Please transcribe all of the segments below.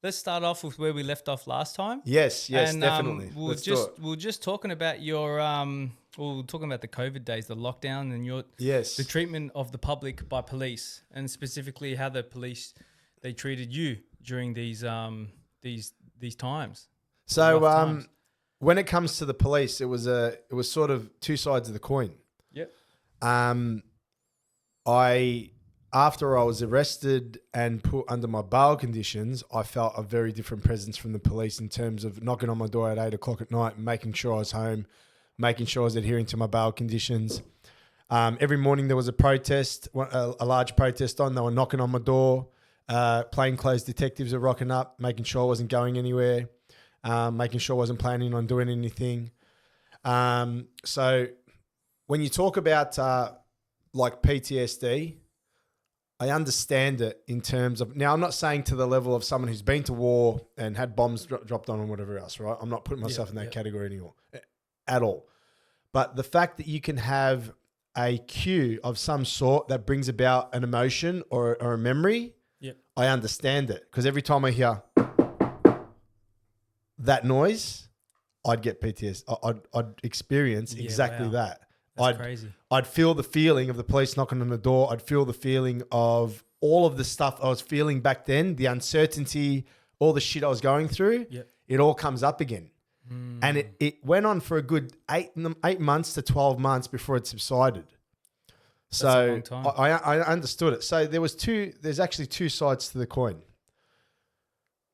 let's start off with where we left off last time. Yes, And, definitely. We Let's do it. were just talking about your we're talking about the COVID days, the lockdown, and Yes. the treatment of the public by police, and specifically how the police they treated you during these times. So rough times. when it comes to the police, it was sort of two sides of the coin. Yep. After I was arrested and put under my bail conditions, I felt a very different presence from the police in terms of knocking on my door at 8 o'clock at night, making sure I was home, making sure I was adhering to my bail conditions. Every morning there was a protest, a large protest on. They were knocking on my door. Plainclothes detectives were rocking up, making sure I wasn't going anywhere, making sure I wasn't planning on doing anything. So when you talk about like PTSD, I understand it in terms of, now I'm not saying to the level of someone who's been to war and had bombs dropped on and whatever else, right? I'm not putting myself in that category anymore at all. But the fact that you can have a cue of some sort that brings about an emotion or a memory, I understand it. Because every time I hear that noise, I'd get PTSD. I'd experience exactly that. That's crazy. I'd feel the feeling of the police knocking on the door. I'd feel the feeling of all of the stuff I was feeling back then, the uncertainty, all the shit I was going through. Yep. It all comes up again. And it went on for a good 8 months to 12 months before it subsided. That's a long time. I understood it. So there's actually two sides to the coin.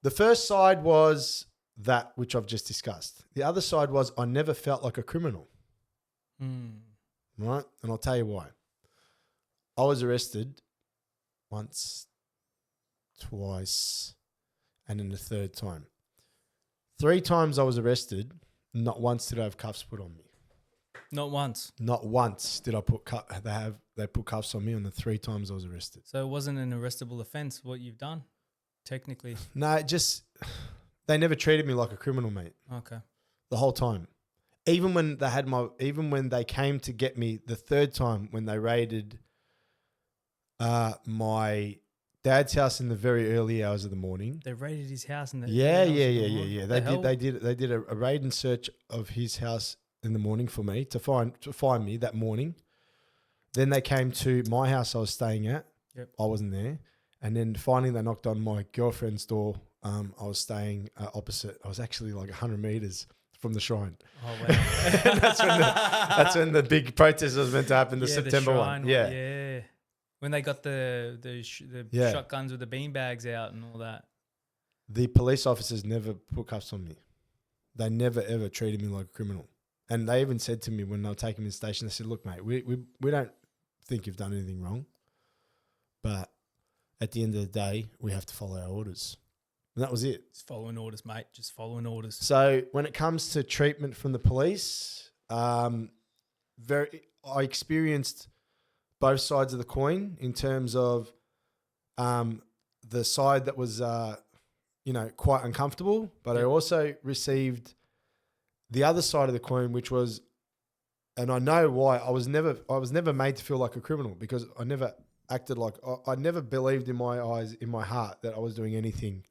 The first side was that which I've just discussed. The other side was I never felt like a criminal. Right? And I'll tell you why. I was arrested once, twice, and then the third time. 3 times I was arrested, not once did I have cuffs put on me. Not once. Not once did I they put cuffs on me on the 3 times I was arrested. So it wasn't an arrestable offence what you've done, technically. No, they never treated me like a criminal, mate. Okay. The whole time. Even when they came to get me the 3rd time when they raided my dad's house in the very early hours of the morning. They raided his house in the Yeah. They did a raid and search of his house in the morning for me to find me that morning. Then they came to my house I was staying at. Yep. I wasn't there. And then finally they knocked on my girlfriend's door. I was staying opposite. I was actually like 100 meters from the shrine. Oh, wow. that's when the big protest was meant to happen, the September one. Yeah. Yeah. When they got the shotguns with the beanbags out and all that. The police officers never put cuffs on me. They never, ever treated me like a criminal. And they even said to me when they were taking me to the station, they said, look, mate, we don't think you've done anything wrong. But at the end of the day, we have to follow our orders. And that was it. Just following orders, mate. Just following orders. So when it comes to treatment from the police, I experienced both sides of the coin in terms of the side that was, quite uncomfortable, but I also received the other side of the coin, which was, and I know why, I was never made to feel like a criminal because I never acted like, I never believed in my eyes, in my heart that I was doing anything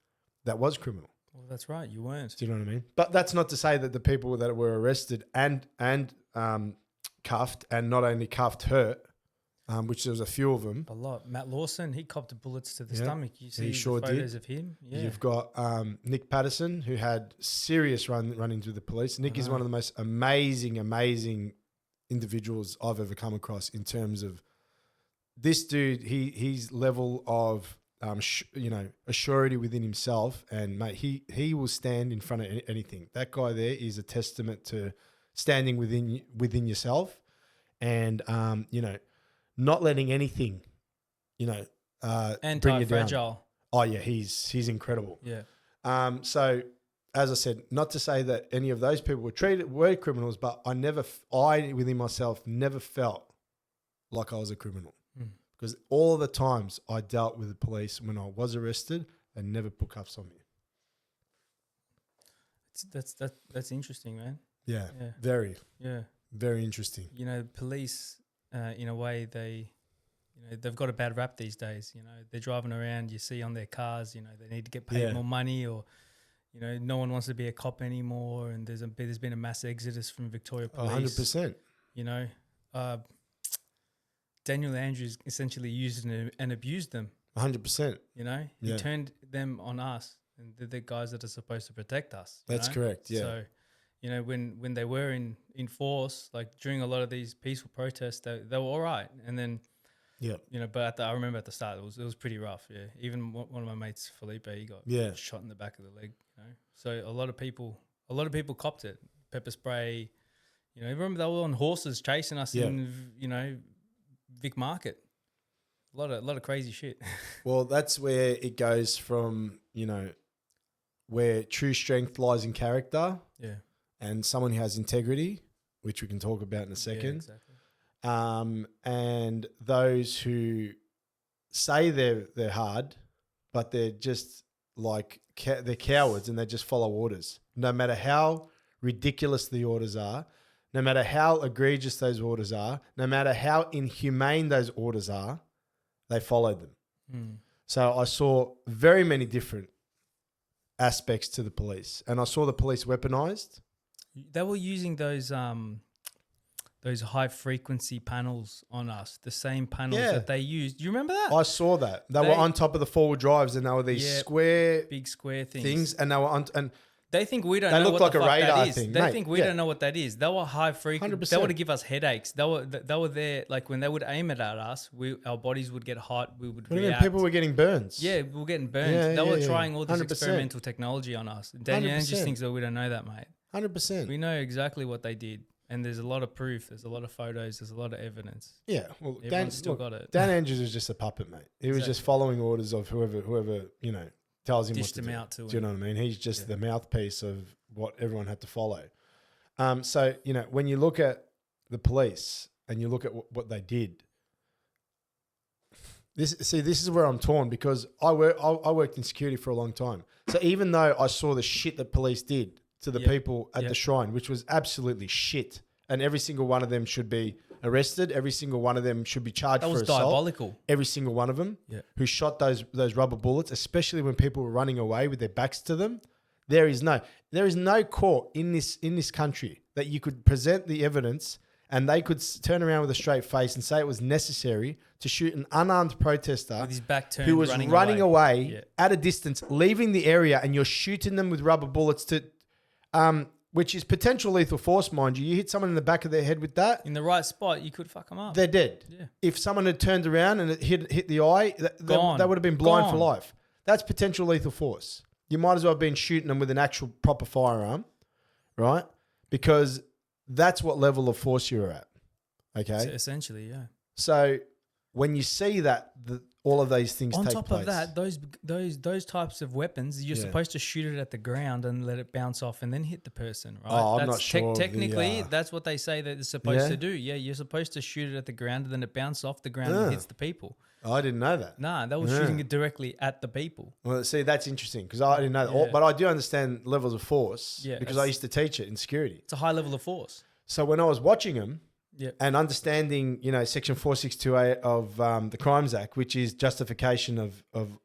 that was criminal. Well, that's right. You weren't. Do you know what I mean? But that's not to say that the people that were arrested and cuffed, and not only cuffed, hurt, which there was a few of them. A lot. Matt Lawson, he copped bullets to the stomach. You see photos of him? Yeah. You've got Nick Patterson, who had serious run-ins with the police. Nick is one of the most amazing individuals I've ever come across in terms of this dude. His level of a surety within himself, and mate, he will stand in front of anything. That guy there is a testament to standing within yourself, and not letting anything, bring you down. Anti-fragile. Oh yeah, he's incredible. Yeah. So as I said, not to say that any of those people were criminals, but I within myself never felt like I was a criminal. Because all of the times I dealt with the police when I was arrested, they never put cuffs on me. That's interesting, man. Yeah. Very interesting. Police, in a way, they've got a bad rap these days. They're driving around. You see on their cars. They need to get paid more money, or no one wants to be a cop anymore. And there's been a mass exodus from Victoria Police. 100%. Daniel Andrews essentially used and abused them. 100%. He turned them on us, and they're the guys that are supposed to protect us. That's correct. Yeah. So, when they were in force, like during a lot of these peaceful protests, they were all right. And then, but I remember at the start it was pretty rough. Yeah. Even one of my mates, Felipe, he got shot in the back of the leg. So a lot of people copped it. Pepper spray. Remember they were on horses chasing us in Vic Market. A lot of crazy shit. Well, that's where it goes from, where true strength lies in character. Yeah. And someone who has integrity, which we can talk about in a second. Yeah, exactly. And those who say they're hard, but they're just like they're cowards and they just follow orders. No matter how ridiculous the orders are, no matter how egregious those orders are, no matter how inhumane those orders are, they followed them. Mm. So I saw very many different aspects to the police, and I saw the police weaponized. They were using those high frequency panels on us, the same panels that they used. Do you remember that? I saw that. They were on top of the four-wheel drives, and they were these big square things, and they were on. And they think we don't they know looked what like the a fuck radar that is. thing, They mate. think we don't know what that is. They were high frequency. 100%. They were to give us headaches. They were there, like when they would aim it at us, our bodies would get hot. We would What do you mean? react. People were getting burns. Yeah, we were getting burned. Yeah, they were yeah. trying all this 100%. experimental technology on us. Daniel Andrews 100%. thinks that we don't know that, mate. 100%. We know exactly what they did. And there's a lot of proof. There's a lot of photos. There's a lot of evidence. Yeah, well, Everyone's still got it. Dan Andrews was just a puppet, mate. He was just following orders of whoever tells him Dished what to them do. out to Do you him. know what I mean? He's just the mouthpiece of what everyone had to follow. So when you look at the police and you look at what they did, this is where I'm torn, because I worked in security for a long time. So even though I saw the shit that police did to the people at the shrine, which was absolutely shit, and every single one of them should be arrested. Every single one of them should be charged for assault. That was diabolical. Every single one of them who shot those rubber bullets, especially when people were running away with their backs to them. There is no court in this country that you could present the evidence and they could turn around with a straight face and say it was necessary to shoot an unarmed protester With his back turned, who was running away at a distance, leaving the area, and you're shooting them with rubber bullets to, which is potential lethal force, mind you. You hit someone in the back of their head with that, In the right spot, you could fuck them up. they're dead. Yeah. If someone had turned around and it hit the eye, they Gone. would have been blind for Gone. life. That's potential lethal force. You might as well have been shooting them with an actual proper firearm, right? Because that's what level of force you're at. Okay. Essentially, yeah. So when you see that all of these things On take top place, of that, those types of weapons, you're supposed to shoot it at the ground and let it bounce off and then hit the person, right? Oh, I'm not sure of the, Technically, that's what they say that they're supposed to do. Yeah, you're supposed to shoot it at the ground and then it bounces off the ground and hits the people. I didn't know that. Nah, they were shooting it directly at the people. Well, see, that's interesting because I didn't know that. Yeah. But I do understand levels of force Yeah, because I used to teach it in security. It's a high level of force. So when I was watching them, Yeah. and understanding, Section 4628 of the Crimes Act, which is justification of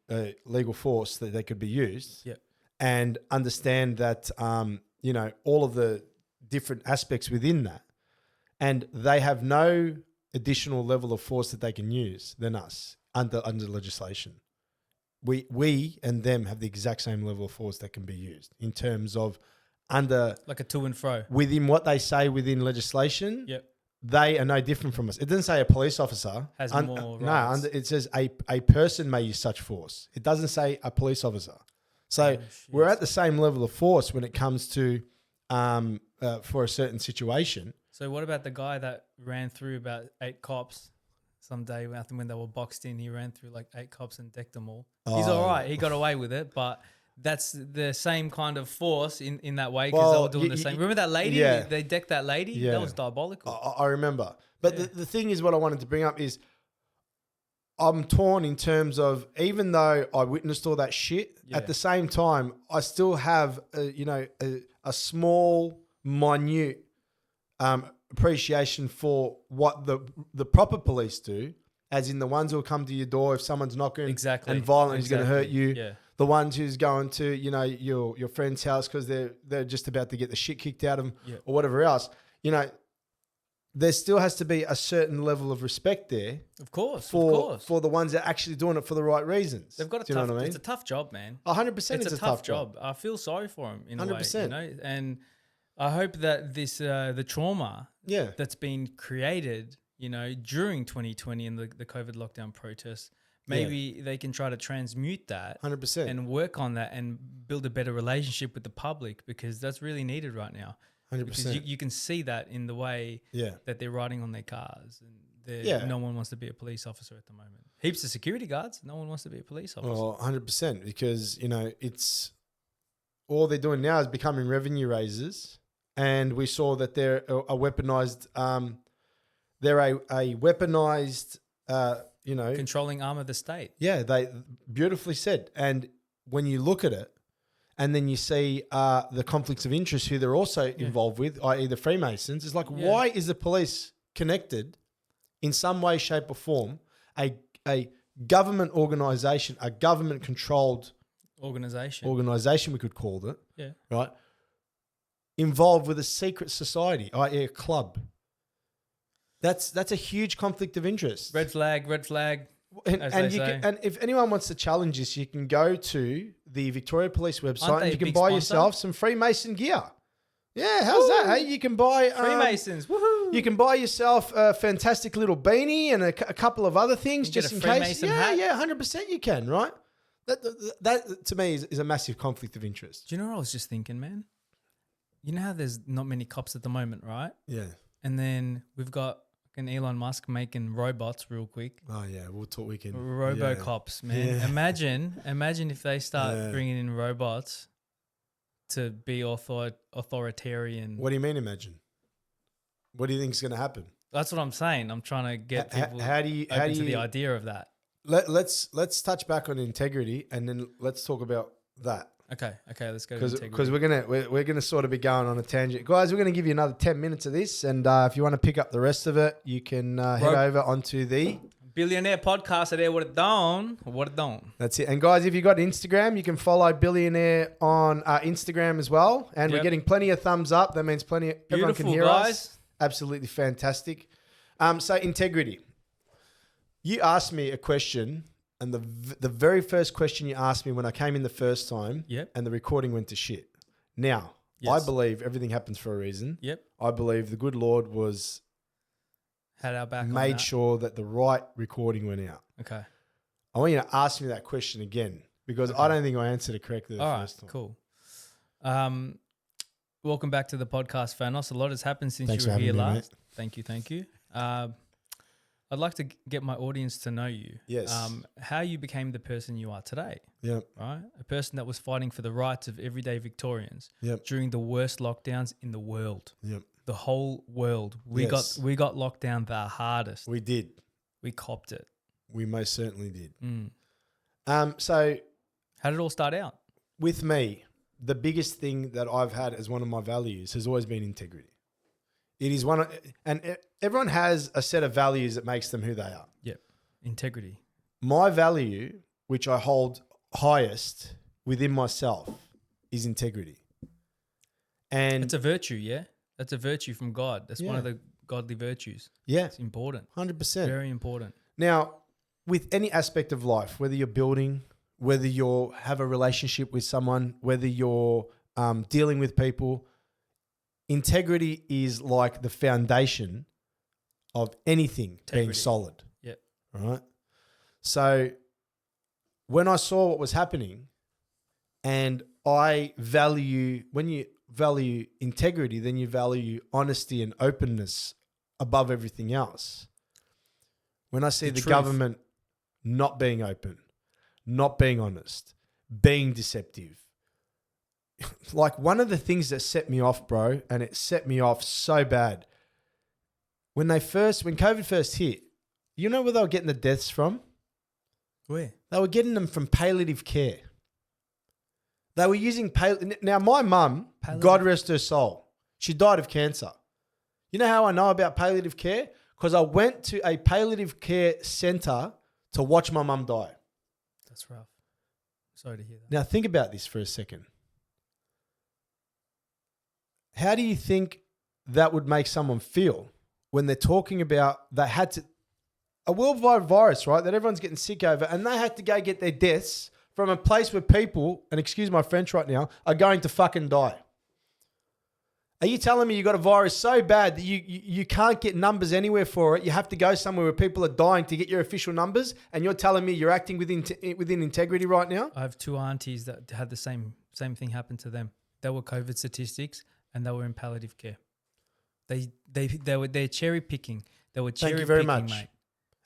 legal force that they could be used, Yeah. and understand that, all of the different aspects within that, and they have no additional level of force that they can use than us under legislation. We and them have the exact same level of force that can be used in terms of under Like a to and fro. within what they say within legislation. Yep. They are no different from us. It doesn't say a police officer Has more No, rights. it says a person may use such force. It doesn't say a police officer. So we're at the same level of force when it comes to for a certain situation. So what about the guy that ran through about 8 cops someday when they were boxed in? He ran through like 8 cops and decked them all. He's all right. He got away with it, but that's the same kind of force in that way because they were doing the same. Remember that lady? Yeah. They decked that lady? Yeah. That was diabolical. I remember. But the thing is, what I wanted to bring up is I'm torn in terms of, even though I witnessed all that shit, at the same time, I still have, a small, minute appreciation for what the proper police do as in the ones who will come to your door if someone's knocking and violent is going to hurt you. Yeah. The ones who's going to, you know, your friend's house because they're just about to get the shit kicked out of them or whatever else. You know, there still has to be a certain level of respect there. Of course. For the ones that are actually doing it for the right reasons. They've got a Do you know what I mean? It's a tough job, man. 100% it's a tough job. I feel sorry for them in 100%. a way, you know? And I hope that this the trauma that's been created, you know, during 2020 and the COVID lockdown protests, maybe they can try to transmute that 100% and work on that and build a better relationship with the public, because that's really needed right now. 100%. Because you can see that in the way that they're riding on their cars, and no one wants to be a police officer at the moment. Heaps of security guards, no one wants to be a police officer. Well, 100%, because, you know, it's all they're doing now is becoming revenue raisers, and we saw that they're a weaponized you know, controlling arm of the state. Yeah, they beautifully said. And when you look at it, and then you see the conflicts of interest who they're also involved with, i.e. the Freemasons, it's like, why is the police connected in some way, shape or form, a government organisation, a government-controlled organisation we could call it, right, involved with a secret society, i.e. a club? That's a huge conflict of interest. Red flag. And if anyone wants to challenge this, you can go to the Victoria Police website and you can buy yourself some Freemason gear. Yeah, how's that? Hey, you can buy Freemasons. Woohoo! You can buy yourself a fantastic little beanie and a couple of other things just in case. Hat. Yeah, 100% you can, right? That to me is a massive conflict of interest. Do you know what I was just thinking, man? You know how there's not many cops at the moment, right? Yeah. And then we've got an Elon Musk making robots real quick. Oh yeah, we'll talk. We can RoboCops, man. Yeah. Imagine if they start bringing in robots to be authoritarian. What do you mean? Imagine. What do you think is going to happen? That's what I'm saying. I'm trying to get people open to the idea of that. Let's touch back on integrity, and then let's talk about that. Okay, let's go to integrity. Because we're gonna sort of be going on a tangent, guys. We're gonna give you another 10 minutes of this, and if you want to pick up the rest of it, you can head over onto the Billionaire Podcast. There, what it done? That's it. And guys, if you got Instagram, you can follow Billionaire on Instagram as well. And we're getting plenty of thumbs up. That means everyone can hear us. Absolutely fantastic. So integrity. You asked me a question. And the very first question you asked me when I came in the first time, and the recording went to shit. Now, I believe everything happens for a reason. I believe the good Lord had our back. Made sure that the right recording went out. Okay. I want you to ask me that question again, because I don't think I answered it correctly the first time. Cool. Welcome back to the podcast, Fanos. A lot has happened since Thanks you were here last. Mate. Thank you. I'd like to get my audience to know you. Yes. How you became the person you are today. Yep. Right? A person that was fighting for the rights of everyday Victorians. Yep. During the worst lockdowns in the world. Yep. The whole world. We got locked down the hardest. We did. We copped it. We most certainly did. So how did it all start out? With me, the biggest thing that I've had as one of my values has always been integrity. It is and everyone has a set of values that makes them who they are. Yep. Integrity. My value, which I hold highest within myself, is integrity. And it's a virtue, yeah? That's a virtue from God. That's one of the godly virtues. Yeah. It's important. 100%. Very important. Now, with any aspect of life, whether you're building, whether you have a relationship with someone, whether you're dealing with people, integrity is like the foundation of anything being solid. Yep. Right? So when I saw what was happening, and when you value integrity, then you value honesty and openness above everything else. When I see the government not being open, not being honest, being deceptive, like one of the things that set me off, bro, and it set me off so bad, when COVID first hit, you know where they were getting the deaths from? Where? They were getting them from palliative care. They were using now my mum, God rest her soul, she died of cancer. You know how I know about palliative care? because I went to a palliative care center to watch my mum die. That's rough. Sorry to hear that. Now think about this for a second. How do you think that would make someone feel when they're talking about they had to, a worldwide virus, right, that everyone's getting sick over, and they had to go get their deaths from a place where people, and excuse my French right now, are going to fucking die? Are you telling me you got a virus so bad that you can't get numbers anywhere for it? You have to go somewhere where people are dying to get your official numbers, and you're telling me you're acting within integrity right now? I have two aunties that had the same thing happen to them. They were COVID statistics, and they were in palliative care. They're cherry picking. They were cherry picking. Thank you very much. Mate.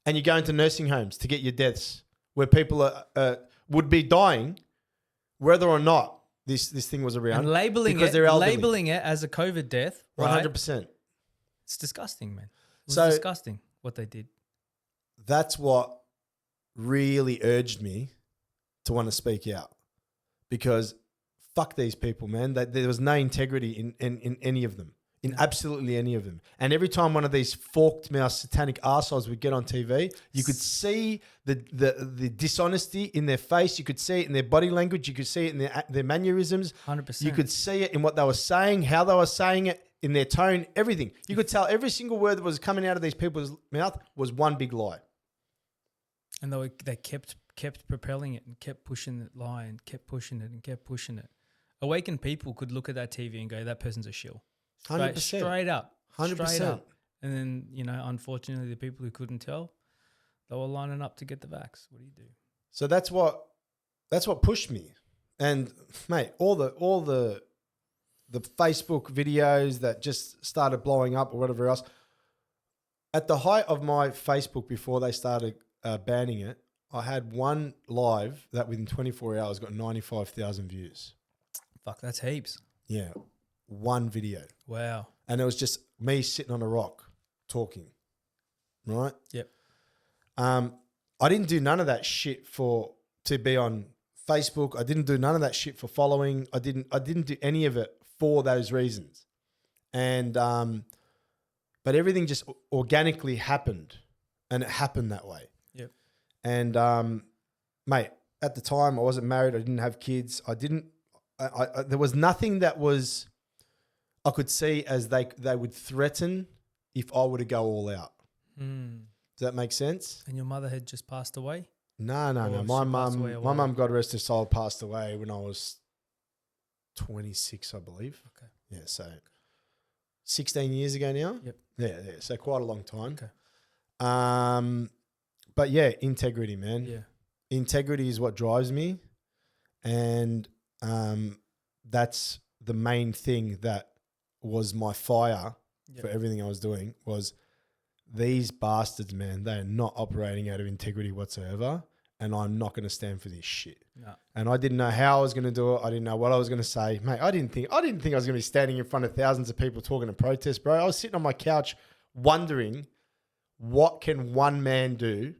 And you go into nursing homes to get your deaths, where people would be dying, whether or not this thing was around, and labeling it as a COVID death, right? 100%. It's disgusting, man. It was disgusting what they did. That's what really urged me to want to speak out, because fuck these people, man. There was no integrity in any of them, in absolutely any of them. And every time one of these forked mouth satanic arseholes would get on TV, you could see the dishonesty in their face. You could see it in their body language. You could see it in their mannerisms. 100%. You could see it in what they were saying, how they were saying it, in their tone, everything. You could tell every single word that was coming out of these people's mouth was one big lie. And they kept propelling it and kept pushing that lie and kept pushing it and kept pushing it. Awakened people could look at that TV and go, that person's a shill. 100%. Straight up. 100%. Straight up. And then, unfortunately, the people who couldn't tell, they were lining up to get the vax. What do you do? So that's what pushed me. And mate, all the Facebook videos that just started blowing up or whatever else. At the height of my Facebook, before they started banning it, I had one live that within 24 hours got 95,000 views. Fuck, that's heaps. Yeah. One video. Wow. And it was just me sitting on a rock talking. Right? Yep. I didn't do none of that shit to be on Facebook. I didn't do none of that shit for following. I didn't do any of it for those reasons. And but everything just organically happened, and it happened that way. Yep. And mate, at the time I wasn't married, I didn't have kids. There was nothing that was I could see as they would threaten if I were to go all out. Mm. Does that make sense? And your mother had just passed away? No. My mum, God rest her soul, passed away when I was 26, I believe. Okay. Yeah, so 16 years ago now. Yep. Yeah. So quite a long time. Okay. But yeah, integrity, man. Yeah. Integrity is what drives me, and that's the main thing that was my fire for everything I was doing. Was these bastards, man, they are not operating out of integrity whatsoever, and I'm not going to stand for this shit. No. And I didn't know how I was going to do it. I didn't know what I was going to say. Mate, I didn't think I was going to be standing in front of thousands of people talking to protest, bro. I was sitting on my couch wondering, what can one man do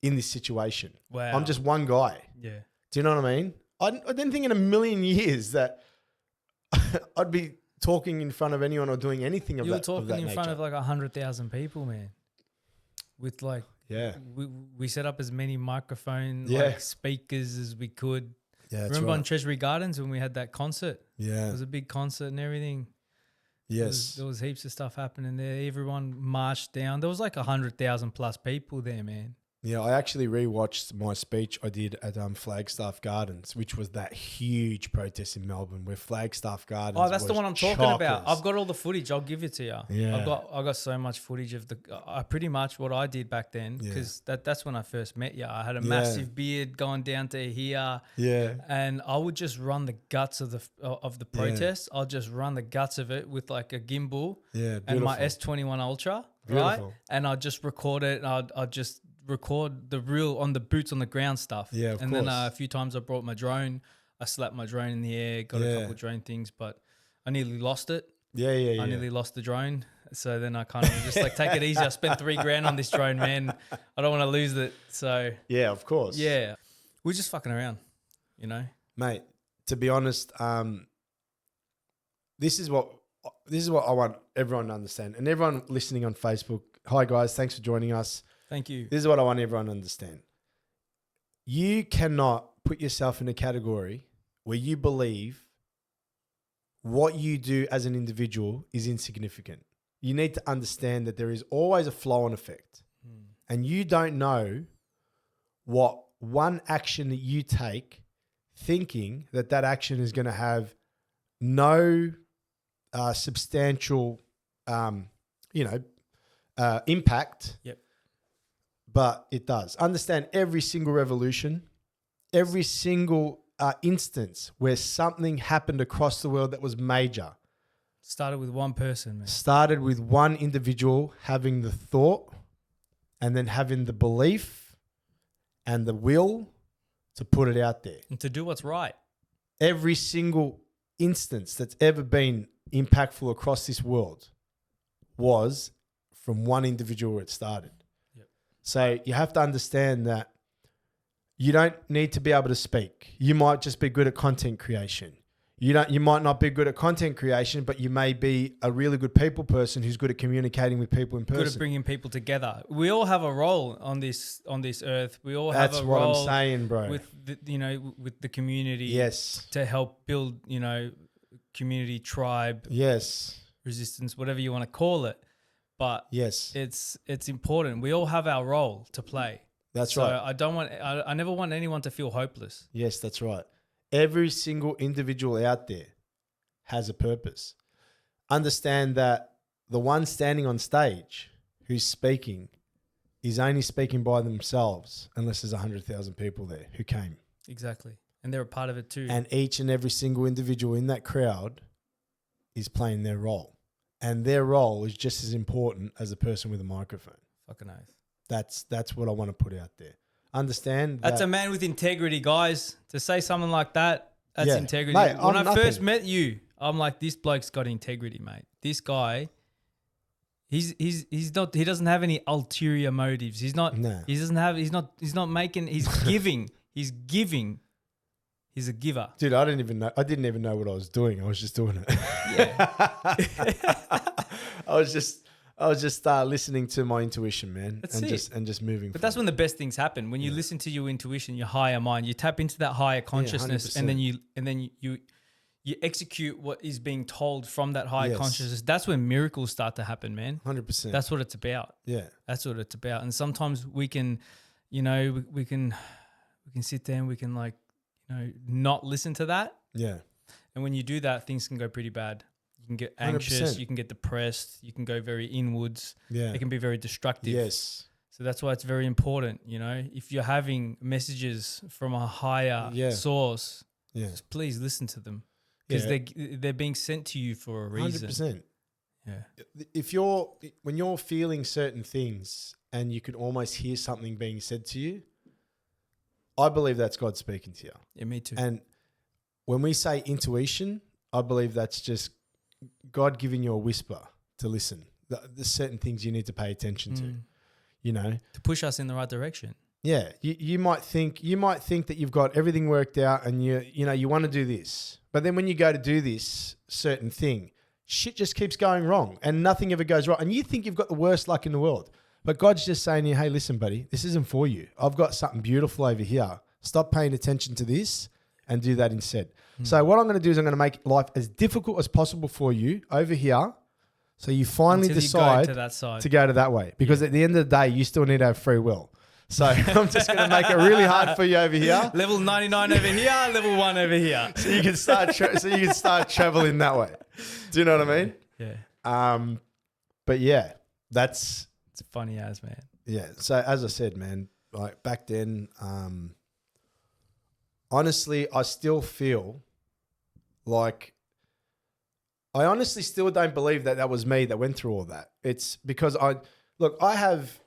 in this situation? Wow. I'm just one guy. Yeah. Do you know what I mean? I didn't think in a million years that I'd be talking in front of anyone or doing anything of that nature. You were talking in front of like 100,000 people, man. With like, we set up as many microphone speakers as we could. Yeah, remember on Treasury Gardens when we had that concert? Yeah. It was a big concert and everything. Yes. There was heaps of stuff happening there. Everyone marched down. There was like 100,000 plus people there, man. Yeah, I actually rewatched my speech I did at Flagstaff Gardens, which was that huge protest in Melbourne where Flagstaff Gardens. Oh, that's the one I'm talking about. chockers. I've got all the footage. I'll give it to you. Yeah. I got so much footage of pretty much what I did back then, because that's when I first met you. I had a massive beard going down to here. Yeah. And I would just run the guts of the protest. I'll just run the guts of it with like a gimbal and my S21 Ultra, right? And I'd just record it. I'd just record the real on the boots on the ground stuff. Yeah, and then a few times I brought my drone. I slapped my drone in the air, got a couple of drone things, but I nearly lost it. I nearly lost the drone. So then I kind of just like, take it easy. I spent $3,000 on this drone, man. I don't want to lose it. So yeah, of course. Yeah. We're just fucking around, you know? Mate, to be honest, this is what this is what I want everyone to understand. And everyone listening on Facebook, hi guys, thanks for joining us. Thank you. This is what I want everyone to understand. You cannot put yourself in a category where you believe what you do as an individual is insignificant. You need to understand that there is always a flow-on effect. And you don't know what one action that you take thinking that that action is going to have no substantial, impact. Yep. But it does. Understand every single revolution, every single instance where something happened across the world that was major. Started with one person, man. Started with one individual having the thought and then having the belief and the will to put it out there. And to do what's right. Every single instance that's ever been impactful across this world was from one individual where it started. Yep. So you have to understand that you don't need to be able to speak. You might just be good at content creation. You might not be good at content creation, but you may be a really good people person who's good at communicating with people in person. Good at bringing people together. We all have a role on this earth. We all have a role. That's what I'm saying, bro. With the community. Yes. To help build, community, tribe. Yes. Resistance, whatever you want to call it. But yes, it's important. We all have our role to play. That's right. I never want anyone to feel hopeless. Yes, that's right. Every single individual out there has a purpose. Understand that the one standing on stage who's speaking is only speaking by themselves unless there's 100,000 people there who came. Exactly. And they're a part of it too. And each and every single individual in that crowd is playing their role. And their role is just as important as the person with a microphone. Fucking oath. That's what I want to put out there. Understand that's a man with integrity, guys. To say something like that, that's integrity. Mate, when I first met you, I'm like, this bloke's got integrity, mate. This guy, he's not. He doesn't have any ulterior motives. He's not. No. He's not making. He's giving. He's giving. He's a giver. Dude, I didn't even know what I was doing. I was just doing it. Yeah. I was just listening to my intuition, man, and just moving. But that's when the best things happen. When you listen to your intuition, your higher mind, you tap into that higher consciousness, and then you execute what is being told from that higher consciousness. That's when miracles start to happen, man. 100%. That's what it's about. Yeah, that's what it's about. And sometimes we can, we can sit there and we can not listen to that. Yeah. And when you do that, things can go pretty bad. You can get anxious, 100%. You can get depressed, you can go very inwards. Yeah. It can be very destructive. Yes. So that's why it's very important, if you're having messages from a higher source, just please listen to them because they're being sent to you for a reason. 100%. Yeah. When you're feeling certain things and you can almost hear something being said to you, I believe that's God speaking to you. Yeah, me too. And when we say intuition, I believe that's just God giving you a whisper to listen. There's certain things you need to pay attention to, to push us in the right direction. Yeah, you might think that you've got everything worked out, and you want to do this, but then when you go to do this certain thing, shit just keeps going wrong, and nothing ever goes right, and you think you've got the worst luck in the world. But God's just saying to you, hey, listen, buddy, this isn't for you. I've got something beautiful over here. Stop paying attention to this and do that instead. So what I'm going to do is I'm going to make life as difficult as possible for you over here, so you finally decide to go to that way. Because at the end of the day, you still need to have free will. So I'm just going to make it really hard for you over here. Level 99 over here, level 1 over here. So you can start traveling that way. Do you know what I mean? Yeah. But yeah, it's funny as, man. Yeah. So as I said, man, like back then, honestly, I still feel like I honestly still don't believe that was me that went through all that. It's because I have,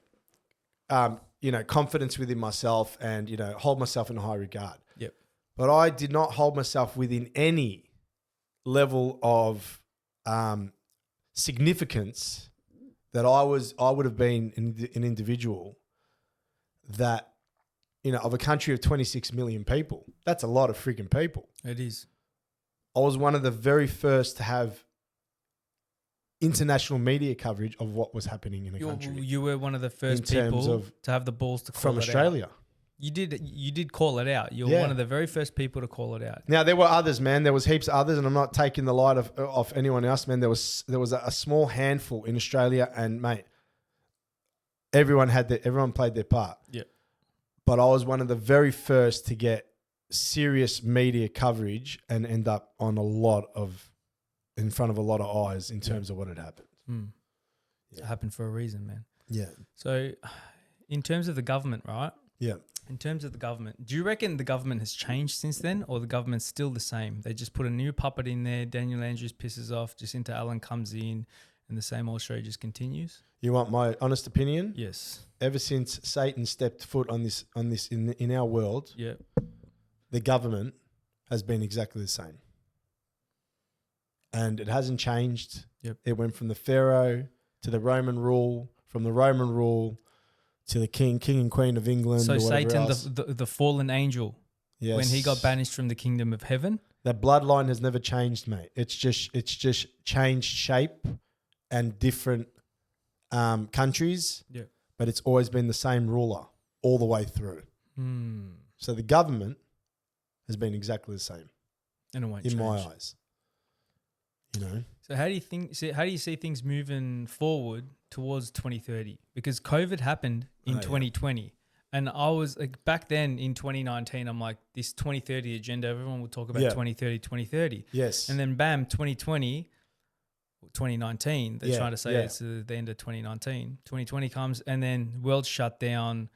confidence within myself and, hold myself in high regard. Yep. But I did not hold myself within any level of significance that I would have been an individual that, of a country of 26 million people. That's a lot of freaking people. It is. I was one of the very first to have international media coverage of what was happening in the country. You were one of the first people to have the balls to call from Australia. Out. You did call it out. You were one of the very first people to call it out. Now there were others, man. There was heaps of others, and I'm not taking the light off anyone else, man. There was a small handful in Australia, and mate, everyone played their part. Yeah. But I was one of the very first to get serious media coverage and end up in front of a lot of eyes in terms of what had happened. It happened for a reason, man. Yeah. So, in terms of the government, right? Yeah. In terms of the government, do you reckon the government has changed since then, or the government's still the same? They just put a new puppet in there. Daniel Andrews pisses off. Jacinta Allen comes in, and the same old show just continues. You want my honest opinion? Yes. Ever since Satan stepped foot on this in our world, the government has been exactly the same, and it hasn't changed. Yep. It went from the Pharaoh to the Roman rule, from the Roman rule to the king and queen of England. So or Satan, else. the fallen angel, when he got banished from the kingdom of heaven, that bloodline has never changed, mate. It's just changed shape and different countries, but it's always been the same ruler all the way through. So the government has been exactly the same, and it won't in change. my eyes. You know. So how do you see things moving forward towards 2030? Because COVID happened in 2020. And I was like, back then in 2019, I'm like, this 2030 agenda, everyone will talk about 2030. Yes. And then bam, 2019, they're trying to say it's the end of 2019. 2020 comes, and then world shut down.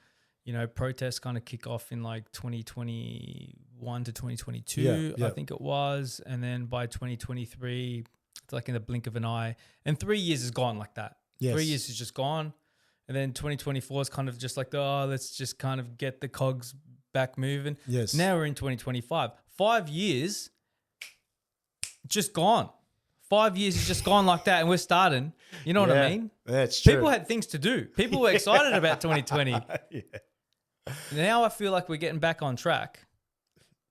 You know, protests kind of kick off in like 2021 to 2022, I think it was. And then by 2023, it's like in the blink of an eye. And 3 years is gone like that. Yes. 3 years is just gone. And then 2024 is kind of just like, let's just kind of get the cogs back moving. Yes. Now we're in 2025. 5 years, just gone. 5 years is just gone like that, and we're starting. You know what I mean? That's true. People had things to do. People were excited about 2020. Now I feel like we're getting back on track.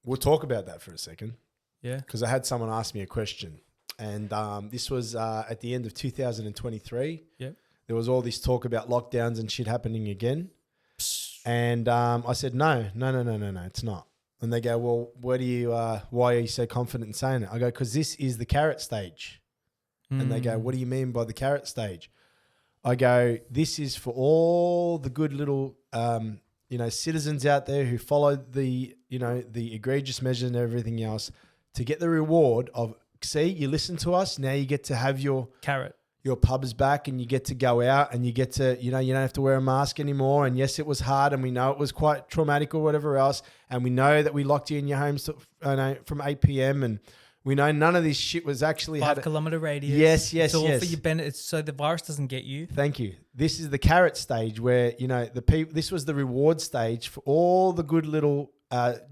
We'll talk about that for a second. Yeah. Because I had someone ask me a question. And this was at the end of 2023. Yep. There was all this talk about lockdowns and shit happening again. And I said, no, it's not. And they go, well, why are you so confident in saying it? I go, because this is the carrot stage. And they go, what do you mean by the carrot stage? I go, this is for all the good little, citizens out there who follow the egregious measures and everything else to get the reward of, see, you listen to us, now you get to have your carrot. Your pub's back, and you get to go out, and you get to, you don't have to wear a mask anymore. And yes, it was hard, and we know it was quite traumatic or whatever else. And we know that we locked you in your homes from 8 p.m. And we know none of this shit was actually 5 kilometer radius. Yes. It's all for your benefit, so the virus doesn't get you. Thank you. This is the carrot stage where, the people. This was the reward stage for all the good little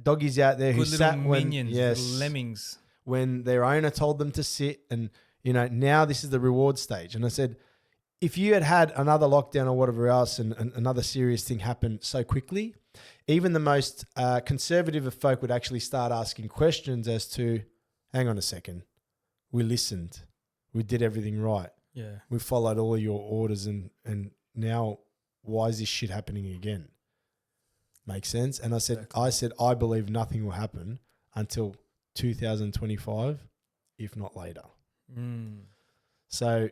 doggies out there who sat minions, little lemmings, when their owner told them to sit. And now this is the reward stage. And I said, if you had another lockdown or whatever else and another serious thing happen so quickly, even the most conservative of folk would actually start asking questions as to, hang on a second, we listened, we did everything right. Yeah. We followed all of your orders and now why is this shit happening again? Makes sense? And I said, I believe nothing will happen until 2025, if not later. So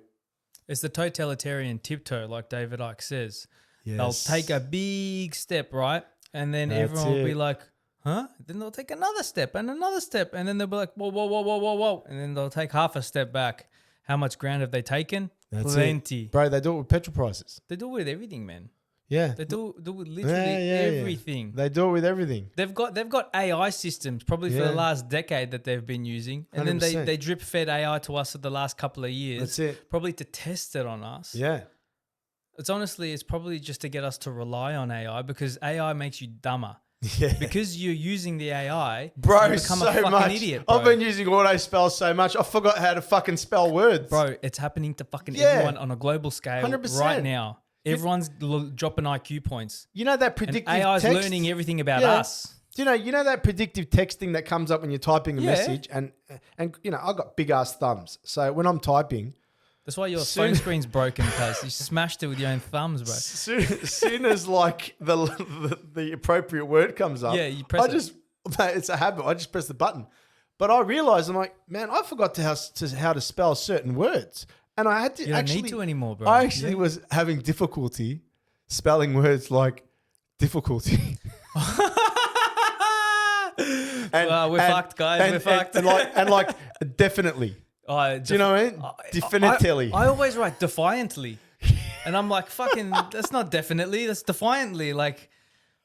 it's the totalitarian tiptoe, like David Icke says. Yes. They'll take a big step, right? And then everyone will be like, huh? Then they'll take another step and another step. And then they'll be like, whoa. And then they'll take half a step back. How much ground have they taken? That's Plenty. It. Bro, they do it with petrol prices. They do it with everything, man. Yeah. They do it with literally everything. They do it with everything. They've got AI systems probably for the last decade that they've been using. And 100%. Then they drip fed AI to us for the last couple of years. That's it. Probably to test it on us. Yeah. It's probably just to get us to rely on AI, because AI makes you dumber. Yeah. Because you're using the AI, bro, you become so a fucking much. idiot, bro. I've been using auto spell so much, I forgot how to fucking spell words. Bro, it's happening to fucking everyone on a global scale 100%. right now. Everyone's dropping IQ points. You know that predictive and AI's text? learning everything about us. Do you know that predictive texting that comes up when you're typing a message? And I got big ass thumbs. So when I'm typing, That's why your phone screen's broken, cuz you smashed it with your own thumbs, bro. Soon as like the appropriate word comes up, Yeah, you press it. Mate, it's a habit. I just press the button. But I realized, I'm like, man, I forgot how to spell certain words. And I had to You don't need to anymore, bro. I actually was having difficulty spelling words like difficulty. We're fucked, guys. We're fucked. And like definitely. Do you know what I mean? Definitely. I always write defiantly. And I'm like, fucking, that's not definitely. That's defiantly. Like,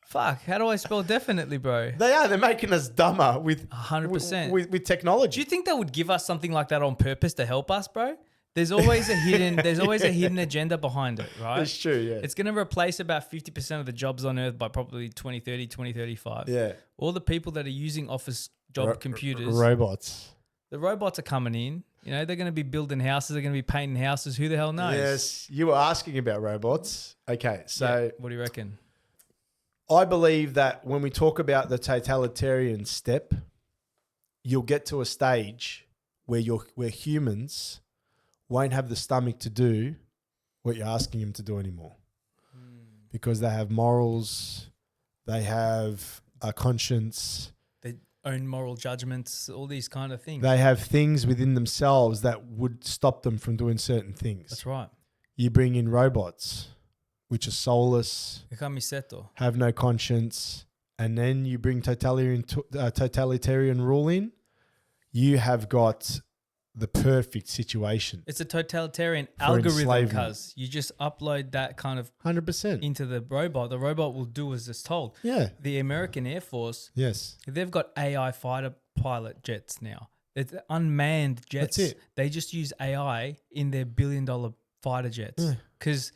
fuck, how do I spell definitely, bro? They're making us dumber with 100%. With technology. Do you think they would give us something like that on purpose to help us, bro? There's always a hidden agenda behind it, right? That's true, yeah. It's going to replace about 50% of the jobs on Earth by probably 2030, 2035. Yeah. All the people that are using office job computers. Robots. The robots are coming in. You know, they're going to be building houses. They're going to be painting houses. Who the hell knows? Yes. You were asking about robots. Okay, so... Yeah. What do you reckon? I believe that when we talk about the totalitarian step, you'll get to a stage where humans won't have the stomach to do what you're asking them to do anymore. Because they have morals, they have a conscience. They own moral judgments, all these kind of things. They have things within themselves that would stop them from doing certain things. That's right. You bring in robots, which are soulless, have no conscience, and then you bring totalitarian rule in, you have got the perfect situation. It's a totalitarian algorithm, cuz you just upload that kind of 100% into the robot. The robot will do as it's told. Yeah. The American Air Force, yes, they've got AI fighter pilot jets now. It's unmanned jets. That's it. They just use AI in their $1 billion fighter jets because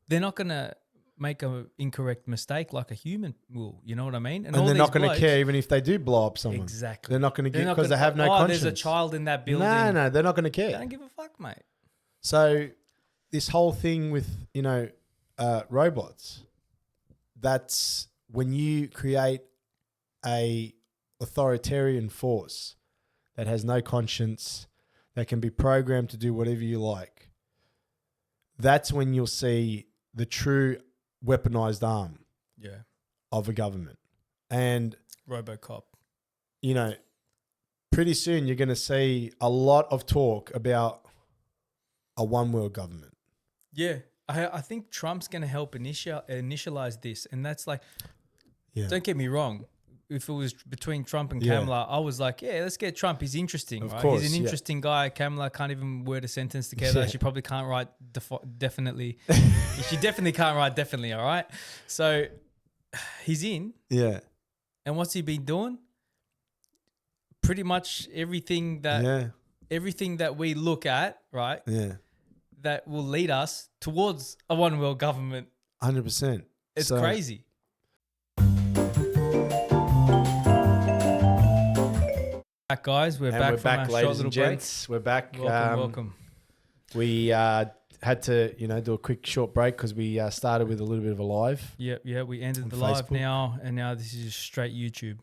they're not going to make an incorrect mistake like a human will. You know what I mean? And they're not going to care even if they do blow up someone. Exactly. They're not going to get because they have no conscience. There's a child in that building. No, they're not going to care. They don't give a fuck, mate. So this whole thing with, robots, that's when you create a authoritarian force that has no conscience, that can be programmed to do whatever you like. That's when you'll see the true weaponized arm of a government. And RoboCop. Pretty soon you're going to see a lot of talk about a one world government. Yeah. I think Trump's going to help initialize this. And that's like, don't get me wrong. If it was between Trump and Kamala, I was like, yeah, let's get Trump. He's interesting, right? Course, he's an interesting guy. Kamala can't even word a sentence together. She probably can't write definitely. She definitely can't write definitely, all right? So he's in. Yeah. And what's he been doing? Pretty much everything that we look at, right? Yeah. That will lead us towards a one world government. 100%. It's crazy. Back, guys. We're back from our short little break. We're back. Welcome. We had to, do a quick short break because we started with a little bit of a live. Yeah. We ended the live now, and now this is just straight YouTube.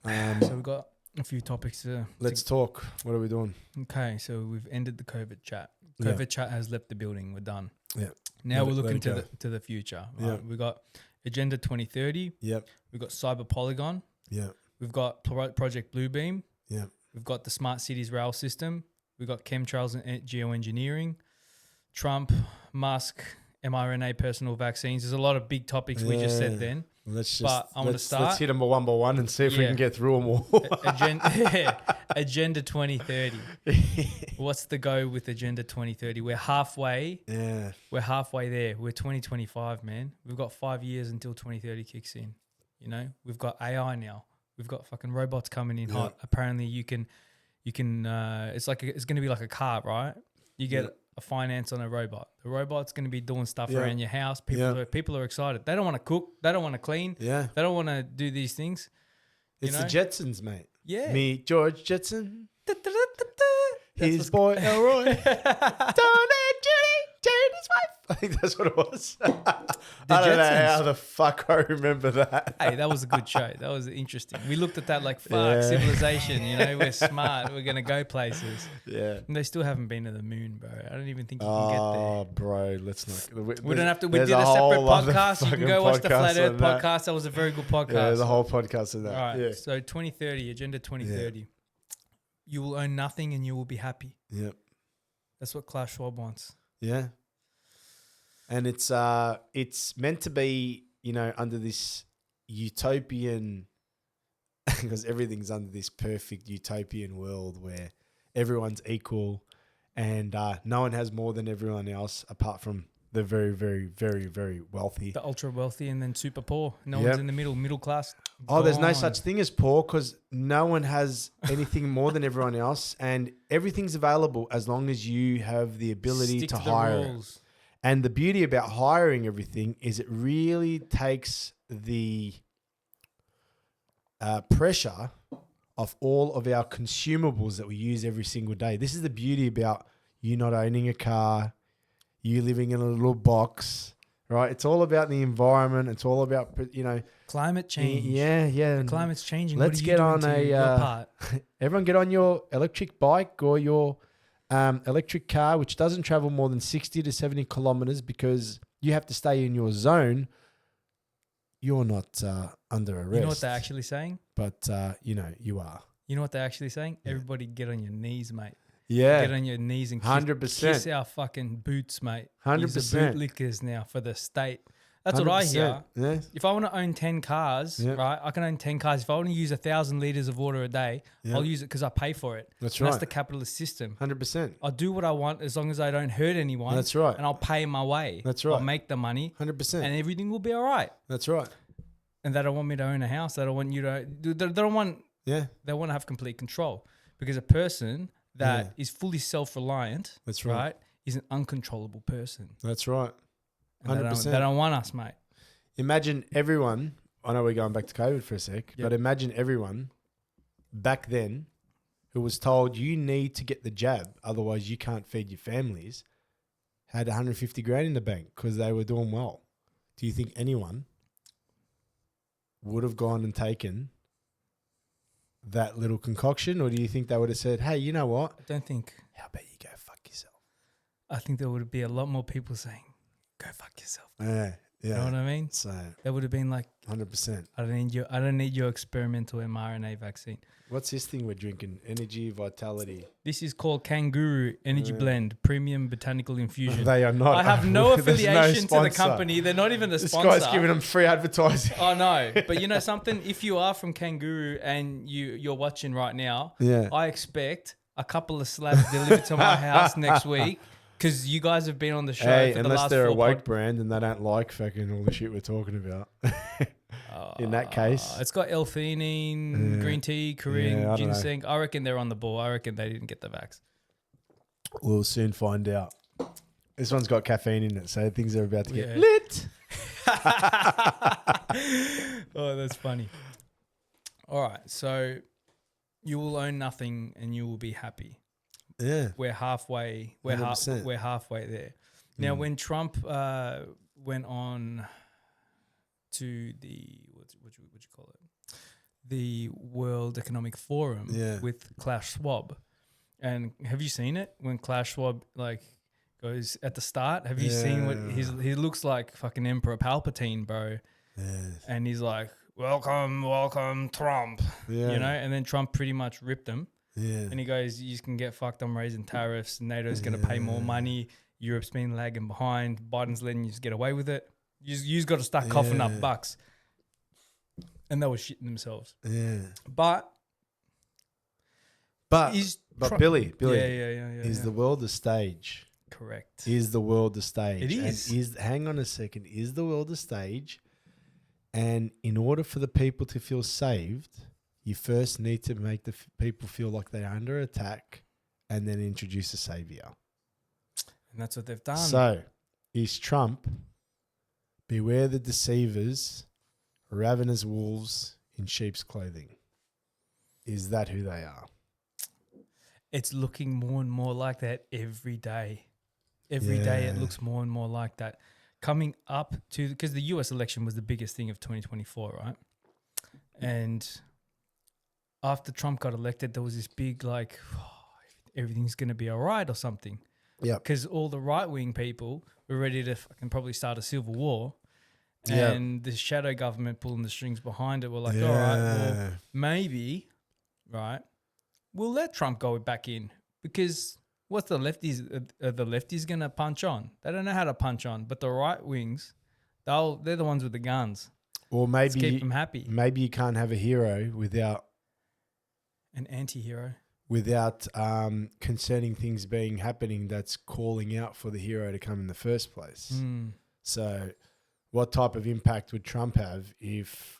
So we've got a few topics. Let's talk. What are we doing? Okay, so we've ended the COVID chat. COVID chat has left the building. We're done. Yeah. Now we're looking to the future. Right? Yeah. We got Agenda 2030. Yep. We've got Cyber Polygon. Yeah. We've got Project Bluebeam. Yeah. We've got the Smart Cities Rail System. We've got chemtrails and geoengineering. Trump, Musk, mRNA personal vaccines. There's a lot of big topics we just said then. Let's hit them one by one and see if we can get through them all. Agenda 2030. What's the go with Agenda 2030? We're halfway. Yeah. We're halfway there. We're 2025, man. We've got 5 years until 2030 kicks in. We've got AI now. We've got fucking robots coming in hot. Apparently you can it's going to be like a car, right? You get a finance on a robot. The robot's going to be doing stuff around your house. People are excited. They don't want to cook. They don't want to clean. Yeah. They don't want to do these things. It's the Jetsons, mate. Yeah. Me, George Jetson. his boy Elroy. Don't let Judy change his wife. I think that's what it was. I don't know how the fuck I remember that. Hey, that was a good show. That was interesting. We looked at that like, fuck, civilization, we're smart. We're going to go places. Yeah. And they still haven't been to the moon, bro. I don't even think you can get there. Oh, bro, let's not. We don't have to. We did a separate podcast. You can go watch the Flat Earth podcast. That was a very good podcast. Yeah, there's a whole podcast of that. All right. Yeah. So 2030, Agenda 2030. Yeah. You will own nothing and you will be happy. Yep. That's what Klaus Schwab wants. Yeah. And it's meant to be, under this utopian, because everything's under this perfect utopian world where everyone's equal and no one has more than everyone else apart from the very, very, very, very wealthy. The ultra wealthy and then super poor. No one's in the middle class. Oh, there's no such thing as poor because no one has anything more than everyone else and everything's available as long as you have the ability to hire it. And the beauty about hiring everything is it really takes the pressure of all of our consumables that we use every single day. This is the beauty about you not owning a car, you living in a little box, right? It's all about the environment. It's all about, climate change. Yeah. Climate's changing. Let's get on everyone get on your electric bike or your electric car, which doesn't travel more than 60 to 70 kilometers because you have to stay in your zone. You're not under arrest. You know what they're actually saying? But, you are. You know what they're actually saying? Yeah. Everybody get on your knees, mate. Yeah. Get on your knees and 100%. Kiss our fucking boots, mate. 100%. Use the bootlickers now for the state. That's 100%. What I hear. Yeah. If I want to own 10 cars, right, I can own 10 cars. If I want to use 1,000 liters of water a day, I'll use it because I pay for it. That's right. That's the capitalist system. 100%. I'll do what I want as long as I don't hurt anyone. That's right. And I'll pay my way. That's right. I'll make the money. 100%. And everything will be all right. That's right. And they don't want me to own a house. They don't want you to. They don't want. Yeah. They want to have complete control because a person that is fully self-reliant. That's right. Is an uncontrollable person. That's right. 100%. They don't want us, mate. Imagine everyone, I know we're going back to COVID for a sec, but imagine everyone back then who was told you need to get the jab, otherwise you can't feed your families, had 150 grand in the bank because they were doing well. Do you think anyone would have gone and taken that little concoction, or do you think they would have said, hey, you know what? I don't think. How about you go fuck yourself? I think there would be a lot more people saying, go fuck yourself. Yeah. You know what I mean? So that would have been like 100%. I don't need your experimental mRNA vaccine. What's this thing we're drinking? Energy Vitality. This is called Kangaroo Energy Blend Premium Botanical Infusion. They are not. I have no affiliation to the company. They're not even a sponsor. This guy's giving them free advertising. Oh no! But you know something? If you are from Kangaroo and you're watching right now, I expect a couple of slabs delivered to my house next week. Because you guys have been on the show for the last 4 unless they're a woke brand and they don't like fucking all the shit we're talking about. In that case. It's got L-theanine, green tea, Korean, ginseng. I reckon they're on the ball. I reckon they didn't get the vax. We'll soon find out. This one's got caffeine in it, so things are about to get lit. Oh, that's funny. All right, so you will own nothing and you will be happy. Yeah, we're halfway. We're halfway there. Now, when Trump went on to the what you call it, the World Economic Forum with Klaus Schwab, and have you seen it when Klaus Schwab goes at the start? Have you seen what he looks like? Fucking Emperor Palpatine, bro. Yes. And he's like, "Welcome, Trump." Yeah. And then Trump pretty much ripped him. Yeah. And he goes, you can get fucked, I'm raising tariffs. NATO's going to pay more money. Europe's been lagging behind. Biden's letting you just get away with it. You've got to start coughing up bucks. And they were shitting themselves. Yeah. But Billy, yeah. Is the world a stage? Correct. Is the world a stage? It is. And hang on a second. Is the world a stage? And in order for the people to feel saved, you first need to make the people feel like they're under attack and then introduce a savior. And that's what they've done. So, is Trump, beware the deceivers, ravenous wolves in sheep's clothing? Is that who they are? it's looking more and more like that every day. Every day it looks more and more like that. Coming up to, because the US election was the biggest thing of 2024, right? And after Trump got elected, there was this big like, everything's going to be all right or something. Yeah. Because all the right-wing people were ready to fucking probably start a civil war. Yeah. And the shadow government pulling the strings behind it were like, all right, well, maybe, right, we'll let Trump go back in because what's the lefties? Are the lefties going to punch on? They don't know how to punch on, but the right wings, they're the ones with the guns. Or maybe Let's keep them happy. Maybe you can't have a hero without an anti-hero. Without concerning things happening that's calling out for the hero to come in the first place. So what type of impact would Trump have if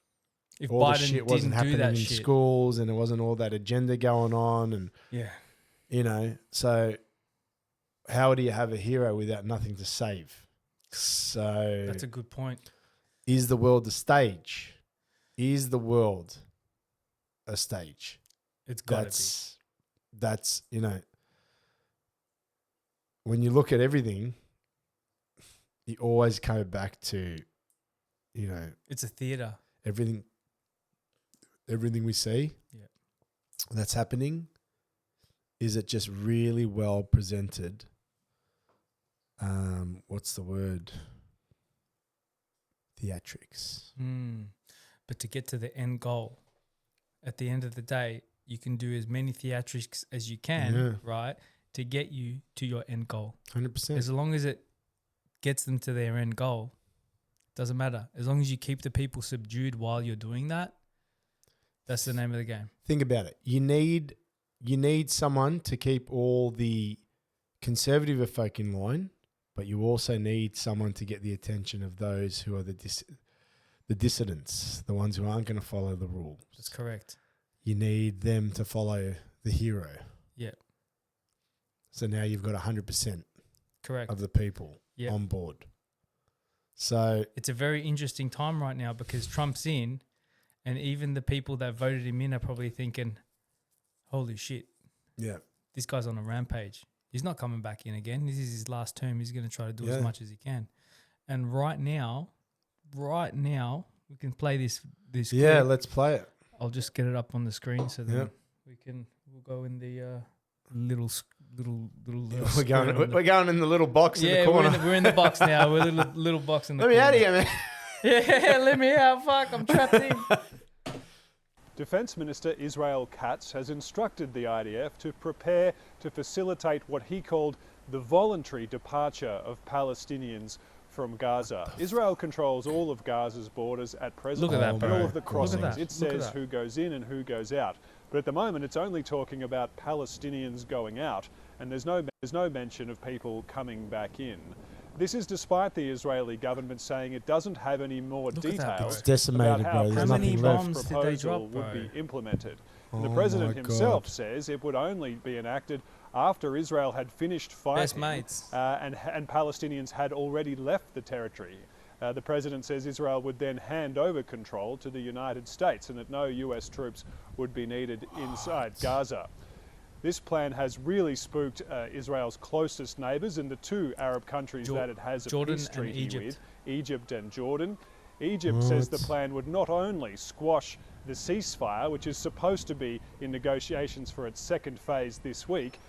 all Biden the shit wasn't happening in schools and there wasn't all that agenda going on? And, you know, so how would he have a hero without nothing to save? So that's a good point. Is the world a stage? Is the world a stage? It's got to be. That's, you know, when you look at everything, you always come back to, you know, it's a theater. Everything we see that's happening, is it just really well presented? What's the word? Theatrics. But to get to the end goal, at the end of the day, you can do as many theatrics as you can, right, to get you to your end goal. 100%. As long as it gets them to their end goal, doesn't matter. As long as you keep the people subdued while you're doing that, that's the name of the game. Think about it. You need someone to keep all the conservative folk in line, but you also need someone to get the attention of those who are the dissidents, the ones who aren't going to follow the rules. That's correct. You need them to follow the hero. Yeah. So now you've got 100% correct of the people on board. So it's a very interesting time right now because Trump's in, and even the people that voted him in are probably thinking, holy shit. Yeah. This guy's on a rampage. He's not coming back in again. This is his last term. He's going to try to do as much as he can. And right now, we can play this Yeah, clip. let's play it. I'll just get it up on the screen so then we'll go in the little we're going in the little box in the corner. We're in the box now. We're a little box in the corner. Let me out of here, man. Yeah, let me out. Fuck, I'm trapped in. Defence Minister Israel Katz has instructed the IDF to prepare to facilitate what he called the voluntary departure of Palestinians from Gaza. Israel controls all of Gaza's borders at present. Look at that, bro. And all of the crossings. It Look says at who goes in and who goes out. But at the moment, it's only talking about Palestinians going out, and there's no mention of people coming back in. This is despite the Israeli government saying it doesn't have any more details It's decimated, about how bro. There's President nothing Trump's left. proposal would be implemented. And the president himself says it would only be enacted after Israel had finished fighting and Palestinians had already left the territory. The president says Israel would then hand over control to the United States and that no US troops would be needed inside Gaza. This plan has really spooked Israel's closest neighbours and the two Arab countries that it has a peace treaty with, Egypt and Jordan. Egypt says the plan would not only squash the ceasefire, which is supposed to be in negotiations for its second phase this week.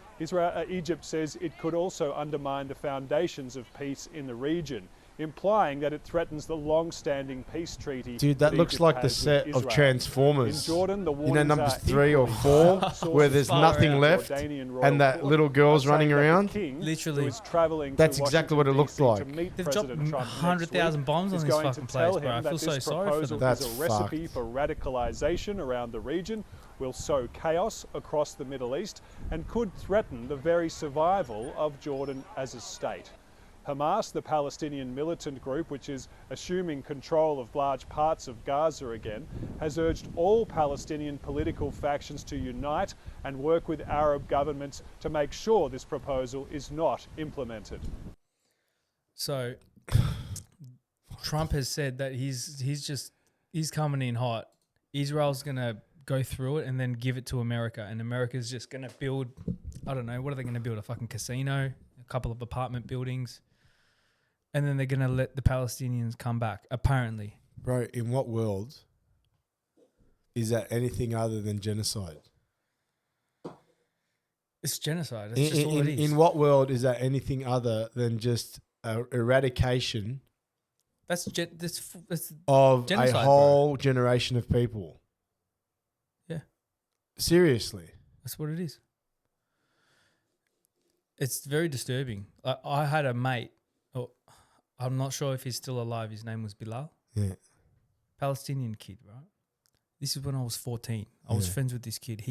Egypt says it could also undermine the foundations of peace in the region, implying that it threatens the long-standing peace treaty. Dude, that looks Egypt like the has set with of Israel. Transformers. In Jordan, the you know, numbers 3 or 4, where there's nothing left, and that little girl's running around. Literally, that's exactly what it looked like. They've dropped 100,000 bombs on this fucking place, bro. I feel so sorry for them. That's a recipe for radicalization around the region, will sow chaos across the Middle East, and could threaten the very survival of Jordan as a state. Hamas, the Palestinian militant group, which is assuming control of large parts of Gaza again, has urged all Palestinian political factions to unite and work with Arab governments to make sure this proposal is not implemented. So, Trump has said that he's coming in hot. Israel's going to go through it and then give it to America, and America's just going to build I don't know, what are they going to build? A fucking casino, a couple of apartment buildings, and then they're going to let the Palestinians come back, apparently. Bro, in what world is that anything other than genocide? It's genocide. That's just all it is. In what world is that anything other than just eradication that's of genocide, a whole generation of people? Yeah. Seriously. That's what it is. It's very disturbing. I had a mate, I'm not sure if he's still alive. His name was Bilal. Yeah. Palestinian kid, right? This is when I was 14. I was friends with this kid.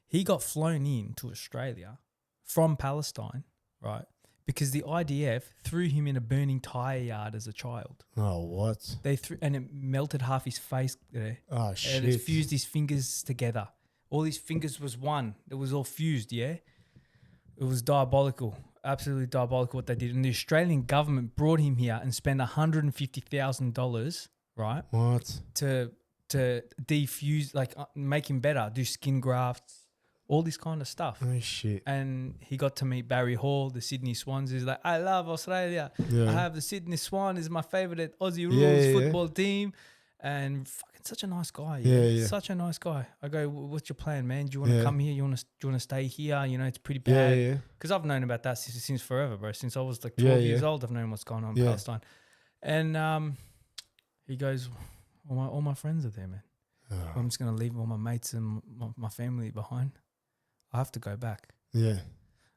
He got flown in to Australia from Palestine, right? Because the IDF threw him in a burning tyre yard as a child. Oh, what? And it melted half his face there. Oh, shit. And it fused his fingers together. All his fingers was one. It was all fused, yeah? It was diabolical. Absolutely diabolical what they did. And the Australian government brought him here and spent $150,000, right? What? To defuse, like make him better, do skin grafts, all this kind of stuff. Oh, shit. And he got to meet Barry Hall, the Sydney Swans. He's like, I love Australia. Yeah. I have the Sydney Swan is my favorite Aussie rules football team. And fucking such a nice guy. Yeah. Such a nice guy. I go, what's your plan, man? Do you want to come here? Do you want to stay here? You know, it's pretty bad. Yeah. Because I've known about that since forever, bro. Since I was like 12 years old, I've known what's going on in Palestine. And he goes, all my friends are there, man. Oh. I'm just going to leave all my mates and my family behind. I have to go back. Yeah.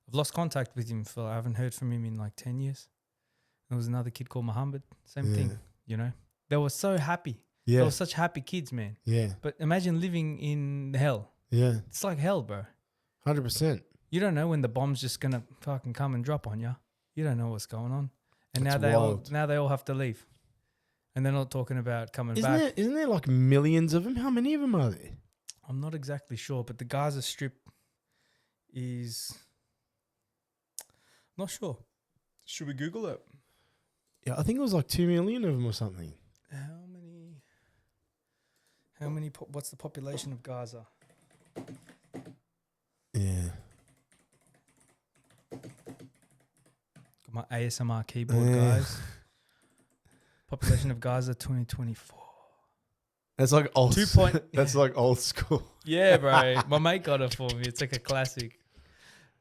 I've lost contact with him. I haven't heard from him in like 10 years. There was another kid called Muhammad. Same thing, you know. They were so happy. Yeah. They were such happy kids, man. Yeah. But imagine living in hell. Yeah. It's like hell, bro. 100%. You don't know when the bomb's just going to fucking come and drop on you. You don't know what's going on. And That's now they all have to leave. And they're not talking about coming back. Isn't there like millions of them? How many of them are there? I'm not exactly sure, but the Gaza Strip is... not sure. Should we Google it? Yeah, I think it was like 2 million of them or something. How many? What's the population of Gaza? Yeah. Got my ASMR keyboard, guys. Population of Gaza 2024. That's like old. That's like old school. Yeah, bro. My mate got it for me. It's like a classic.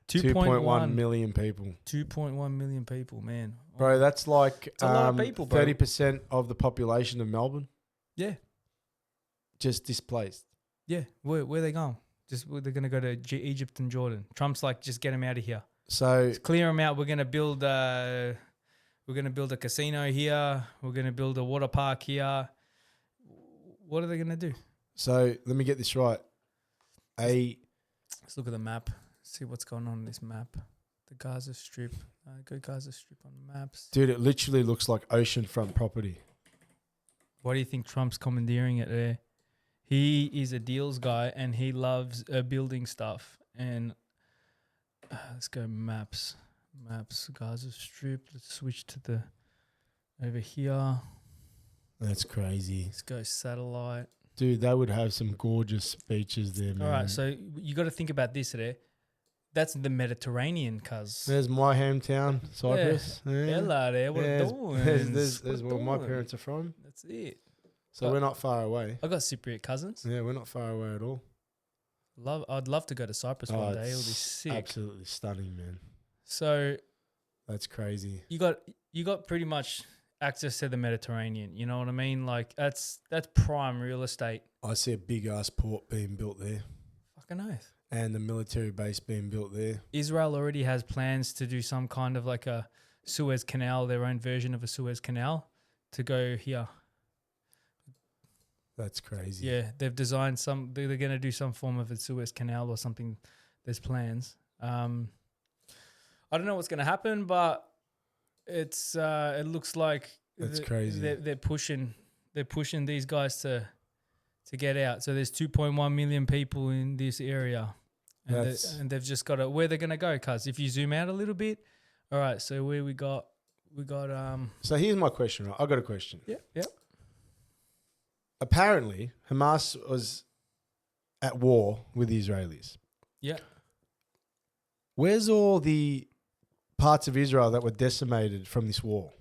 2.1 million people. 2.1 million people, man. Bro, that's like a lot of people, bro. 30% of the population of Melbourne. Yeah. Just displaced. Yeah. Where are they going? They're going to go to Egypt and Jordan. Trump's like, just get them out of here. So just clear them out. We're going to build a casino here. We're going to build a water park here. What are they going to do? So let me get this right. Let's look at the map. See what's going on this map. The Gaza Strip. Go Gaza Strip on the maps. Dude, it literally looks like oceanfront property. Why do you think Trump's commandeering it there? He is a deals guy and he loves building stuff. And let's go maps. Maps, Gaza Strip. Let's switch to over here. That's crazy. Let's go satellite. Dude, they would have some gorgeous beaches there, man. All right, so you got to think about this there. That's the Mediterranean, cuz. There's my hometown, Cyprus. Yeah. Hello there. What are doing? There's where my parents are from. That's it. So we're not far away. I got Cypriot cousins. Yeah, we're not far away at all. I'd love to go to Cyprus one day. It'll be sick. Absolutely stunning, man. So that's crazy. You got pretty much access to the Mediterranean. You know what I mean? Like that's prime real estate. I see a big ass port being built there. Fucking oath. And the military base being built there. Israel already has plans to do some kind of like a Suez Canal, their own version of a Suez Canal, to go here. That's crazy. Yeah, they've designed they're going to do some form of a Suez Canal or something. There's plans. I don't know what's going to happen, but it looks like that's crazy. They're pushing these guys to get out. So there's 2.1 million people in this area, and they've just got where they're going to go. Cuz if you zoom out a little bit, all right. So where we got. So here's my question. Right? I got a question. Yeah. Apparently, Hamas was at war with the Israelis. Yeah. where's all the parts of Israel that were decimated from this war?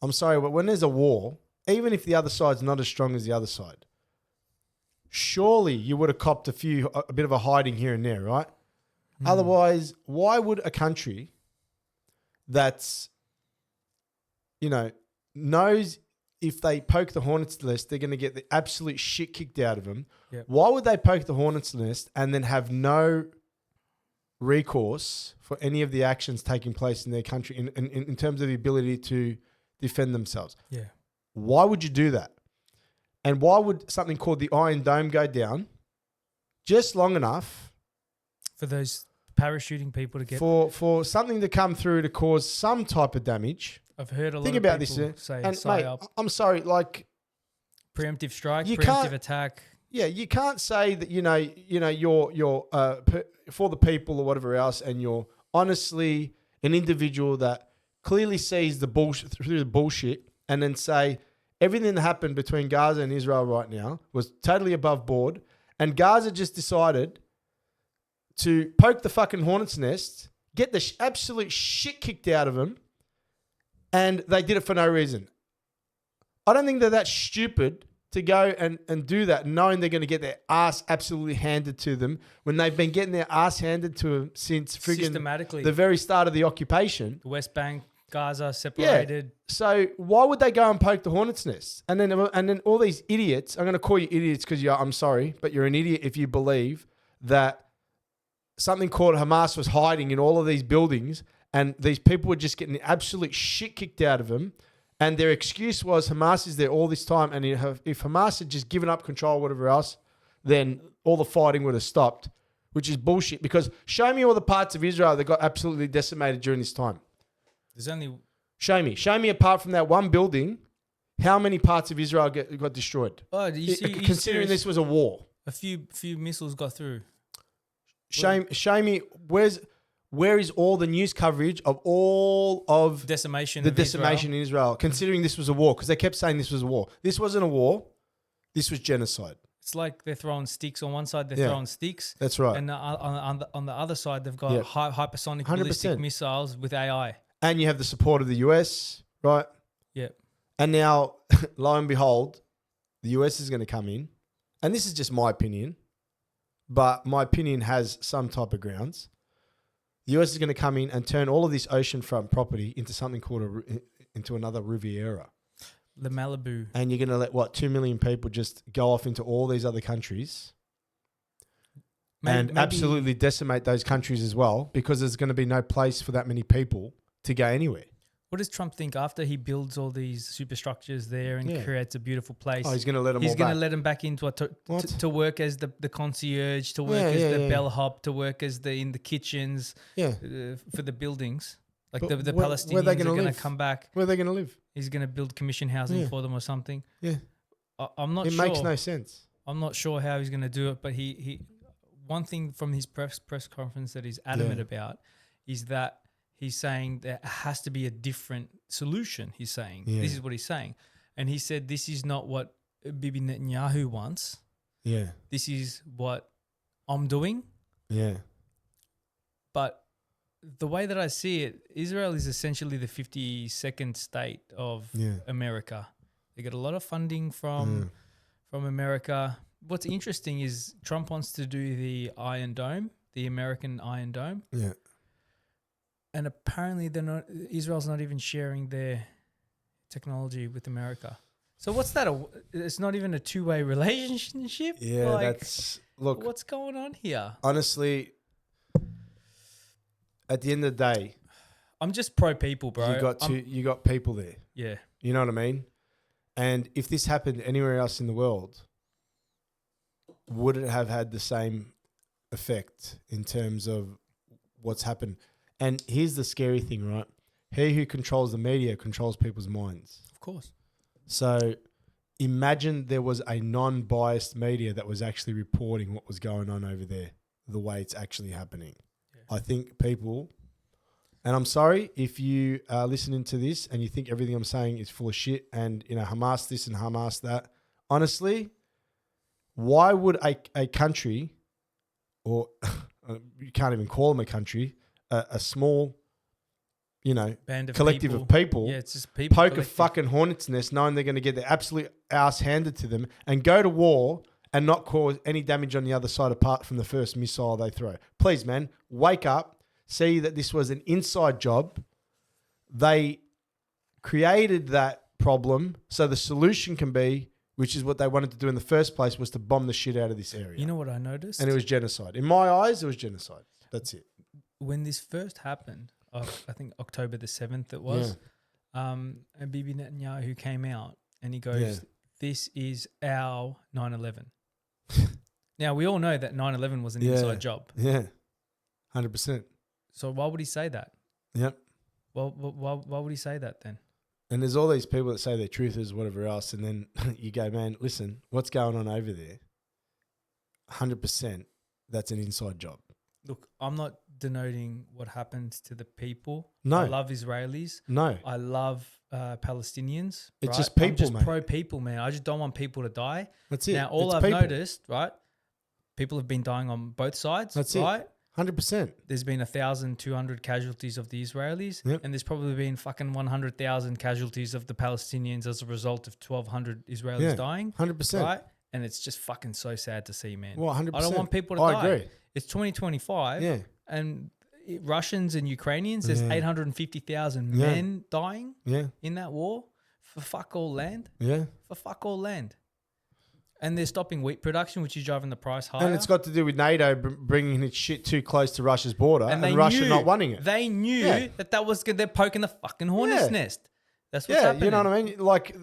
I'm sorry, but when there's a war, even if the other side's not as strong as the other side, surely you would have copped a bit of a hiding here and there, right? Otherwise, why would a country that's, knows if they poke the hornet's nest, they're going to get the absolute shit kicked out of them. Yep. Why would they poke the hornet's nest and then have no recourse for any of the actions taking place in their country in terms of the ability to defend themselves? Yeah. Why would you do that? And why would something called the Iron Dome go down just long enough for those parachuting people to get for something to come through to cause some type of damage? I've heard a lot Think of about people this, say and mate, psyop. I'm sorry, like Preemptive strike, you preemptive can't- attack. yeah, you can't say that you're for the people or whatever else, and you're honestly an individual that clearly sees the bullshit through the bullshit, and then say everything that happened between Gaza and Israel right now was totally above board, and Gaza just decided to poke the fucking hornet's nest, get the absolute shit kicked out of them, and they did it for no reason. I don't think they're that stupid to go and do that knowing they're going to get their ass absolutely handed to them when they've been getting their ass handed to them since friggin' Systematically. the very start of the occupation. The West Bank, Gaza separated. So why would they go and poke the hornet's nest? And then all these idiots, I'm going to call you idiots because I'm sorry, but you're an idiot if you believe that something called Hamas was hiding in all of these buildings and these people were just getting the absolute shit kicked out of them. And their excuse was Hamas is there all this time. And if Hamas had just given up control or whatever else, then all the fighting would have stopped, which is bullshit. Because show me all the parts of Israel that got absolutely decimated during this time. There's only Show me apart from that one building, how many parts of Israel got destroyed? Considering this was a war. a few missiles got through. Show me where is all the news coverage of all of Decimation the of decimation in Israel, considering this was a war? Because they kept saying this was a war. This wasn't a war. This was genocide. It's like they're throwing sticks on one side. They're Yeah. throwing sticks. That's right. And on the other side, they've got Yeah. hypersonic 100%. ballistic missiles with AI. And you have the support of the US, right? Yep. And now, lo and behold, the US is going to come in. And this is just my opinion, but my opinion has some type of grounds. The US is going to come in and turn all of this oceanfront property into something called into another Riviera. The Malibu. And you're going to let, 2 million people just go off into all these other countries and absolutely decimate those countries as well, because there's going to be no place for that many people to go anywhere. What does Trump think after he builds all these superstructures there and creates a beautiful place? Oh, he's going to let them He's all going back. to let them back into to work as the concierge, to work as the bellhop, to work as in the kitchens for the buildings. Like But the where Palestinians they are gonna going to live? come back. Where are they going to live? He's going to build commission housing for them or something. Yeah. I'm not It sure. makes no sense. I'm not sure how he's going to do it, but he one thing from his press conference that he's adamant about is that he's saying there has to be a different solution. He's saying this is what he's saying, and he said this is not what Bibi Netanyahu wants. Yeah. This is what I'm doing. Yeah. But the way that I see it, Israel is essentially the 52nd state of America. They get a lot of funding from America. What's interesting is Trump wants to do the Iron Dome, the American Iron Dome. Yeah. And apparently Israel's not even sharing their technology with America. So what's that? It's not even a two-way relationship? Yeah, look. What's going on here? Honestly, at the end of the day, I'm just pro-people, bro. You got people there. Yeah. You know what I mean? And if this happened anywhere else in the world, would it have had the same effect in terms of what's happened? And here's the scary thing, right? He who controls the media controls people's minds. Of course. So imagine there was a non-biased media that was actually reporting what was going on over there, the way it's actually happening. Yeah. I think people, and I'm sorry if you are listening to this and you think everything I'm saying is full of shit and, Hamas this and Hamas that. Honestly, why would a country, or can't even call them a country, a small, band of collective of people. Yeah, it's just people. Poke collective. a fucking hornet's nest knowing they're going to get their absolute ass handed to them and go to war and not cause any damage on the other side apart from the first missile they throw. Please, man, wake up. See that this was an inside job. They created that problem so the solution can be, which is what they wanted to do in the first place, was to bomb the shit out of this area. You know what I noticed? And it was genocide. In my eyes, it was genocide. That's it. When this first happened, I think October the 7th it was, and Bibi Netanyahu came out and he goes, this is our 9/11. Now, we all know that 9/11 was an inside job. Yeah, 100%. So why would he say that? Yep. Well, why would he say that then? And there's all these people that say their truth is whatever else, and then you go, man, listen, what's going on over there? 100%, that's an inside job. Look, I'm not denoting what happens to the people. No. I love Israelis. No. I love Palestinians. It's right? just people, I'm just mate. pro-people, man. I just don't want people to die. That's it. Now, all It's I've people. noticed, right, people have been dying on both sides, That's right? it. 100%. There's been 1,200 casualties of the Israelis, Yep. and there's probably been fucking 100,000 casualties of the Palestinians as a result of 1,200 Israelis dying. 100%. Right? And it's just fucking so sad to see, man. Well, 100%. I don't want people to die. I agree. It's 2025, Yeah. and Russians and Ukrainians, there's 850,000 Yeah. men dying Yeah. in that war for fuck all land. Yeah. For fuck all land. And they're stopping wheat production, which is driving the price higher. And it's got to do with NATO bringing its shit too close to Russia's border and Russia not wanting it. They knew that was good. They're poking the fucking hornet's nest. That's what's happening. You know what I mean? Like,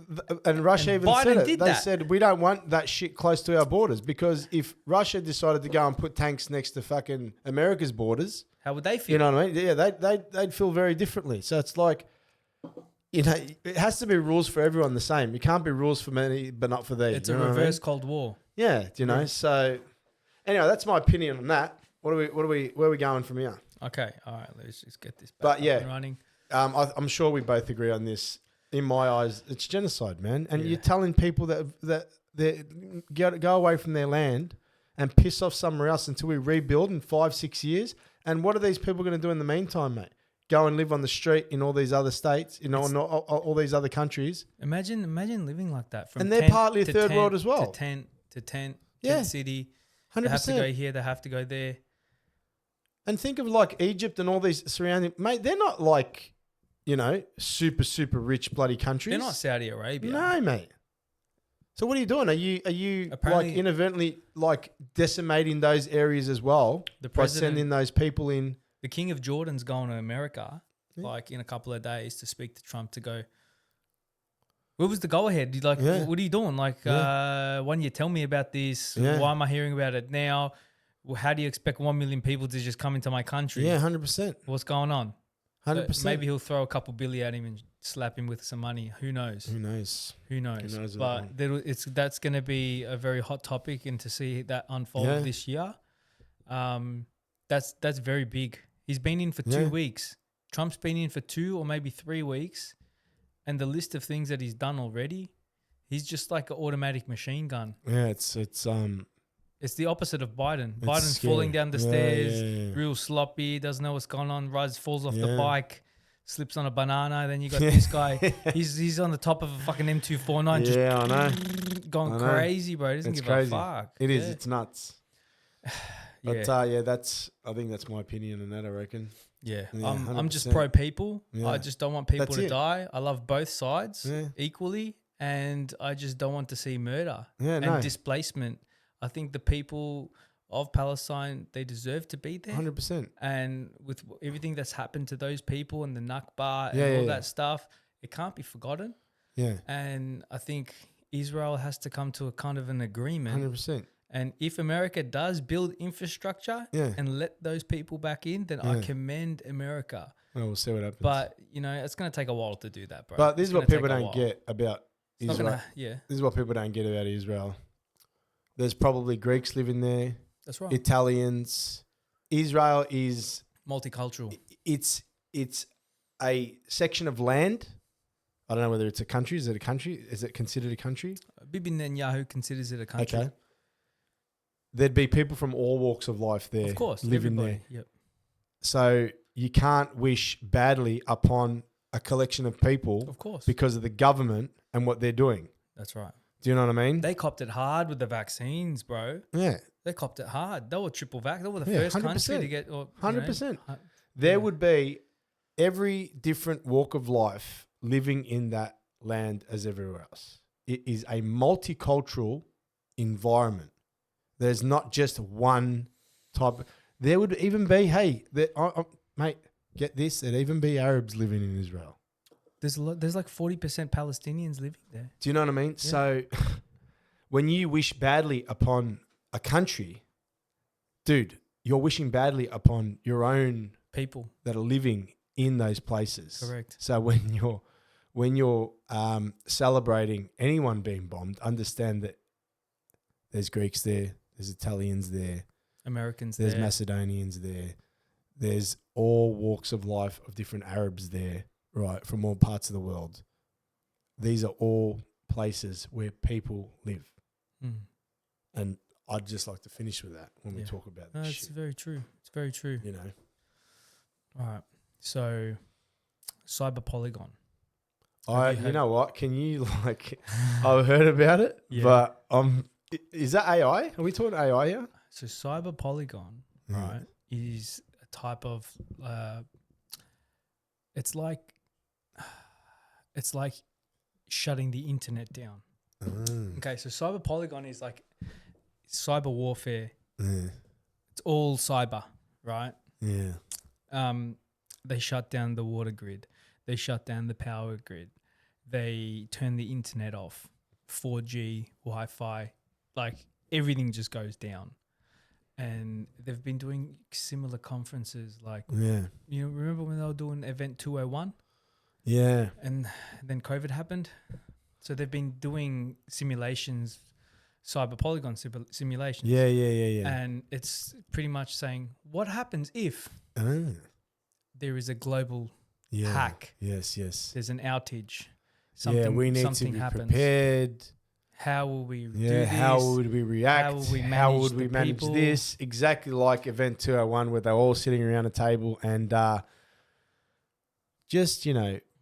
and Russia even Biden said it. did They that. said, we don't want that shit close to our borders, because if Russia decided to go and put tanks next to fucking America's borders, How would they feel? you know what I mean? Yeah, they'd feel very differently. So it's like, it has to be rules for everyone the same. It can't be rules for many but not for these. It's a reverse Cold War. Yeah, So anyway, that's my opinion on that. Where are we going from here? Okay, all right. Let's just get this back But up yeah. and running. I'm sure we both agree on this. In my eyes, it's genocide, man. And you're telling people that they go away from their land and piss off somewhere else until we rebuild in 5-6 years. And what are these people going to do in the meantime, mate? Go and live on the street in all these other states, all these other countries. Imagine living like that. From And they're tent partly a to third tent world as well. To tent Yeah. city. 100%. They have to go here. They have to go there. And think of like Egypt and all these surrounding, mate. They're not like, super, super rich bloody countries. They're not Saudi Arabia. No, mate. So what are you doing? Are you Apparently- like inadvertently like decimating those areas as well by sending those people in? The King of Jordan's going to America like in a couple of days to speak to Trump to go, where was the go-ahead? What are you doing? Like, why don't you tell me about this? Yeah. Why am I hearing about it now? Well, how do you expect 1 million people to just come into my country? Yeah, 100%. What's going on? 100%. Maybe he'll throw a couple billy at him and slap him with some money. Who knows? Who knows? Who knows? Who knows But that's going to be a very hot topic, and to see that unfold this year, that's very big. He's been in for 2 weeks. Trump's been in for 2 or maybe 3 weeks, and the list of things that he's done already, he's just like an automatic machine gun. Yeah, it's It's the opposite of Biden. Biden's scary. falling down the stairs, yeah. real sloppy, doesn't know what's going on, falls off the Yeah. bike, slips on a banana. Then you got this guy. He's on the top of a fucking M249, just I know. going crazy, bro. He doesn't It's give crazy. a fuck. It is. Yeah. It's nuts. Yeah. But I think that's my opinion on that. I reckon. Yeah, Yeah, I'm just 100%. pro people. Yeah. I just don't want people That's to it. die. I love both sides Yeah. equally, and I just don't want to see murder Yeah, and no. displacement. I think the people of Palestine, they deserve to be there. 100%. And with everything that's happened to those people and the Nakba and Yeah, all yeah, that stuff, it can't be forgotten. Yeah. And I think Israel has to come to a kind of an agreement. 100%. And if America does build infrastructure and let those people back in, then I commend America. Well, we'll see what happens. But, it's going to take a while to do that, bro. But this It's is what gonna people take a don't while. get about It's not Israel. gonna, This is what people don't get about Israel. There's probably Greeks living there, that's right. Italians. Israel is Multicultural. it's a section of land. I don't know whether it's a country. Is it a country? Is it considered a country? Bibi Netanyahu considers it a country. Okay. there'd be people from all walks of life there, of course, living everybody. there. Yep. So you can't wish badly upon a collection of people, Of course, because of the government and what they're doing. that's right. Do you know what I mean? They copped it hard with the vaccines, bro. Yeah, They copped it hard. They were triple vax. They were the Yeah, first country 100%. to get. 100%. There would be every different walk of life living in that land as everywhere else. It is a multicultural environment. There's not just one type. There would even be, mate, get this, there'd even be Arabs living in Israel. There's like 40% Palestinians living there. Do you know what I mean? Yeah. So when you wish badly upon a country, dude, you're wishing badly upon your own people that are living in those places. Correct. So when you're celebrating anyone being bombed, understand that there's Greeks there, there's Italians there, Americans there's there. Macedonians there, there's all walks of life of different Arabs there, right, from all parts of the world. These are all places where people live. Mm. And I'd just like to finish with that when we talk about this It's shit. very true. It's very true. You know? All right. So, cyber Polygon. You know what? Can you I've heard about it, but is that AI? Are we talking AI here? So, cyber Polygon, right, is a type of it's like shutting the internet down. Okay, so cyber Polygon is like cyber warfare. It's all cyber, right? Yeah. They shut down the water grid. They shut down the power grid. They turn the internet off. 4G, Wi-Fi, like everything just goes down. And they've been doing similar conferences, like remember when they were doing Event 201? Yeah. And then COVID happened. So they've been doing simulations, cyber Polygon simulations. Yeah. And it's pretty much saying, what happens if there is a global hack? Yes. There's an outage. We need to be prepared. How will we do this? How would we react? How would we manage people? this? Exactly like Event 201, where they're all sitting around a table and just,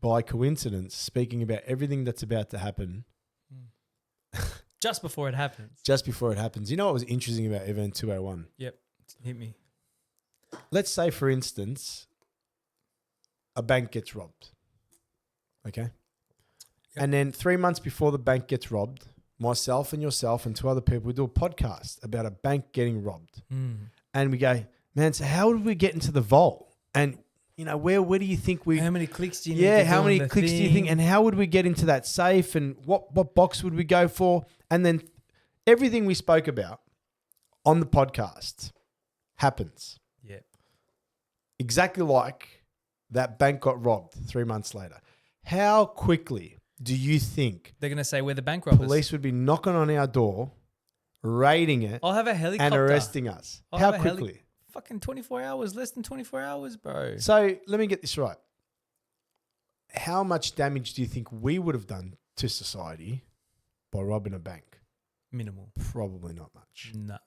by coincidence, speaking about everything that's about to happen. Just before it happens. Just before it happens. You know what was interesting about Event 201? Yep. Hit me. Let's say, for instance, a bank gets robbed. Okay? Yep. And then 3 months before the bank gets robbed, myself and yourself and two other people, we do a podcast about a bank getting robbed. And we go, man, so how did we get into the vault? And, where do you think we... How many clicks do you need to do how many on the clicks do you think? And how would we get into that safe? And what box would we go for? And then everything we spoke about on the podcast happens. Yeah. Exactly like that bank got robbed 3 months later. How quickly do you think they're going to say we're the bank robbers? Police would be knocking on our door, raiding it, I'll have a helicopter and arresting us? How quickly? Fucking 24 hours, less than 24 hours, bro. So let me get this right. How much damage do you think we would have done to society by robbing a bank? Minimal. Probably not much. No.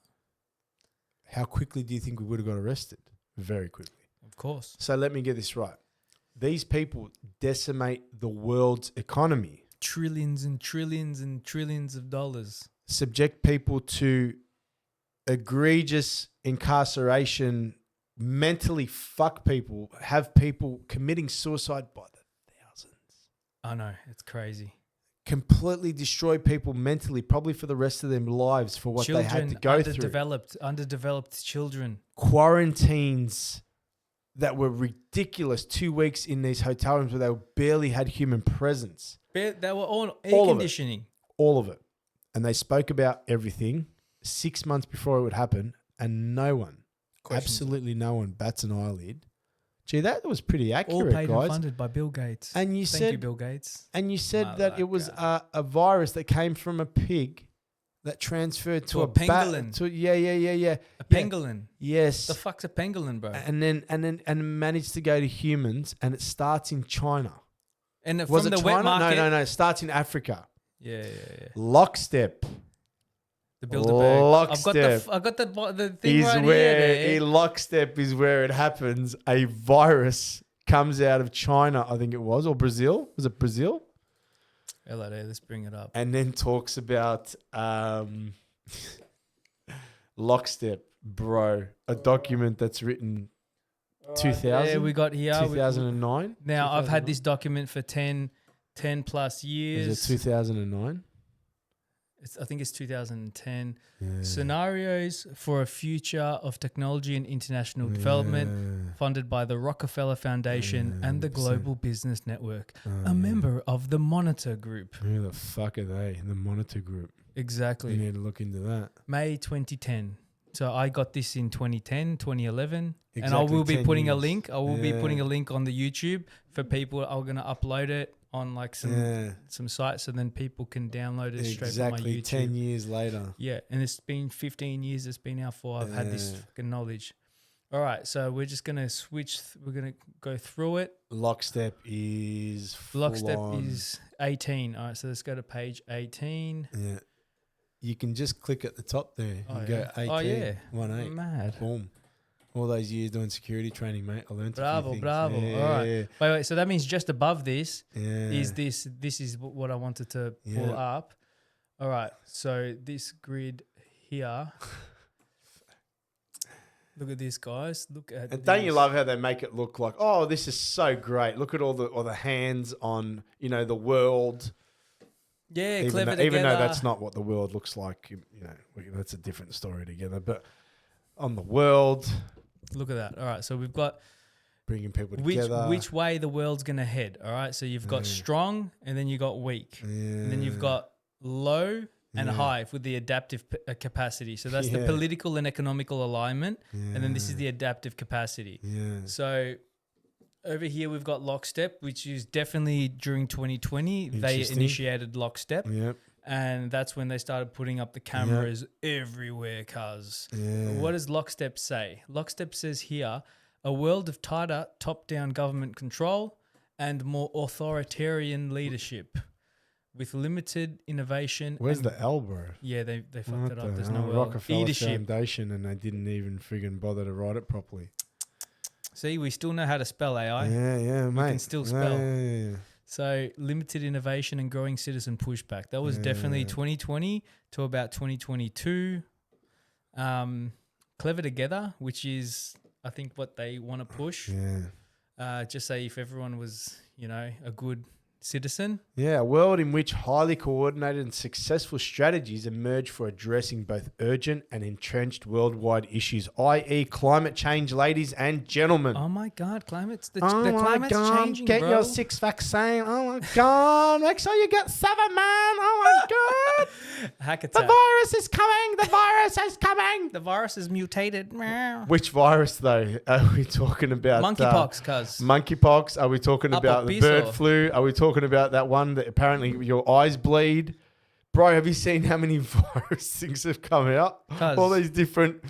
How quickly do you think we would have got arrested? Very quickly. Of course. So let me get this right. These people decimate the world's economy. Trillions and trillions and trillions of dollars. Subject people to egregious incarceration, mentally fuck people, have people committing suicide by the thousands. I know, it's crazy. Completely destroy people mentally, probably for the rest of their lives for what they had to go through. Underdeveloped children. Quarantines that were ridiculous. 2 weeks in these hotel rooms where they barely had human presence. They were all air conditioning. All of it. And they spoke about everything 6 months before it would happen, and no one, absolutely no one, bats an eyelid. Gee, that was pretty accurate, all paid guys. and funded by Bill Gates. And Thank you, Bill Gates. And you said that it was a virus that came from a pig that transferred to a pangolin. A pangolin. Yes. The fuck's a pangolin, bro? And managed to go to humans, and it starts in China. And was from it the China? wet market? No. It starts in Africa. Yeah. Lockstep. The Bilderberg. I've got the thing right here. Lockstep is where it happens. A virus comes out of China, I think it was, or Brazil. Was it Brazil? Let's bring it up. And then talks about Lockstep, bro. A document that's written 2000. Yeah, we got here 2009. Now I've had this document for 10 plus years. Is it 2009? I think it's 2010. Yeah. Scenarios for a future of technology and international development, funded by the Rockefeller Foundation and the Global Business Network, a member of the Monitor Group. Who the fuck are they? The Monitor Group. Exactly. You need to look into that. May 2010. So I got this in 2010, 2011. Exactly, and I will be putting a link. I will be putting a link on the YouTube for people. I'm going to upload it on like some sites, so then people can download it straight from my YouTube. 10 years later. Yeah, and it's been 15 years. It's been now for I've had this fucking knowledge. All right, so we're just gonna switch. We're gonna go through it. Lockstep is 18. All right, so let's go to page 18. Yeah, you can just click at the top there and go 18. Oh yeah, 18. Mad. Boom. All those years doing security training, mate. I learned Bravo. Yeah, all right. Wait. So that means just above this is this. This is what I wanted to pull up. All right. So this grid here. Look at this, guys. Look at. And don't you love how they make it look like? Oh, this is so great. Look at all the hands on the world. Yeah, even clever though, together. even though that's not what the world looks like. That's a different story together. But on the world. Look at that. All right. So we've got bringing people together. Which way the world's going to head. All right. So you've got strong and then you got weak. And then you've got low and high with the adaptive capacity. So that's the political and economical alignment. And then this is the adaptive capacity. So over here we've got Lockstep, which is definitely during 2020. They initiated Lockstep. Yep. And that's when they started putting up the cameras everywhere, cuz. What does Lockstep say? Lockstep says here, a world of tighter top-down government control and more authoritarian leadership with limited innovation. Where's the L, bro? Yeah, they fucked it up. There's no L. Rockefeller Foundation, and they didn't even friggin' bother to write it properly. See, we still know how to spell AI. Yeah, mate. We can still spell. Yeah. So limited innovation and growing citizen pushback. That was definitely 2020 to about 2022. Clever together, which is I think what they want to push. Just say if everyone was, a good citizen. Yeah, a world in which highly coordinated and successful strategies emerge for addressing both urgent and entrenched worldwide issues, i.e. climate change, ladies and gentlemen. Oh my God, the climate's changing, Get bro. your 6 vaccine. Oh my God, make sure you get 7, man. Oh my God. Hack attack. The virus is coming. The virus is coming. The virus is mutated. Which virus though? Are we talking about? Monkeypox, cuz. Monkeypox. Are we talking about the bird flu? Are we talking about that one that apparently your eyes bleed? Bro, have you seen how many virus things have come out? All these different...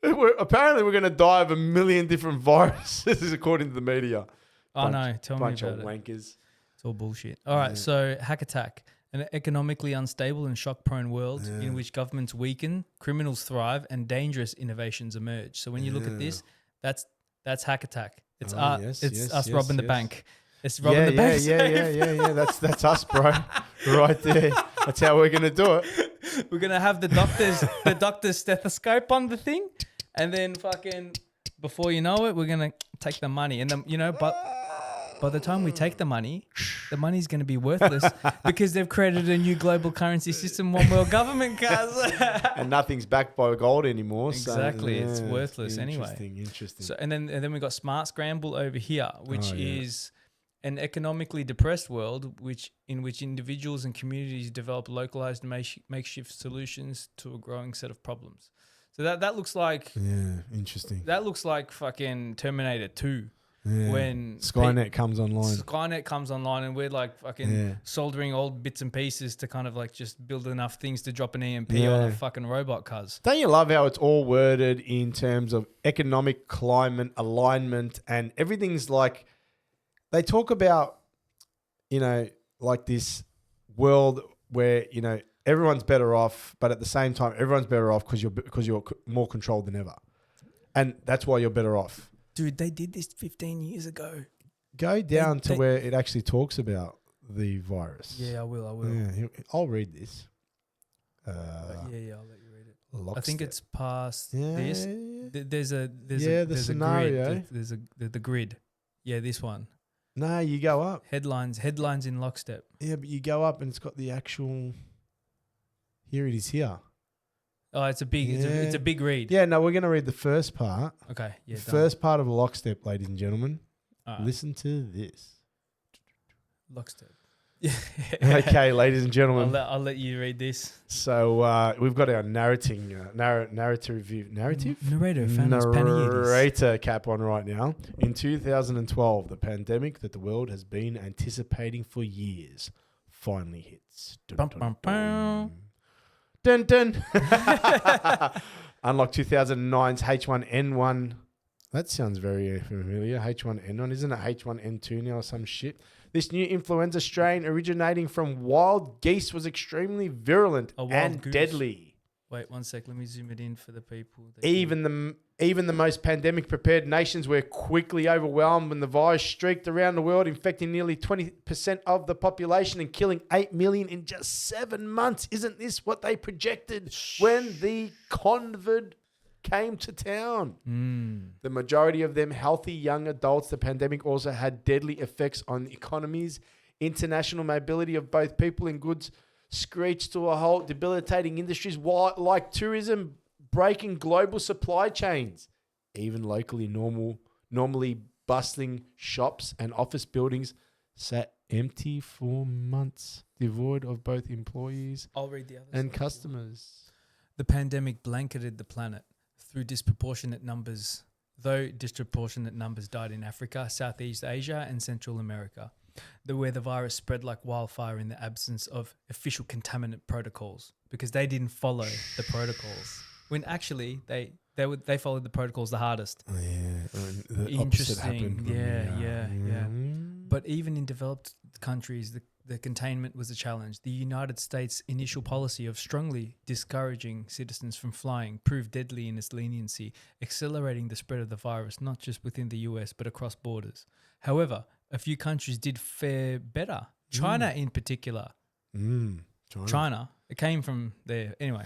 Apparently we're going to die of 1 million different viruses according to the media. Oh no, tell me about it. Bunch of wankers. It's all bullshit. All right, so hack attack. An economically unstable and shock-prone world in which governments weaken, criminals thrive, and dangerous innovations emerge. So when you look at this, that's hack attack. It's us robbing the bank. It's robbing the bank. Yeah. That's us, bro. Right there. That's how we're gonna do it. We're gonna have the doctor's stethoscope on the thing, and then fucking before you know it, we're gonna take the money, and then but by the time we take the money's going to be worthless because they've created a new global currency system, one world government, cuz. And nothing's backed by gold anymore. Exactly, so, it's worthless anyway. Interesting. So and then we got smart scramble over here, which is an economically depressed world, in which individuals and communities develop localized makeshift solutions to a growing set of problems. So that looks like interesting. That looks like fucking Terminator 2. Yeah. When Skynet comes online. Skynet comes online and we're like fucking soldering old bits and pieces to kind of like just build enough things to drop an EMP on a fucking robot, cuz. Don't you love how it's all worded in terms of economic climate alignment and everything's like, they talk about, like this world where, everyone's better off, but at the same time, everyone's better off because you're more controlled than ever, and that's why you're better off. Dude, they did this 15 years ago. Go down to where it actually talks about the virus. Yeah, I will. Yeah, I'll read this. Yeah, I'll let you read it. Lockstep. I think it's past Yeah, this. yeah. There's a the scenario. A grid. There's the grid. Yeah, this one. No, you go up. Headlines in lockstep. Yeah, but you go up and it's got the actual. Here it is. Here. Oh, it's a big read. Yeah, no, we're gonna read the first part. Okay. Yeah. The first part of Lockstep, ladies and gentlemen. Right. Listen to this. Lockstep. Okay, ladies and gentlemen. I'll let you read this. So we've got our narrator, Fanos Panayides. Narrator cap on right now. In 2012, the pandemic that the world has been anticipating for years finally hits. Dun, dun, dun. Dun, dun. Unlike 2009's H1N1. That sounds very familiar. H1N1. Isn't it H1N2 now or some shit? This new influenza strain originating from wild geese was extremely virulent and deadly. Wait 1 sec. Let me zoom it in for the people. Even the most pandemic prepared nations were quickly overwhelmed when the virus streaked around the world, infecting nearly 20% of the population and killing 8 million in just 7 months. Isn't this what they projected when the COVID came to town? The majority of them healthy young adults. The pandemic also had deadly effects on economies. International mobility of both people and goods screeched to a halt, debilitating industries like tourism, breaking global supply chains. Even locally normally bustling shops and office buildings sat empty for months, devoid of both employees and customers. The pandemic blanketed the planet. Though disproportionate numbers died in Africa, Southeast Asia, and Central America, where the virus spread like wildfire in the absence of official contaminant protocols, because they didn't follow the protocols. When actually they followed the protocols the hardest. Oh, yeah, the interesting. opposite happened. Yeah. But even in developed countries, the containment was a challenge. The United States' initial policy of strongly discouraging citizens from flying proved deadly in its leniency, accelerating the spread of the virus not just within the US but across borders. However, a few countries did fare better. China in particular. China. It came from there. Anyway.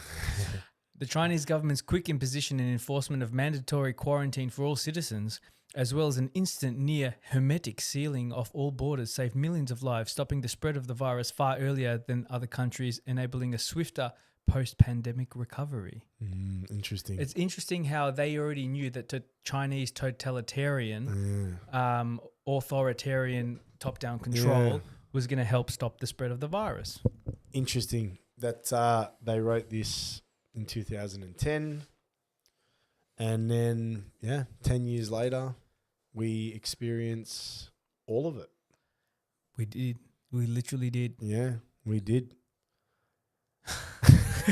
The Chinese government's quick imposition and enforcement of mandatory quarantine for all citizens, as well as an instant near hermetic sealing of all borders, saved millions of lives, stopping the spread of the virus far earlier than other countries, enabling a swifter post-pandemic recovery. Interesting. It's interesting how they already knew that Chinese totalitarian, authoritarian top-down control was going to help stop the spread of the virus. Interesting that they wrote this in 2010, and then 10 years later we experience all of it. We literally did. Yeah, we did.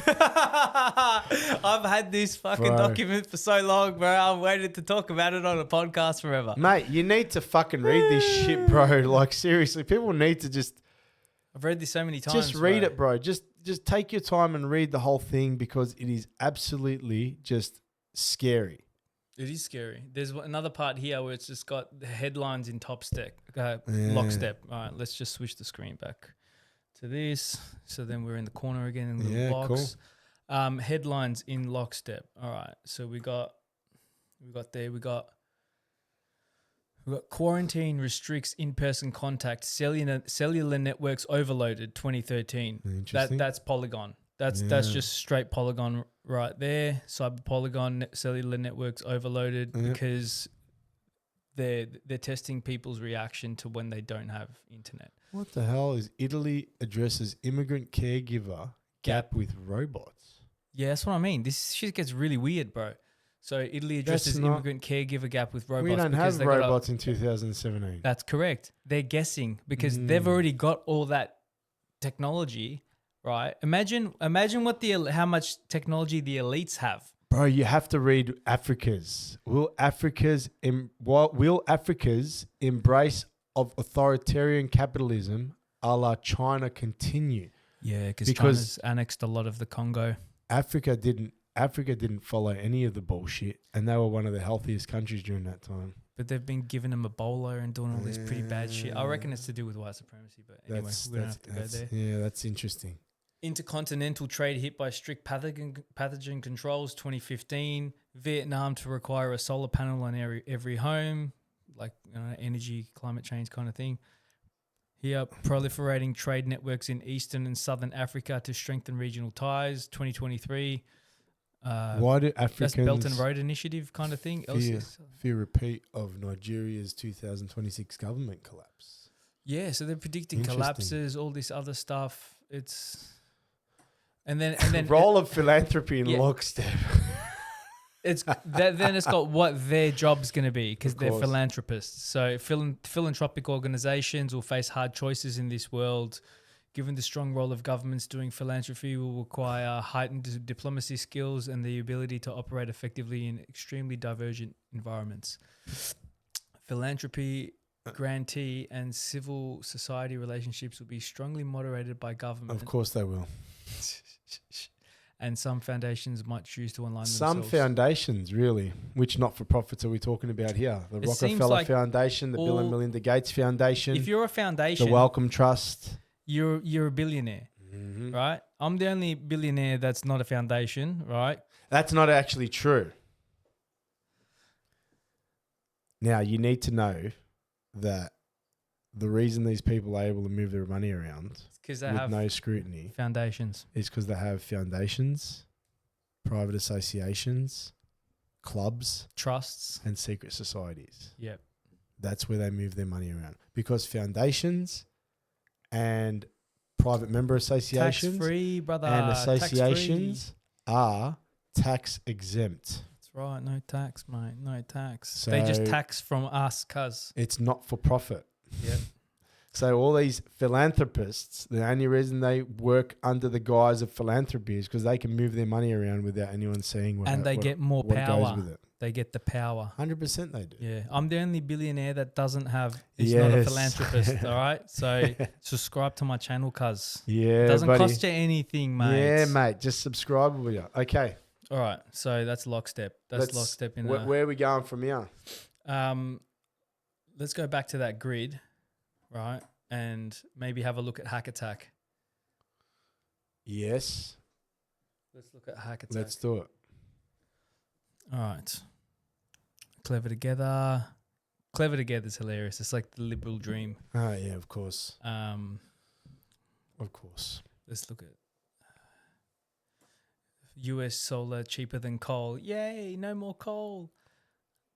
I've had this fucking document for so long, bro. I've waited to talk about it on a podcast forever. Mate, you need to fucking read this shit, bro. Like, seriously, people need to just... I've read this so many times. Just read it, bro. Just take your time and read the whole thing, because it is absolutely just scary. It is scary. There's another part here where it's just got the headlines in lockstep. All right, let's just switch the screen back to this. So then we're in the corner again in the little box. Cool. Headlines in lockstep. All right. So we got quarantine restricts in-person contact. Cellular networks overloaded 2013. That's Polygon. That's just straight Polygon right there. Cyber Polygon, cellular networks overloaded because they're testing people's reaction to when they don't have internet. What the hell is Italy addresses immigrant caregiver gap with robots? Yeah, that's what I mean. This shit gets really weird, bro. So Italy addresses immigrant caregiver gap with robots. We don't have robots in 2017. That's correct. They're guessing because they've already got all that technology, right? Imagine how much technology the elites have. Bro, you have to read Africa's. Will Africa's embrace of authoritarian capitalism a la China continue? Yeah, because China's annexed a lot of the Congo. Africa didn't follow any of the bullshit, and they were one of the healthiest countries during that time. But they've been giving them Ebola and doing all this pretty bad shit. I reckon it's to do with white supremacy, but anyway, we don't have to go there. Yeah, that's interesting. Intercontinental trade hit by strict pathogen controls, 2015. Vietnam to require a solar panel on every home, like energy, climate change kind of thing. Here, proliferating trade networks in Eastern and Southern Africa to strengthen regional ties, 2023. Why do Africans... That's Belt and Road Initiative kind of thing. Fear repeat of Nigeria's 2026 government collapse. Yeah, so they're predicting collapses, all this other stuff. It's... And then role of philanthropy in lockstep. Then it's got what their job's going to be because they're philanthropists. So philanthropic organizations will face hard choices in this world. Given the strong role of governments doing philanthropy will require heightened diplomacy skills and the ability to operate effectively in extremely divergent environments. Philanthropy, grantee, and civil society relationships will be strongly moderated by government. Of course they will. And some foundations might choose to align themselves. Some foundations, really. Which not-for-profits are we talking about here? The Rockefeller Foundation, the Bill and Melinda Gates Foundation. If you're a foundation... The Wellcome Trust. You're a billionaire, right? I'm the only billionaire that's not a foundation, right? That's not actually true. Now, you need to know that the reason these people are able to move their money around with have no scrutiny foundations is because they have foundations, private associations, clubs, trusts, and secret societies. Yep. That's where they move their money around. Because foundations and private member associations tax-free, brother, and associations are tax exempt. That's right. No tax, mate. No tax. So they just tax from us, cuz. It's not for profit. Yep. So all these philanthropists, the only reason they work under the guise of philanthropy is because they can move their money around without anyone seeing what and they get more power. Goes with it. They get the power. 100% they do. Yeah. I'm the only billionaire that doesn't have, is not a philanthropist, all right? So subscribe to my channel, cuz. Yeah, it doesn't cost you anything, mate. Yeah, mate. Just subscribe with you. Okay. All right. So that's lockstep. Lockstep in where are we going from here? Let's go back to that grid, right? And maybe have a look at Hack Attack. Yes. Let's look at Hack Attack. Let's do it. All right. Clever Together. Clever Together is hilarious. It's like the liberal dream. Oh, yeah, of course. Of course. Let's look at US solar cheaper than coal. Yay, no more coal.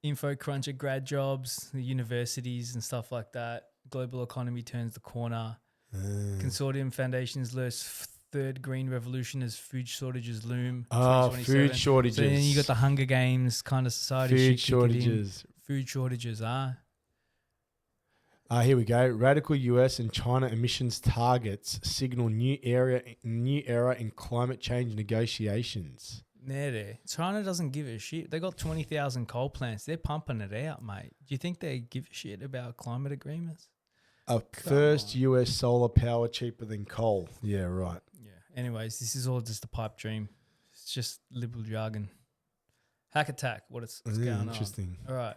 Info cruncher grad jobs, the universities and stuff like that. Global economy turns the corner. Consortium foundations lures third green revolution as food shortages loom. Oh, food shortages. So then you got the Hunger Games kind of society. Food shortages. Food shortages, Here we go. Radical US and China emissions targets signal new era in climate change negotiations. There. China doesn't give a shit. They got 20,000 coal plants. They're pumping it out, mate. Do you think they give a shit about climate agreements? First US solar power cheaper than coal. Yeah, right. Yeah. Anyways, this is all just a pipe dream. It's just liberal jargon. Hack Attack. What's going on? Interesting. All right.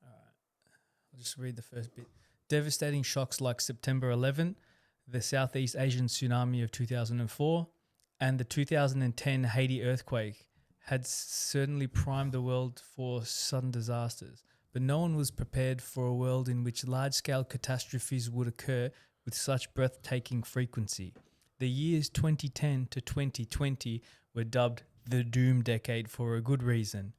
I'll just read the first bit. Devastating shocks like September 11, the Southeast Asian tsunami of 2004, and the 2010 Haiti earthquake had certainly primed the world for sudden disasters. But no one was prepared for a world in which large-scale catastrophes would occur with such breathtaking frequency. The years 2010 to 2020 were dubbed the Doom Decade for a good reason.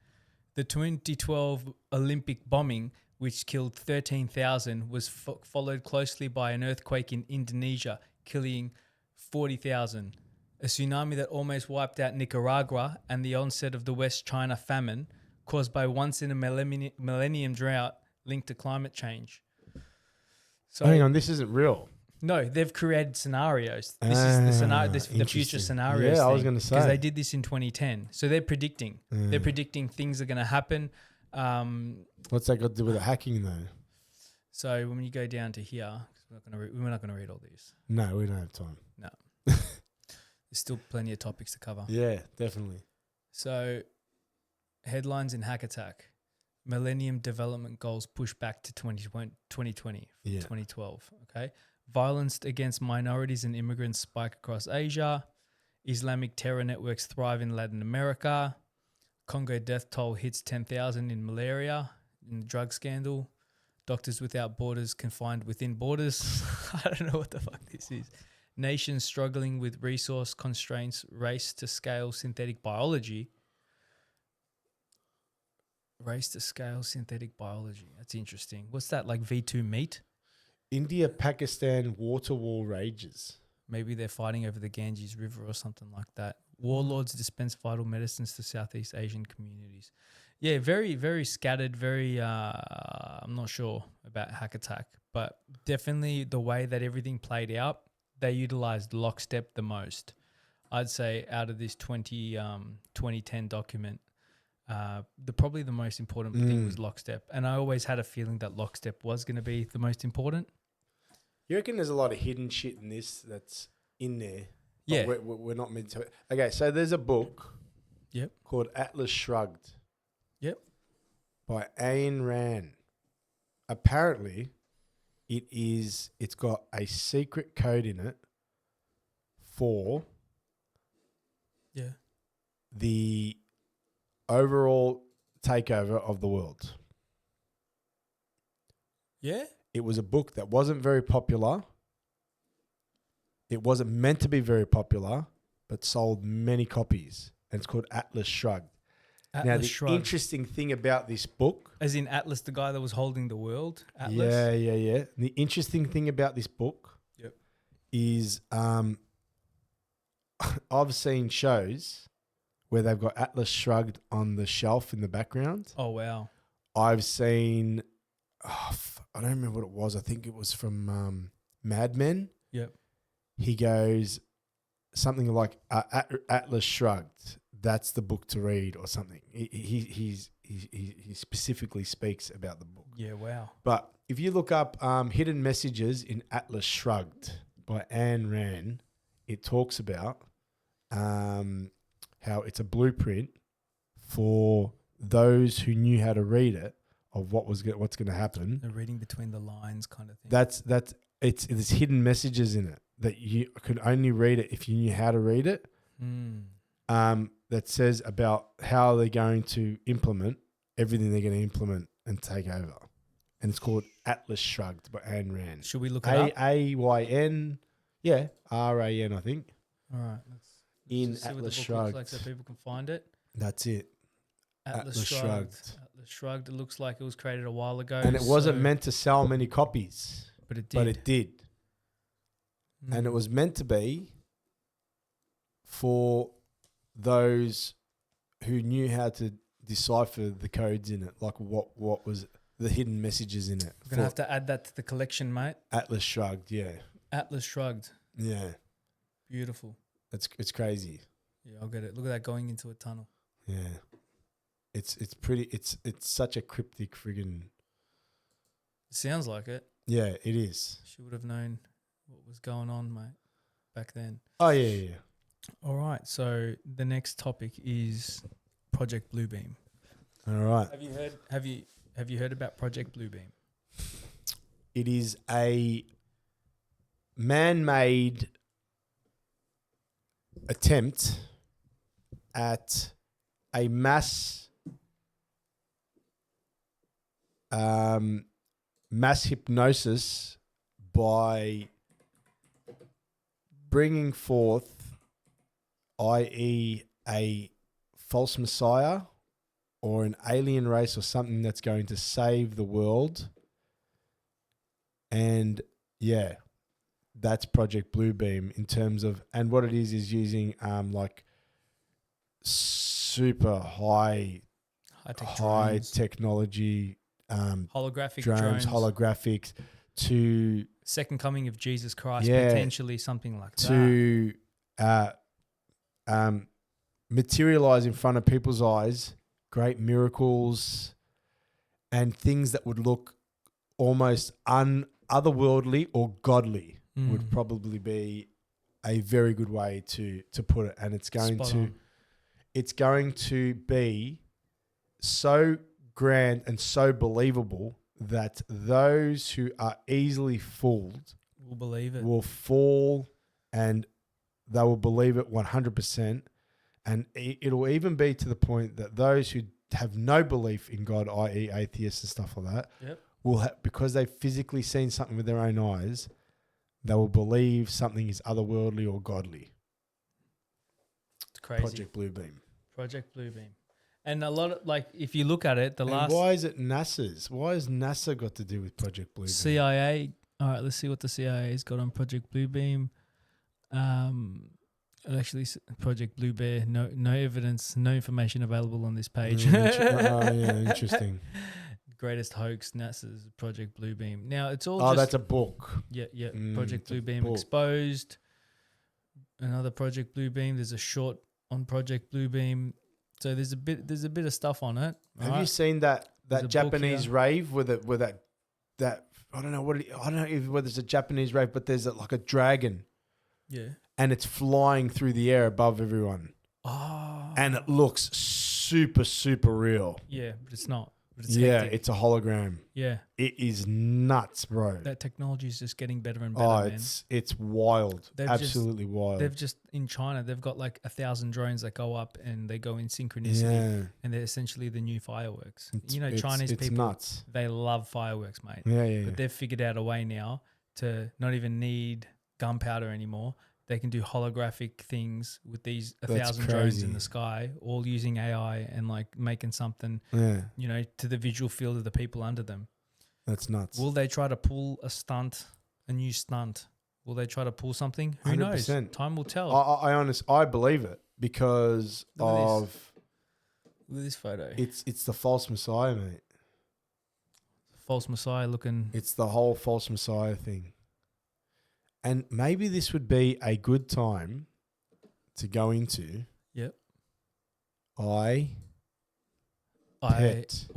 The 2012 Olympic bombing, which killed 13,000, was followed closely by an earthquake in Indonesia, killing 40,000. A tsunami that almost wiped out Nicaragua, and the onset of the West China famine, caused by once-in-a-millennium drought linked to climate change. So, hang on, this isn't real. No, they've created scenarios. This is the scenario, the future scenarios. Yeah, I was going to say. Because they did this in 2010. So they're predicting. They're predicting things are going to happen. What's that got to do with the hacking, though? So when you go down to here, we're not gonna read all these. No, we don't have time. No. There's still plenty of topics to cover. Yeah, definitely. So, headlines in Hack Attack. Millennium Development Goals pushed back to 2020 from 2012. Okay. Violence against minorities and immigrants spike across Asia. Islamic terror networks thrive in Latin America. Congo death toll hits 10,000 in malaria in the drug scandal. Doctors Without Borders confined within borders. I don't know what the fuck this is. Nations struggling with resource constraints, race to scale synthetic biology. Race to scale synthetic biology. That's interesting. What's that, like V2 meat? India-Pakistan water war rages. Maybe they're fighting over the Ganges River or something like that. Warlords dispense vital medicines to Southeast Asian communities. Yeah, very, very scattered, very, I'm not sure about Hack Attack, but definitely the way that everything played out, they utilized Lockstep the most. I'd say out of this 2010 document, probably the most important thing was Lockstep. And I always had a feeling that Lockstep was going to be the most important. You reckon there's a lot of hidden shit in this that's in there? Yeah. We're not meant to. Okay, so there's a book called Atlas Shrugged. Yep. By Ayn Rand. Apparently, it's got a secret code in it for the overall takeover of the world. Yeah? It was a book that wasn't very popular. It wasn't meant to be very popular, but sold many copies. And it's called Atlas Shrugged. Atlas Shrugged. Interesting thing about this book... As in Atlas, the guy that was holding the world? Atlas? Yeah. The interesting thing about this book is I've seen shows where they've got Atlas Shrugged on the shelf in the background. Oh, wow. I've seen... I don't remember what it was. I think it was from Mad Men. Yep. He goes something like Atlas Shrugged. That's the book to read, or something. He specifically speaks about the book. Yeah, wow. But if you look up hidden messages in Atlas Shrugged by Ayn Rand, it talks about how it's a blueprint for those who knew how to read it of what's going to happen. The reading between the lines kind of thing. There's hidden messages in it that you could only read it if you knew how to read it. That says about how they're going to implement everything they're going to implement and take over. And it's called Atlas Shrugged by Ayn Rand. Should we look it up? A-Y-N, R-A-N, I think. All right. Let's Atlas Shrugged. Like so people can find it. That's it. Atlas Shrugged. Atlas Shrugged. It looks like it was created a while ago. And it wasn't meant to sell many copies. But it did. And it was meant to be for those who knew how to decipher the codes in it, like what was the hidden messages in it. We're going to have to add that to the collection, mate. Atlas Shrugged, yeah. Atlas Shrugged. Yeah. Beautiful. It's crazy. Yeah, I'll get it. Look at that going into a tunnel. Yeah. It's pretty, it's such a cryptic friggin'... It sounds like it. Yeah, it is. She would have known what was going on, mate, back then. Oh, yeah. All right. So the next topic is Project Bluebeam. All right. Have you heard about Project Bluebeam? It is a man-made attempt at a mass hypnosis by bringing forth, i.e. a false messiah or an alien race or something that's going to save the world. And yeah, that's Project Bluebeam in terms of, and what it is using like super high technology holographic drones, holographics to second coming of Jesus Christ, potentially something like to materialize in front of people's eyes great miracles and things that would look almost otherworldly or godly would probably be a very good way to put it. And it's going to be so grand and so believable that those who are easily fooled will believe it, will fall, and they will believe it 100%. And it'll even be to the point that those who have no belief in God, i.e. atheists and stuff like that, will because they've physically seen something with their own eyes, they will believe something is otherworldly or godly. It's crazy. Project Bluebeam. And a lot of, like, if you look at it, why is it NASA's? Why has NASA got to do with Project Bluebeam? CIA. All right, let's see what the CIA's got on Project Bluebeam. Actually, Project Blue Bear, no evidence, no information available on this page. Interesting. Greatest hoax, NASA's Project Bluebeam. Now, it's all that's a book. Yeah. Project Bluebeam Exposed. Another Project Bluebeam. There's a short on Project Bluebeim. So there's a bit of stuff on it. Have you seen that Japanese rave with that I don't know whether it's a Japanese rave, but there's like a dragon. Yeah. And it's flying through the air above everyone. Oh. And it looks super, super real. Yeah, but it's not. But it's hectic. It's a hologram. Yeah. It is nuts, bro. That technology is just getting better and better, man. It's wild. Absolutely wild. They've just, in China, they've got like 1,000 drones that go up and they go in synchronicity. Yeah. And they're essentially the new fireworks. Chinese people, nuts. They love fireworks, mate. Yeah. But they've figured out a way now to not even need gunpowder anymore. They can do holographic things with these 1,000 drones in the sky, all using AI and like making something, to the visual field of the people under them. That's nuts. Will they try to pull a new stunt? Will they try to pull something? Who 100%. Knows? Time will tell. I believe it because Look at this photo. It's the false Messiah, mate. False Messiah looking. It's the whole false Messiah thing. And maybe this would be a good time to go into. Yep. I pet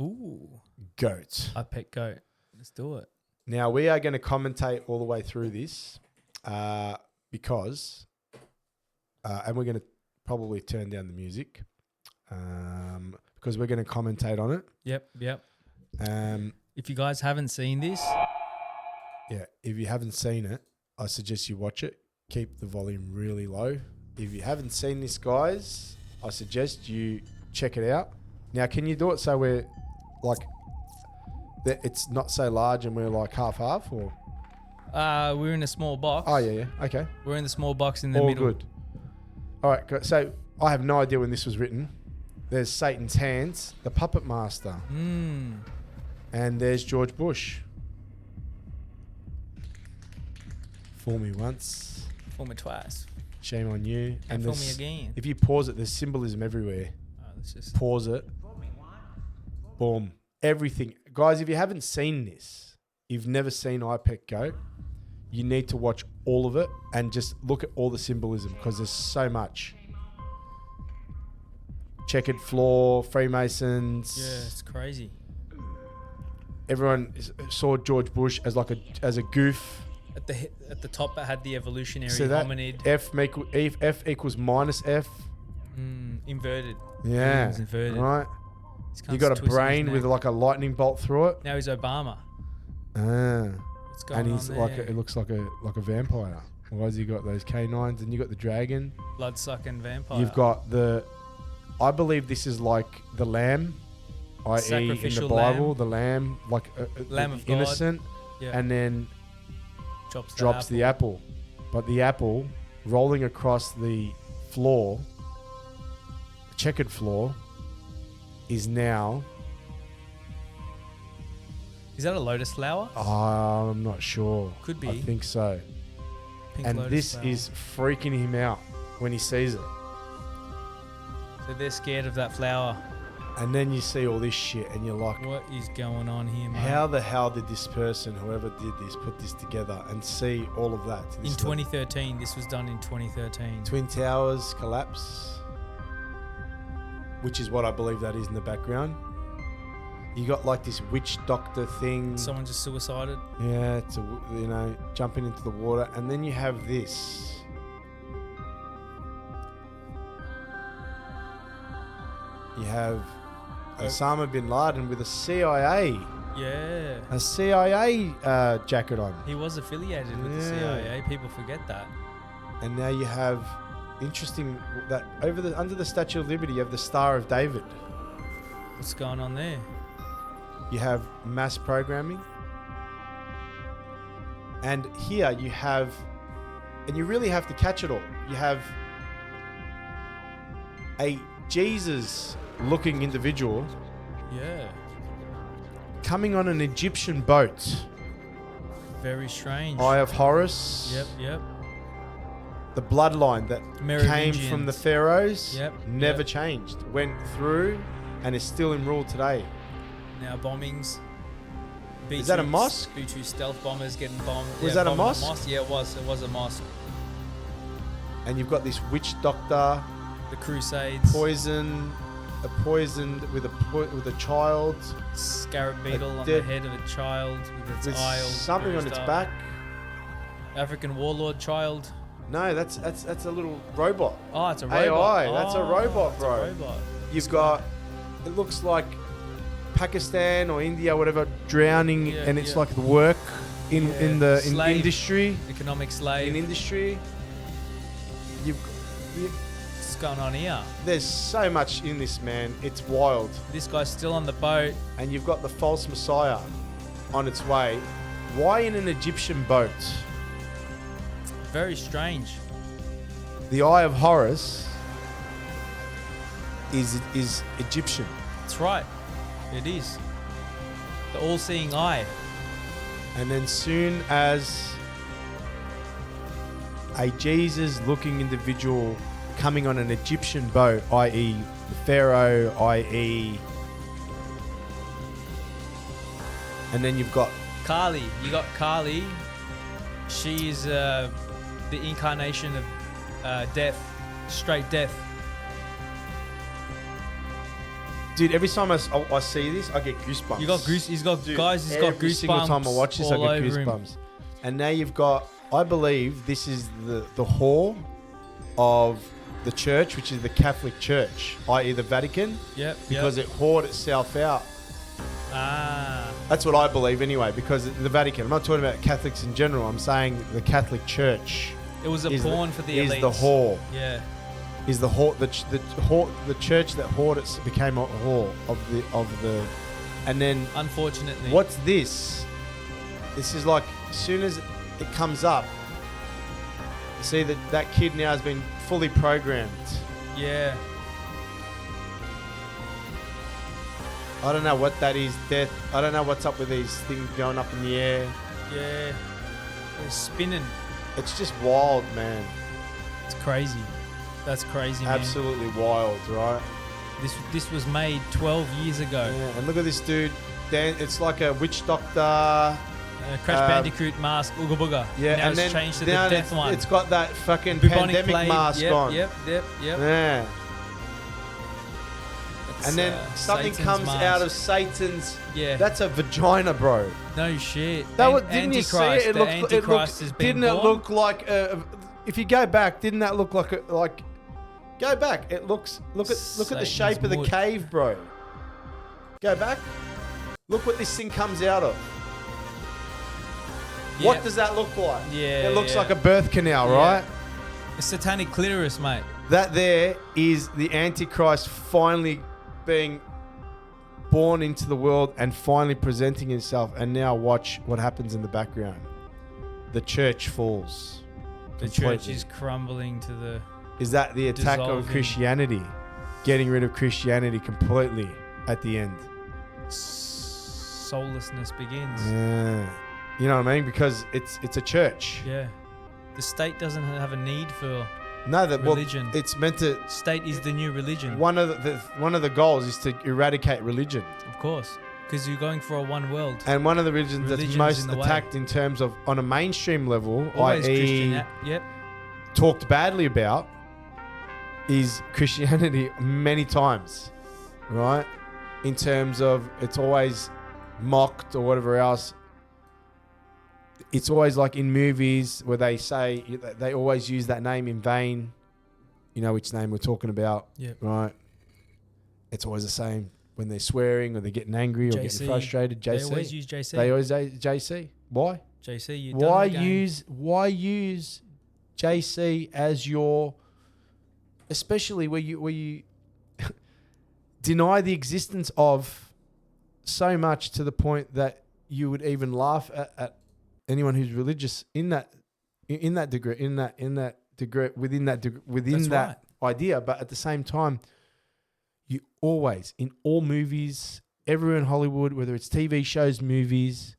goat. I pet goat. Let's do it. Now, we are going to commentate all the way through this because, and we're going to probably turn down the music because we're going to commentate on it. Yep. If you guys haven't seen this. Yeah, if you haven't seen it, I suggest you watch it. Keep the volume really low. If you haven't seen this, guys, I suggest you check it out. Now, can you do it so we're like, it's not so large and we're like half or? We're in a small box. Oh, yeah. Okay. We're in the small box in the middle. All good. All right. So I have no idea when this was written. There's Satan's Hands, the Puppet Master. And there's George Bush. Fool me once. Fool me twice. Shame on you. And fool me again. If you pause it, there's symbolism everywhere. Let's just pause it. Boom. Everything. Guys, if you haven't seen this, you've never seen I Pet Goat, you need to watch all of it and just look at all the symbolism because there's so much. Checkered floor, Freemasons. Yeah, it's crazy. Everyone saw George Bush as like a goof. At the top, it had the evolutionary hominid. F equals minus F. Inverted. Yeah. It inverted. Right. You got a brain with like a lightning bolt through it. Now he's Obama. What's going on there? Like it looks like a vampire. Why has he got those canines? And you got the dragon. Blood sucking vampire. You've got I believe this is like the lamb, i.e. in the Bible, the lamb, like Lamb of innocent, God. and then drops the apple. But the apple rolling across the floor, checkered floor, is now... Is that a lotus flower? I'm not sure. Could be. I think so. Pink and this flower. is freaking him out when he sees it. So they're scared of that flower. And then you see all this shit and you're like... What is going on here, mate? How the hell did this person, whoever did this, put this together and see all of that? In 2013. This was done in 2013. Twin Towers collapse, which is what I believe that is in the background. You got like this witch doctor thing. Someone just suicided. Yeah, jumping into the water. And then you have this. You have Osama bin Laden with a CIA. Yeah. A CIA jacket on. He was affiliated with the CIA. People forget that. And now you have interesting that under the Statue of Liberty you have the Star of David. What's going on there? You have mass programming. And here you have, and you really have to catch it all. You have a Jesus-looking individual. Yeah. Coming on an Egyptian boat. Very strange. Eye of Horus. Yep. The bloodline that came from the pharaohs never changed. Went through and is still in rule today. Now bombings. Is that a mosque? B-2 stealth bombers getting bombed. Was that a mosque? Yeah, it was. It was a mosque. And you've got this witch doctor. The Crusades. Poisoned with a child. Scarab beetle on the head of a child with its eye. Something on its back. African warlord child. No, that's a little robot. Oh, it's a robot. AI. That's a robot, bro. It's a robot. You've got. It looks like Pakistan or India, whatever, drowning, and it's like the work in industry, economic slave in industry. What's going on here? There's so much in this, man. It's wild. This guy's still on the boat, and you've got the false messiah on its way. Why in an Egyptian boat? Very strange. The Eye of Horus is Egyptian. That's right. It is. The all-seeing eye. And then soon as a Jesus-looking individual coming on an Egyptian boat, i.e. the Pharaoh, i.e. And then you've got Kali. You got Kali. She is the incarnation of death. Straight death. Dude, every time I see this, I get goosebumps. He's got goosebumps. Every single time I watch this, I get goosebumps. And now you've got, I believe this is the hall of the church, which is the Catholic Church, i.e. the Vatican. Because it hoard itself out. That's what I believe anyway, because the Vatican, I'm not talking about Catholics in general, I'm saying the Catholic Church. It was a pawn for the elites. Is the hall. Yeah. Is the hall, the church that hoarded became a hall of the, and then unfortunately, what's this? This is like as soon as it comes up, see that kid now has been fully programmed. Yeah. I don't know what that is. Death. I don't know what's up with these things going up in the air. Yeah. They're spinning. It's just wild, man. It's crazy. That's crazy, man. Absolutely wild, right? This was made 12 years ago. Yeah, and look at this dude. Dan, it's like a witch doctor. Crash Bandicoot mask, Ooga Booga. Yeah, now and it's changed to the death one. It's got that fucking Bubonic pandemic plague. mask on. Yep. Yeah. And then something Satan's comes mask. out of Satan's. Yeah. That's a vagina, bro. No shit. Didn't you see it? Antichrist is being didn't it look like if you go back, didn't that look like go back. It looks look at the shape of the cave, bro. Go back. Look what this thing comes out of. Yep. What does that look like? Yeah. It looks like a birth canal, right? A satanic clitoris, mate. That there is the Antichrist finally being born into the world and finally presenting himself. And now watch what happens in the background. The church falls. The church is crumbling to the... Is that the attack on Christianity? Getting rid of Christianity completely at the end. Soullessness begins. Yeah. You know what I mean? Because it's a church. Yeah. The state doesn't have a need for religion. Well, it's meant to... State is the new religion. One of the goals is to eradicate religion. Of course. Because you're going for a one world. And one of the religions that's most attacked in terms of on a mainstream level, i.e. talked badly about, is Christianity many times, right? in terms of it's always mocked or whatever else. It's always like in movies where they say they always use that name in vain. You know which name we're talking about, right? It's always the same when they're swearing or they're getting angry or getting frustrated. JC. They always use JC. They always say JC. Why? JC. You why use JC as your, especially where you deny the existence of so much to the point that you would even laugh at anyone who's religious within that idea. But at the same time, you always, in all movies, everywhere in Hollywood, whether it's TV shows, movies,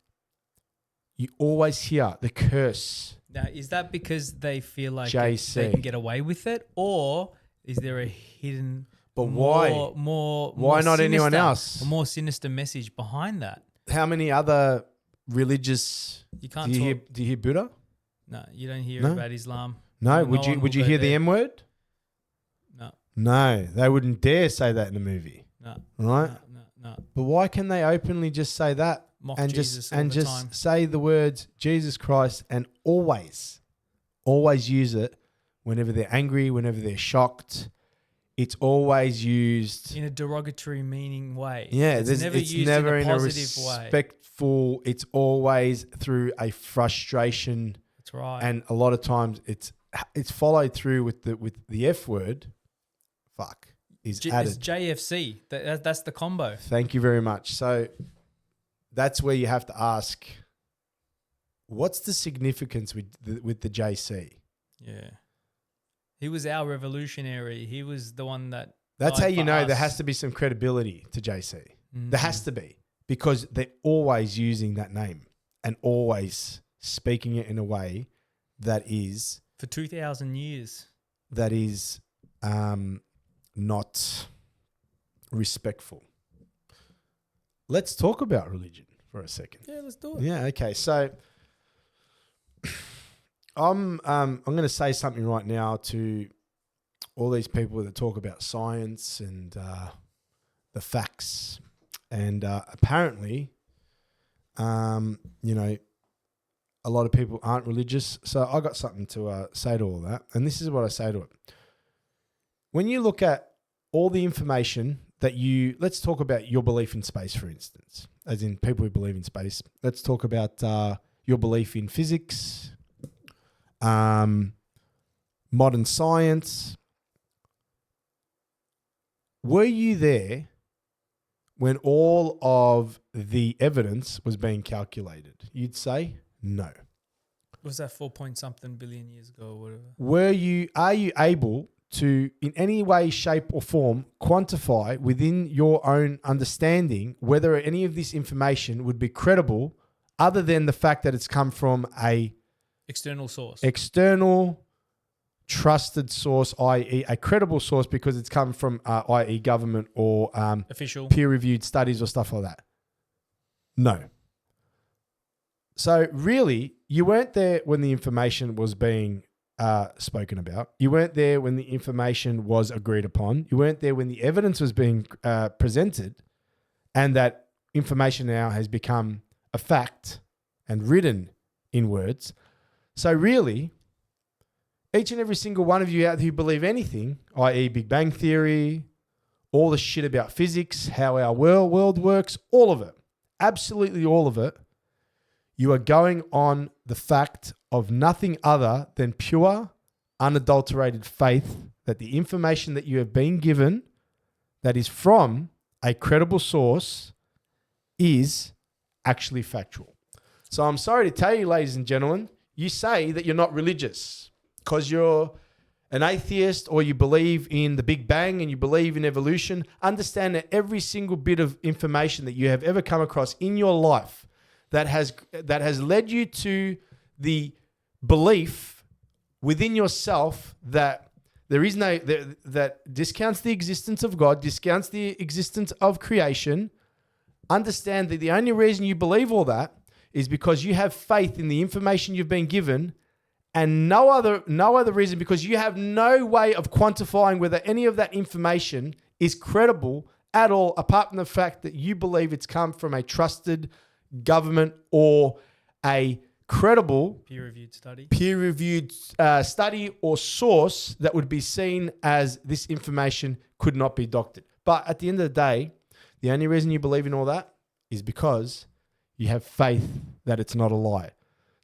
you always hear the curse. Now, is that because they feel like JC. they can get away with it, or is there a hidden? But why not sinister, anyone else? A more sinister message behind that. How many other religious? You can't. Do you hear Buddha? No, you don't hear about Islam. No. Would you hear the M word? No, they wouldn't dare say that in a movie. No. Right? No. But why can they openly just say that? Mock and Jesus just say the words Jesus Christ and always use it whenever they're angry, whenever they're shocked. It's always used in a derogatory meaning way. Yeah, it's never used never in a positive respectful way. It's always through a frustration. That's right. And a lot of times it's followed through with the F word. Fuck is added. It's JFC. That's the combo. Thank you very much. So that's where you have to ask, what's the significance with the JC? Yeah. He was our revolutionary. He was the one that... That's how you know there has to be some credibility to JC. Mm-hmm. There has to be. Because they're always using that name and always speaking it in a way that is... For 2,000 years. That is not respectful. Let's talk about religion for a second. Yeah, let's do it. Yeah, okay. So I'm going to say something right now to all these people that talk about science and the facts. And apparently, you know, a lot of people aren't religious. So I got something to say to all that. And this is what I say to it. When you look at all the information that let's talk about your belief in space, for instance, as in people who believe in space. Let's talk about your belief in physics, modern science. Were you there when all of the evidence was being calculated? You'd say no. Was that 4-point-something billion years ago or whatever? Are you able to, in any way, shape or form, quantify within your own understanding whether any of this information would be credible other than the fact that it's come from a external source, external trusted source, i.e. a credible source because it's come from i.e. government or official peer-reviewed studies or stuff like that? No. So really, you weren't there when the information was being spoken about. You weren't there when the information was agreed upon. You weren't there when the evidence was being presented, and that information now has become a fact and written in words. So really, each and every single one of you out there who believe anything, i.e. Big Bang Theory, all the shit about physics, how our world works, all of it, absolutely all of it, you are going on the fact of nothing other than pure, unadulterated faith that the information that you have been given that is from a credible source is actually factual. So I'm sorry to tell you, ladies and gentlemen, you say that you're not religious because you're an atheist or you believe in the Big Bang and you believe in evolution. Understand that every single bit of information that you have ever come across in your life that has led you to the belief within yourself that there is no, that discounts the existence of God, discounts the existence of creation. Understand that the only reason you believe all that is because you have faith in the information you've been given, and no other reason, because you have no way of quantifying whether any of that information is credible at all, apart from the fact that you believe it's come from a trusted government or a credible peer-reviewed study or source that would be seen as this information could not be doctored. But at the end of the day, the only reason you believe in all that is because you have faith that it's not a lie.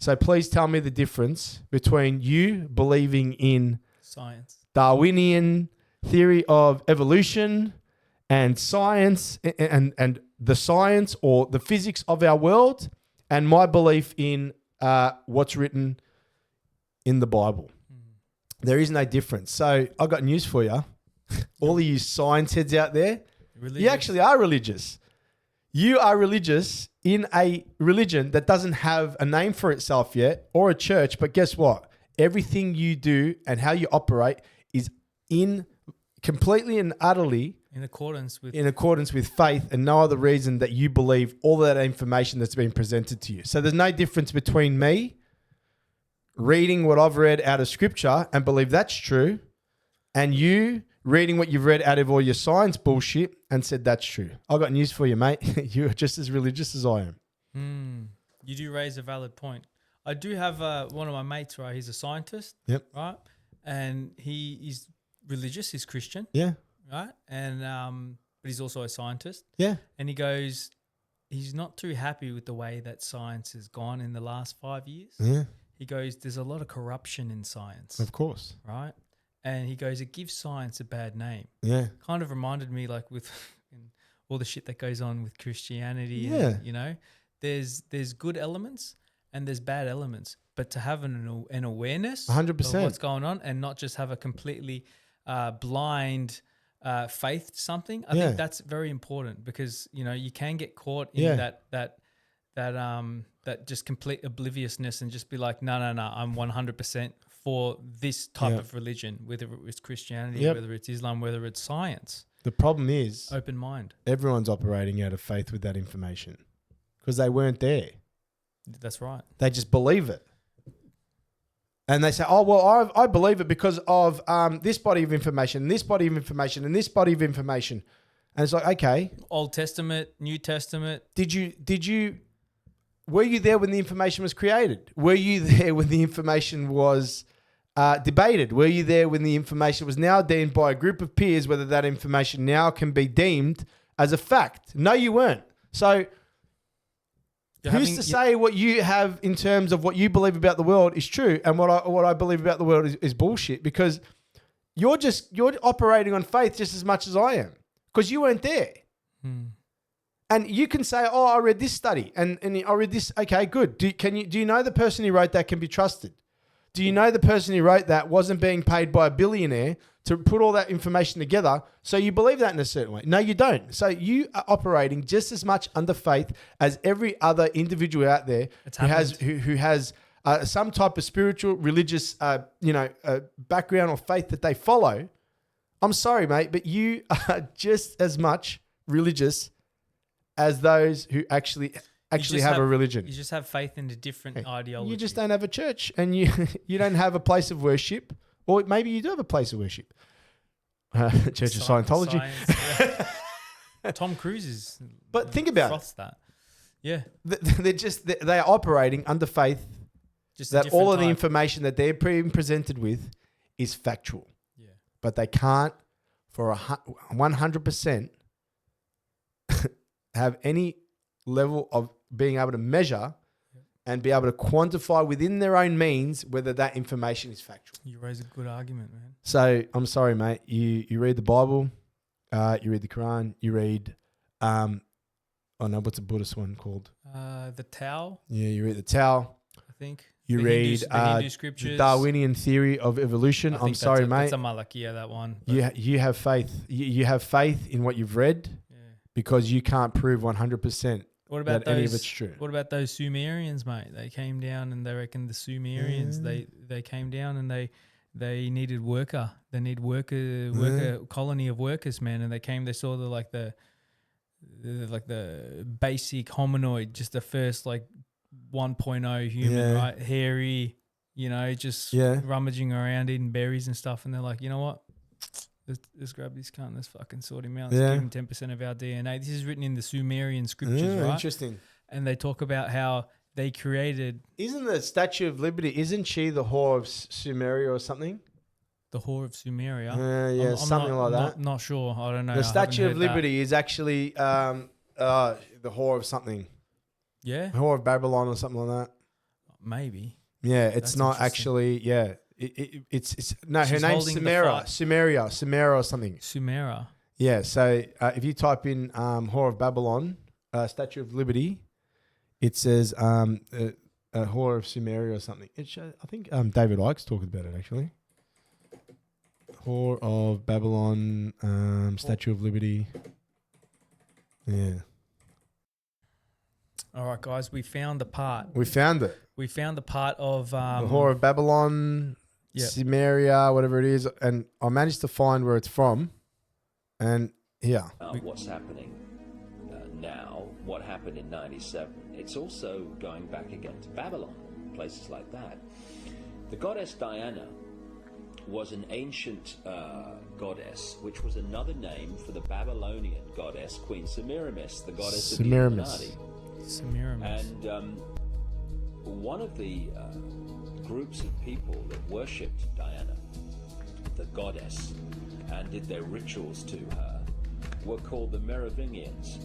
So please tell me the difference between you believing in science, Darwinian theory of evolution and science and the science or the physics of our world, and my belief in what's written in the Bible. There is no difference. So I got news for you. All of you science heads out there, you actually are religious. You are religious in a religion that doesn't have a name for itself yet or a church. But guess what? Everything you do and how you operate is completely and utterly in accordance with faith, and no other reason that you believe all that information that's been presented to you. So there's no difference between me reading what I've read out of scripture and believe that's true, and you reading what you've read out of all your science bullshit and said that's true. I've got news for you, mate. You're just as religious as I am. You do raise a valid point. I do have one of my mates, right? He's a scientist, right? And he is religious. He's Christian, right? And but he's also a scientist, And he goes, he's not too happy with the way that science has gone in the last 5 years. He goes, there's a lot of corruption in science, of course, right? And he goes, it gives science a bad name. Kind of reminded me like with all the shit that goes on with Christianity. And, you know, there's good elements and there's bad elements. But to have an awareness 100% of what's going on and not just have a completely blind faith to something, I think that's very important, because, you know, you can get caught in that just complete obliviousness and just be like, no, I'm 100% for this type of religion, whether it's Christianity, whether it's Islam, whether it's science. The problem is open mind. Everyone's operating out of faith with that information because they weren't there. That's right. They just believe it. And they say, oh, well, I believe it because of this body of information, this body of information, and this body of information. And it's like, okay. Old Testament, New Testament. Were you there when the information was created? Were you there when the information was debated? Were you there when the information was now deemed by a group of peers, whether that information now can be deemed as a fact? No, you weren't. So who's to say what you have in terms of what you believe about the world is true and what I believe about the world is bullshit? Because you're operating on faith just as much as I am, because you weren't there. And you can say, oh, I read this study and I read this. Okay, good. Do you know the person who wrote that can be trusted? Do you know the person who wrote that wasn't being paid by a billionaire to put all that information together? So you believe that in a certain way. No, you don't. So you are operating just as much under faith as every other individual out there who has some type of spiritual, religious, background or faith that they follow. I'm sorry, mate, but you are just as much religious as those who actually have a religion. You just have faith in a different ideology. You just don't have a church, and you don't have a place of worship, or maybe you do have a place of worship. Church of Scientology. Tom Cruise is. But think about it. That. Yeah. They are operating under faith just that all of the information that they're being presented with is factual. Yeah. But they can't, for 100%, have any level of being able to measure and be able to quantify within their own means whether that information is factual. You raise a good argument, man. So I'm sorry, mate. You read the Bible, you read the Quran, you read, what's a Buddhist one called? The Tao. Yeah, you read the Tao. I think. You read Hindu scriptures. The Darwinian theory of evolution. I'm sorry, mate. That's a Malakia, that one. You have faith. You have faith in what you've read. Because you can't prove 100% that any of it's true. What about those Sumerians, mate? They came down and they reckon the Sumerians, they came down and they needed worker. They need worker colony of workers, man. And they saw the basic hominoid, just the first 1.0 human, right? Hairy, just rummaging around eating berries and stuff. And they're like, you know what? let's grab this cunt. Let's fucking sort him out. Let's give him 10% of our DNA. This is written in the Sumerian scriptures, right? Interesting. And they talk about how they created. Isn't the Statue of Liberty? Isn't she the whore of Sumeria or something? The whore of Sumeria. I'm something like that. Not sure. I don't know. The Statue of Liberty is actually the whore of something. Yeah. Whore of Babylon or something like that. Maybe. Yeah, it's not actually. Yeah, it's no. Her name's Sumeria or something. Sumera. Yeah. So if you type in whore of Babylon, Statue of Liberty, it says a whore of Sumeria or something. I think David Icke's talking about it actually. Whore of Babylon, Statue of Liberty. Yeah. All right, guys, we found the part. We found it. We found the part of... the Whore of Babylon, Samaria, whatever it is. And I managed to find where it's from. And here. What's happening now, what happened in 97. It's also going back again to Babylon, places like that. The goddess Diana was an ancient goddess, which was another name for the Babylonian goddess, Queen Semiramis, the goddess of the Illuminati. Semiramis. And one of the groups of people that worshipped Diana, the goddess, and did their rituals to her, were called the Merovingians.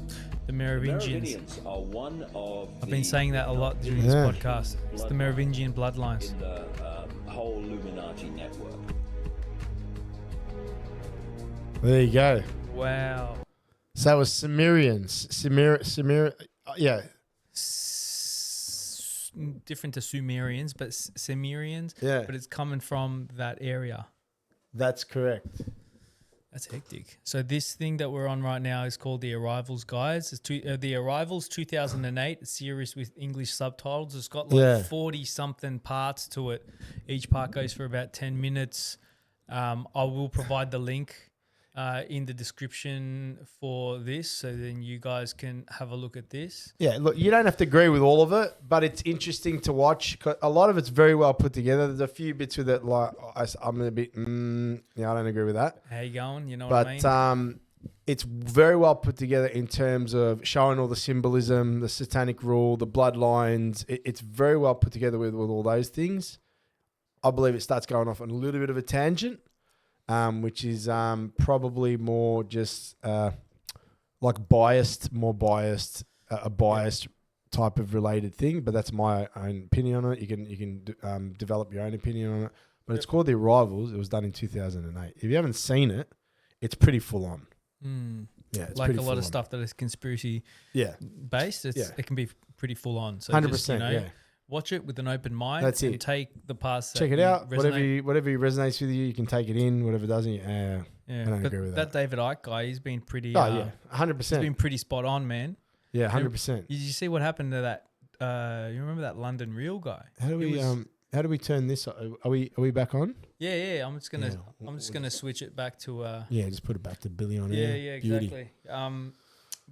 The Merovingians. The Merovingians are one of I've been saying that a lot during this podcast. It's the Merovingian bloodlines. In the whole Illuminati network. There you go. Wow. So it was Sumerians. Yeah. Different to Sumerians, but Sumerians. Yeah. But it's coming from that area. That's correct. That's hectic. So this thing that we're on right now is called The Arrivals, guys. It's The Arrivals 2008, a series with English subtitles. It's got like 40-something parts to it. Each part goes for about 10 minutes. I will provide the link in the description for this, so then you guys can have a look at this. Yeah, look, you don't have to agree with all of it, but it's interesting to watch. A lot of it's very well put together. There's a few bits with it, like I'm a bit, I don't agree with that. How you going? You know what I mean? But it's very well put together in terms of showing all the symbolism, the satanic rule, the bloodlines. It's very well put together with all those things. I believe it starts going off on a little bit of a tangent. Which is probably more just like more biased, a biased type of related thing. But that's my own opinion on it. You can develop your own opinion on it. But it's called The Arrivals. It was done in 2008. If you haven't seen it, it's pretty full on. Yeah, it's like a lot of stuff that is conspiracy based. It can be pretty full on. So 100%. Watch it with an open mind. That's it. And take the parts. Check it out. Whatever resonates with you, you can take it in. Whatever doesn't, I don't agree with that. That David Icke guy, he's been pretty. 100%. He's been pretty spot on, man. Yeah, 100%. Did you see what happened to that? You remember that London Real guy? How do we turn this? Are we back on? Yeah. I'm just gonna switch it back to. Just put it back to Billy on air. Yeah, exactly.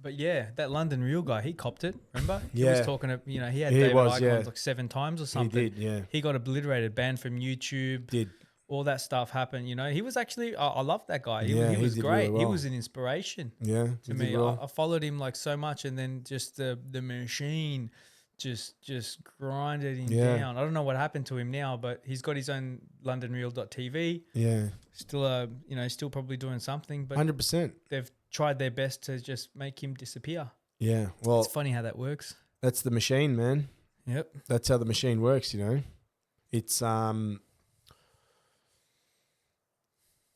But yeah, that London Real guy, he copped it. Remember? He Yeah. was talking. He had David Icke on like 7 times or something. He did. Yeah. He got obliterated, banned from YouTube. Did. All that stuff happened. He was actually. I loved that guy. He was did great. really well. He was an inspiration. Yeah. To me, I followed him like so much, and then just the machine just grinded him down. I don't know what happened to him now, but he's got his own LondonReal.tv. Yeah. Still, still probably doing something, but 100%. They've tried their best to just make him disappear. Yeah. Well, it's funny how that works. That's the machine, man. Yep. That's how the machine works. It's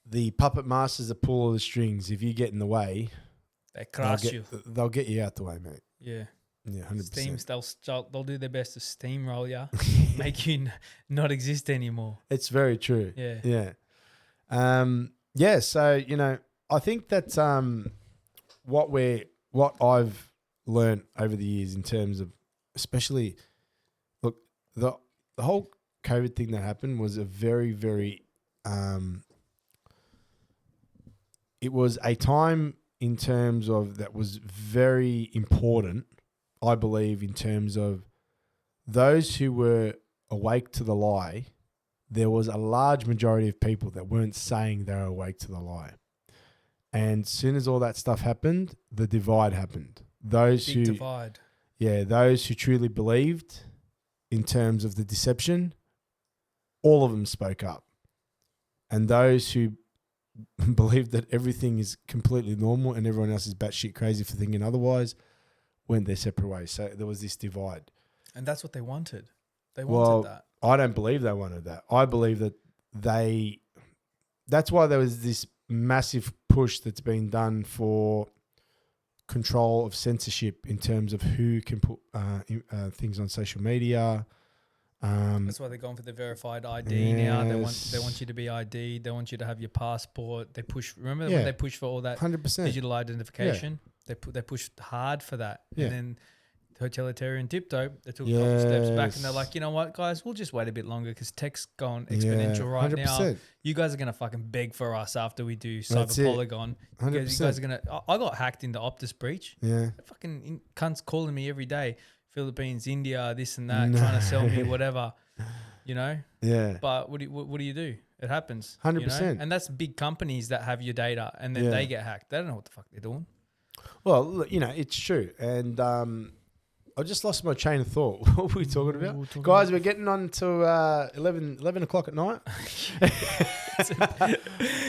the puppet masters that pull all the strings. If you get in the way, they crush you. They'll get you out the way, mate. Yeah. Yeah, 100%. They'll do their best to steamroll you, make you not exist anymore. It's very true. Yeah. Yeah. So I think that's what I've learned over the years in terms of, especially, look, the whole COVID thing that happened was a very, very it was a time in terms of that was very important, I believe, in terms of those who were awake to the lie. There was a large majority of people that weren't saying they were awake to the lie. And as soon as all that stuff happened, the divide happened. Those Big divide. Yeah, those who truly believed in terms of the deception, all of them spoke up. And those who believed that everything is completely normal and everyone else is batshit crazy for thinking otherwise went their separate ways. So there was this divide. And that's what they wanted. They wanted that. I don't believe they wanted that. I believe that that's why there was this massive push that's been done for control of censorship in terms of who can put things on social media. That's why they're going for the verified ID now. They want you to be ID'd. They want you to have your passport. They push. Remember when they push for all that 100%. digital identification? Yeah. They pushed hard for that. Yeah. And then totalitarian tiptoe, they took a couple steps back and they're like, you know what, guys, we'll just wait a bit longer because tech's going exponential right 100%. Now. You guys are going to fucking beg for us after we do Cyber Polygon. You guys are going to... I got hacked into Optus breach. Yeah. Fucking cunts calling me every day. Philippines, India, this and that, trying to sell me whatever, you know? Yeah. But what do you do? It happens. 100%. You know? And that's big companies that have your data and then they get hacked. They don't know what the fuck they're doing. Well, look, you know, it's true. And I just lost my chain of thought. What were we talking about? Guys, we're getting on to 11 o'clock at night.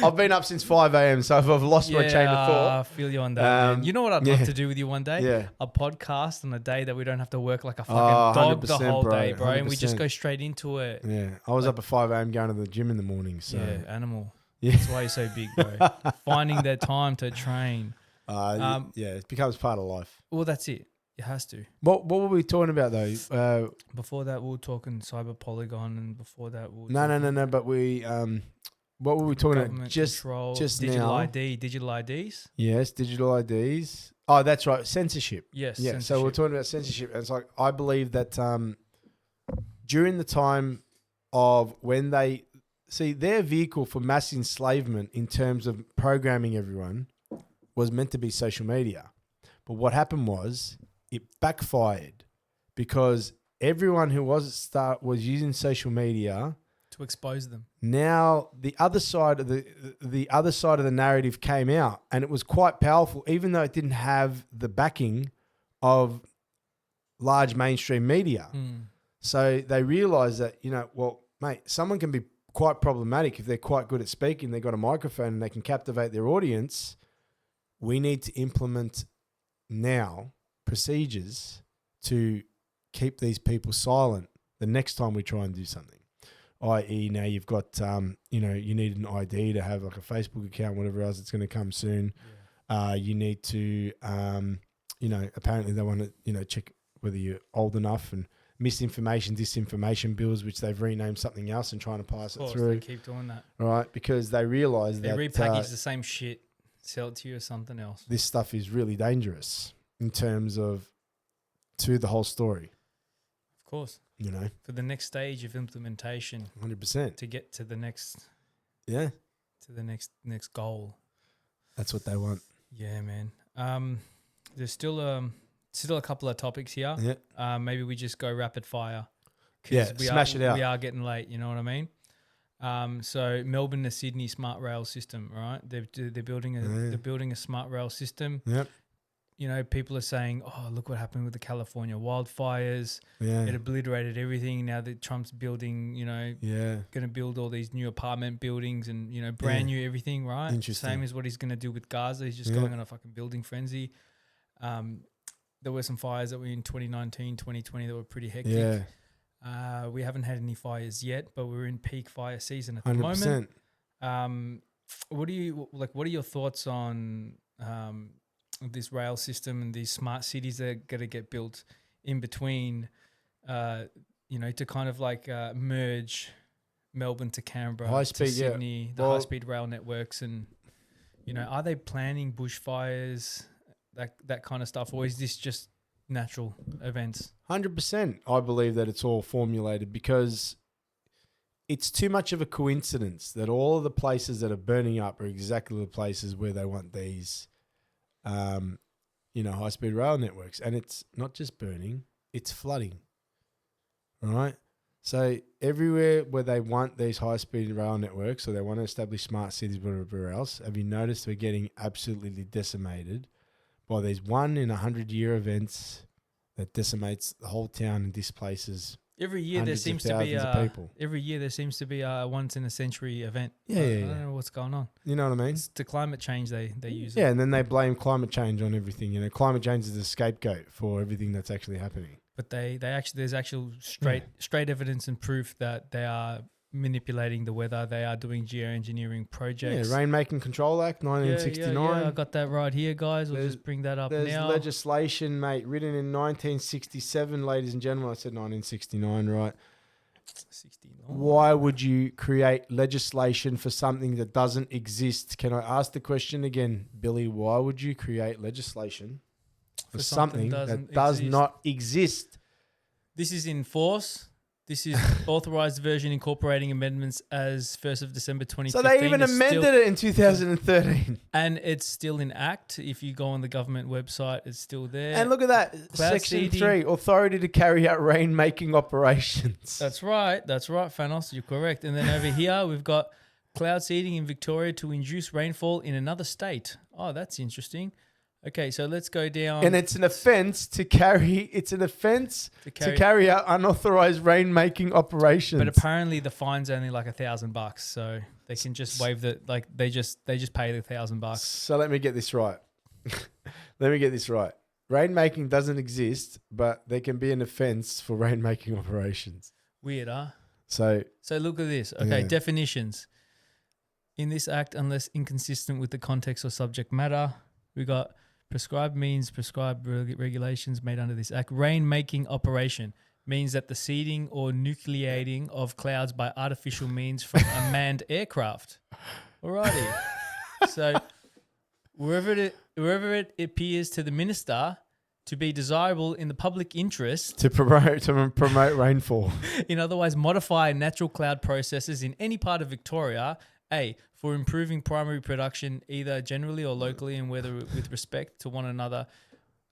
I've been up since 5 a.m, so I've lost my chain of thought. I feel you on that, man. You know what I'd love to do with you one day? Yeah. A podcast on a day that we don't have to work like a fucking dog the whole day, bro. 100%. And we just go straight into it. Yeah. I was up at 5 a.m. going to the gym in the morning. So. Yeah, animal. Yeah. That's why you're so big, bro. Finding their time to train. It becomes part of life. Well, that's it. It has to. What were we talking about though? Before that, we were talking Cyber Polygon, and before that, we were no. But we, what were we talking about? Just digital now. ID, digital IDs. Yes, digital IDs. Oh, that's right. Censorship. Yes. Yeah. So we're talking about censorship, and it's like I believe that during the time of when they see their vehicle for mass enslavement in terms of programming everyone was meant to be social media, but what happened was it backfired because everyone who was using social media to expose them. Now the other side of the narrative came out, and it was quite powerful, even though it didn't have the backing of large mainstream media. So they realized that, you know, well, mate, someone can be quite problematic if they're quite good at speaking. They've got a microphone and they can captivate their audience. We need to implement now procedures to keep these people silent the next time we try and do something. I.e. now you've got, you need an ID to have like a Facebook account, whatever else, it's going to come soon. Yeah. You need to, apparently they want to, check whether you're old enough, and misinformation, disinformation bills, which they've renamed something else and trying to pass it through. They keep doing that. Right, because they realise that... They repackage the same shit, sell it to you or something else. This stuff is really dangerous in terms of to the whole story. Of course. You know, for the next stage of implementation, 100% to get to the next, to the next goal. That's what they want. Yeah, man. There's still a couple of topics here. Yeah. Maybe we just go rapid fire. Yeah, smash it out. We are getting late. You know what I mean? So Melbourne to Sydney smart rail system, right? They're building a smart rail system. Yep. You know, people are saying, "Oh, look what happened with the California wildfires. Yeah. It obliterated everything. Now that Trump's building, going to build all these new apartment buildings and, brand new everything, right? Interesting. Same as what he's going to do with Gaza. He's just going on a fucking building frenzy. There were some fires that were in 2019, 2020 that were pretty hectic. Yeah. We haven't had any fires yet, but we're in peak fire season at the 100%. moment. What are your thoughts on this rail system and these smart cities that are going to get built in between, to kind of like merge Melbourne to Canberra, high speed, to Sydney, the high-speed rail networks, and, are they planning bushfires, that kind of stuff, or is this just natural events? 100%. I believe that it's all formulated because it's too much of a coincidence that all of the places that are burning up are exactly the places where they want these high-speed rail networks. And it's not just burning, it's flooding, right? So everywhere where they want these high-speed rail networks, or they want to establish smart cities, whatever else, have you noticed we're getting absolutely decimated by these 1 in 100-year events that decimates the whole town and displaces every year there seems to be people. Every year there seems to be a once in a century event. I don't know what's going on. You know what I mean? It's to climate change they use it. Yeah, and then they blame climate change on everything. You know, climate change is the scapegoat for everything that's actually happening. But they actually there's actual straight evidence and proof that they are manipulating the weather. They are doing geoengineering projects. Yeah, Rainmaking Control Act, 1969. Yeah, I got that right here, guys. We'll just bring that up now. There's legislation, mate, written in 1967, ladies and gentlemen. I said 1969, right? 69. Why would you create legislation for something that doesn't exist? Can I ask the question again, Billy? Why would you create legislation for something that does not exist? This is in force. This is authorized version incorporating amendments as 1st of December 2015. So they even amended it in 2013. And it's still in act. If you go on the government website, it's still there. And look at that. Section 3, authority to carry out rain-making operations. That's right, Fanos. You're correct. And then over here, we've got cloud seeding in Victoria to induce rainfall in another state. Oh, that's interesting. Okay, so let's go down. And it's an offence to carry out unauthorized rain-making operations. But apparently the fine's only like $1,000, so they can just waive the they just pay the $1,000. So let me get this right. Rain-making doesn't exist, but there can be an offence for rain-making operations. Weird, huh? So look at this. Okay, definitions. In this act, unless inconsistent with the context or subject matter, we got prescribed means prescribed regulations made under this act. Rain-making operation means that the seeding or nucleating of clouds by artificial means from a manned aircraft. Alrighty. So wherever it appears to the minister to be desirable in the public interest to promote rainfall. In otherwise modify natural cloud processes in any part of Victoria. A, for improving primary production either generally or locally and whether with respect to one another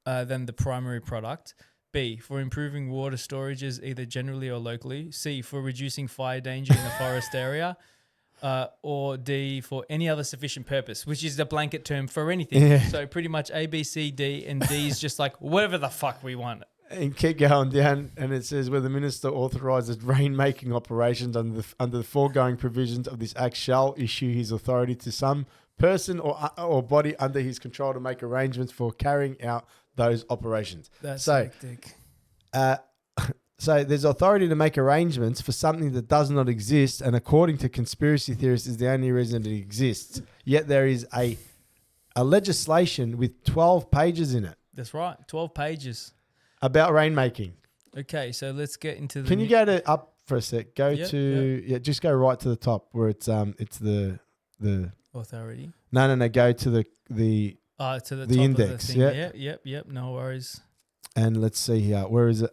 than the primary product. B, for improving water storages either generally or locally. C, for reducing fire danger in the forest area. Or D, for any other sufficient purpose, which is the blanket term for anything. Yeah. So pretty much A, B, C, D, and D is just like whatever the fuck we want. And keep going down, and it says where the minister authorises rain-making operations under the foregoing provisions of this act shall issue his authority to some person or body under his control to make arrangements for carrying out those operations. That's hectic. So there's authority to make arrangements for something that does not exist, and according to conspiracy theorists, is the only reason it exists. Yet there is a legislation with 12 pages in it. That's right, 12 pages. About rainmaking. Okay, so let's get into the... Can you go up for a sec? Just go right to the top where it's the authority. No. Go to the to the top index. Of the thing. Yep. No worries. And let's see here. Where is it?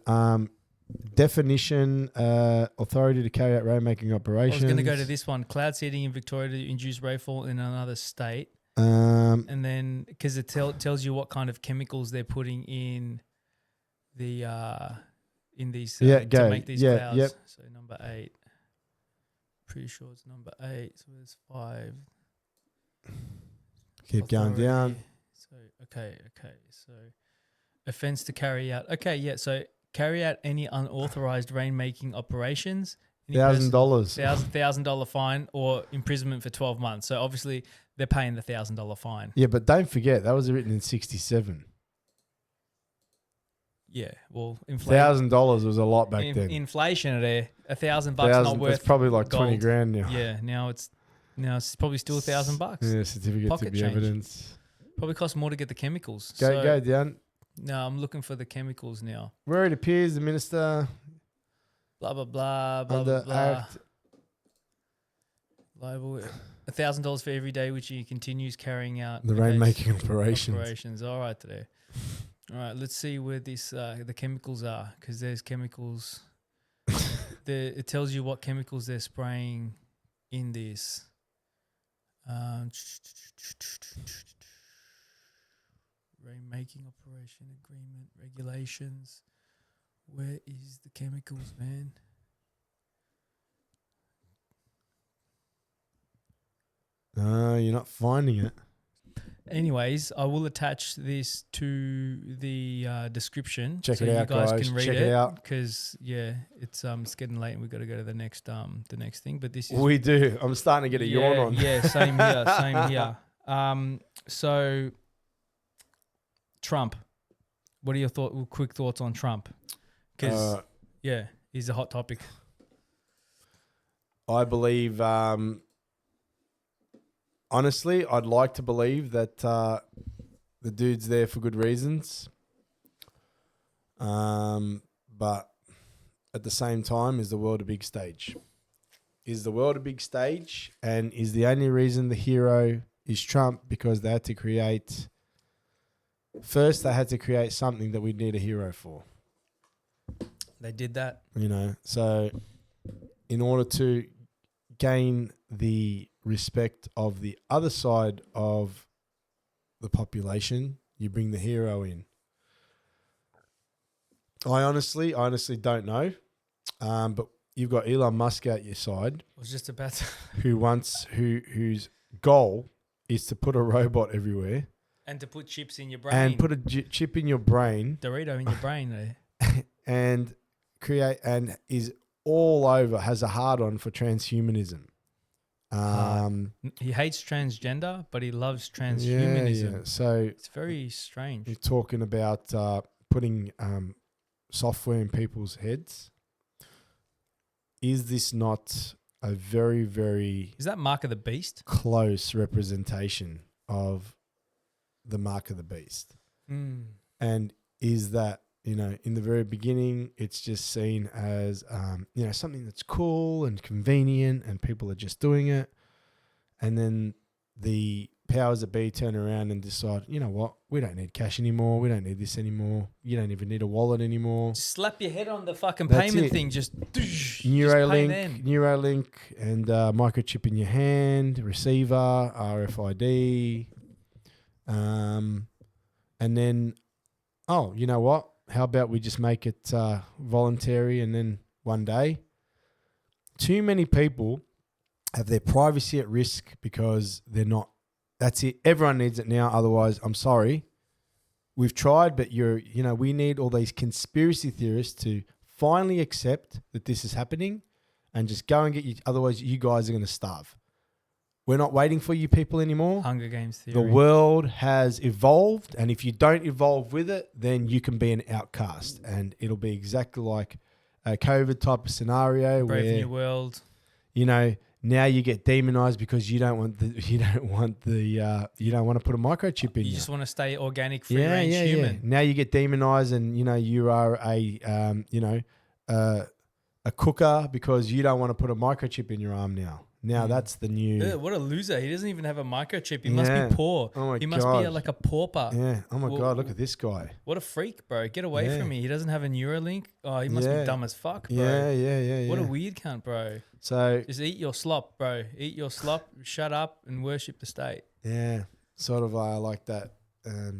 Definition: authority to carry out rainmaking operations. I was going to go to this one: cloud seeding in Victoria to induce rainfall in another state. And then because it tells you what kind of chemicals they're putting in the in these to make these clouds. Yep. So number 8. Pretty sure it's number 8. So there's 5. Keep going down. So okay. So offense to carry out. Okay, yeah. So carry out any unauthorized rainmaking operations. $1,000. $1,000 fine or imprisonment for 12 months. So obviously they're paying the $1,000 fine. Yeah, but don't forget that was written in '67. Yeah, well, $1,000 was a lot back then. Inflation there, $1,000 not worth. It's probably like gold. 20 grand now. Yeah, now it's probably still $1,000. Yeah, certificate Pocket to be change. Evidence. Probably costs more to get the chemicals. Go down. No, I'm looking for the chemicals now. Where it appears the minister. Blah blah blah blah blah blah. Act. Liable $1,000 for every day which he continues carrying out the rainmaking operations. All right, today. All right, let's see where this the chemicals are, because there's chemicals. It tells you what chemicals they're spraying in this. Rainmaking operation agreement regulations. Where is the chemicals, man? You're not finding it. Anyways, I will attach this to the description. Check so it out, you guys. guys. Can read Check it out. Because it's getting late and we've got to go to the next thing. But this is We do. I'm starting to get a yawn on. Yeah, same here. Same here. So Trump. What are your quick thoughts on Trump? Because he's a hot topic. I believe, honestly, I'd like to believe that the dude's there for good reasons. But at the same time, is the world a big stage? Is the world a big stage? And is the only reason the hero is Trump because they had to create... First, they had to create something that we need a hero for. They did that. So in order to gain the respect of the other side of the population, you bring the hero in. I honestly don't know. But you've got Elon Musk at your side. I was just about to... whose goal is to put a robot everywhere. And to put chips in your brain. And put a chip in your brain. Dorito in your brain, and create, and is all over, has a hard-on for transhumanism. He hates transgender, but he loves transhumanism. Yeah. So it's very strange. You're talking about putting software in people's heads. Is this not a very, very... Is that Mark of the Beast? Close representation of the Mark of the Beast. And is that, in the very beginning, it's just seen as, something that's cool and convenient and people are just doing it. And then the powers that be turn around and decide, you know what, we don't need cash anymore. We don't need this anymore. You don't even need a wallet anymore. Just slap your head on the fucking payment thing. Just Neuralink and microchip in your hand, receiver, RFID. And then, you know what? How about we just make it voluntary, and then one day, too many people have their privacy at risk because they're not. That's it. Everyone needs it now. Otherwise, I'm sorry. We've tried, but we need all these conspiracy theorists to finally accept that this is happening and just go and get you. Otherwise, you guys are going to starve. We're not waiting for you people anymore. Hunger Games theory. The world has evolved, and if you don't evolve with it, then you can be an outcast, and it'll be exactly like a COVID type of scenario. Brave where New World. Now you get demonized because you don't want to put a microchip in you. You just want to stay organic, free range human. Now you get demonized, and you are a cooker because you don't want to put a microchip in your arm now. Now that's the new... What a loser. He doesn't even have a microchip. He must be poor. Oh my he must be like a pauper. Yeah. Oh my God, look at this guy. What a freak, bro. Get away from me. He doesn't have a Neuralink. Oh, he must be dumb as fuck, bro. Yeah. What a weird cunt, bro. So just eat your slop, bro. Eat your slop, shut up, and worship the state. Yeah. Sort of like that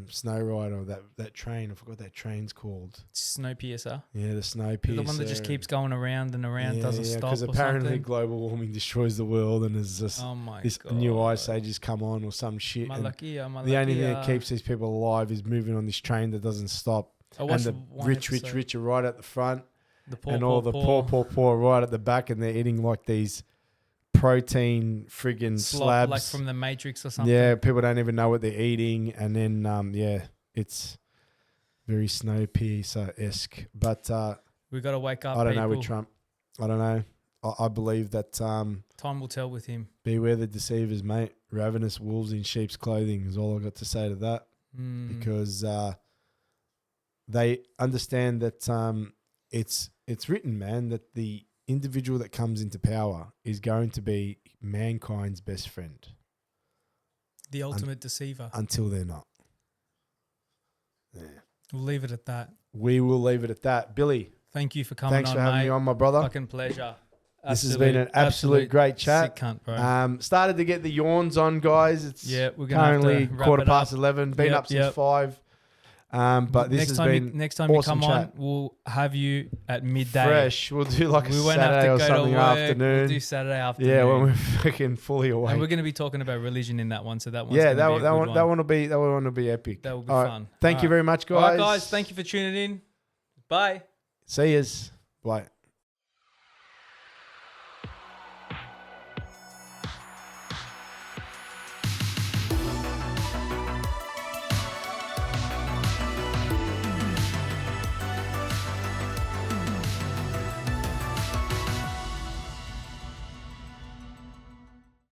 Snow Rider, that train. I forgot what that train's called. Snowpiercer. Yeah, the Snowpiercer. The one that just keeps going around and around, doesn't stop. Because apparently global warming destroys the world, and there's just this new ice age has come on or some shit. The only thing that keeps these people alive is moving on this train that doesn't stop. And the rich are right at the front, the poor right at the back, and they're eating like these protein friggin' slabs, like from the Matrix or something. Yeah, people don't even know what they're eating, and then it's very Snowpiercer-esque. But we got to wake up. I don't know with Trump. I don't know. I believe that time will tell with him. Beware the deceivers, mate. Ravenous wolves in sheep's clothing is all I got to say to that. Because they understand that it's written, man, that the individual that comes into power is going to be mankind's best friend. The ultimate deceiver. Until they're not. Yeah. We'll leave it at that. We will leave it at that. Billy. Thank you for coming Thanks for having me on, my brother. Fucking pleasure. This has been an absolute great chat. Sick cunt, bro. Started to get the yawns on, guys. It's we're currently have to 11:15. Been up since 5. But this has been next time awesome you come chat. on, we'll have you at midday. Fresh. We'll do like a won't have Saturday to or go something to work. afternoon. We'll do Saturday afternoon. Yeah, when we're fucking fully awake. And we're going to be talking about religion in that one, so that one's yeah, going to be a good one. that one will be epic. That will be All right. fun. Thank you very much, guys. All right, guys. Thank you for tuning in. Bye. See yous. Bye.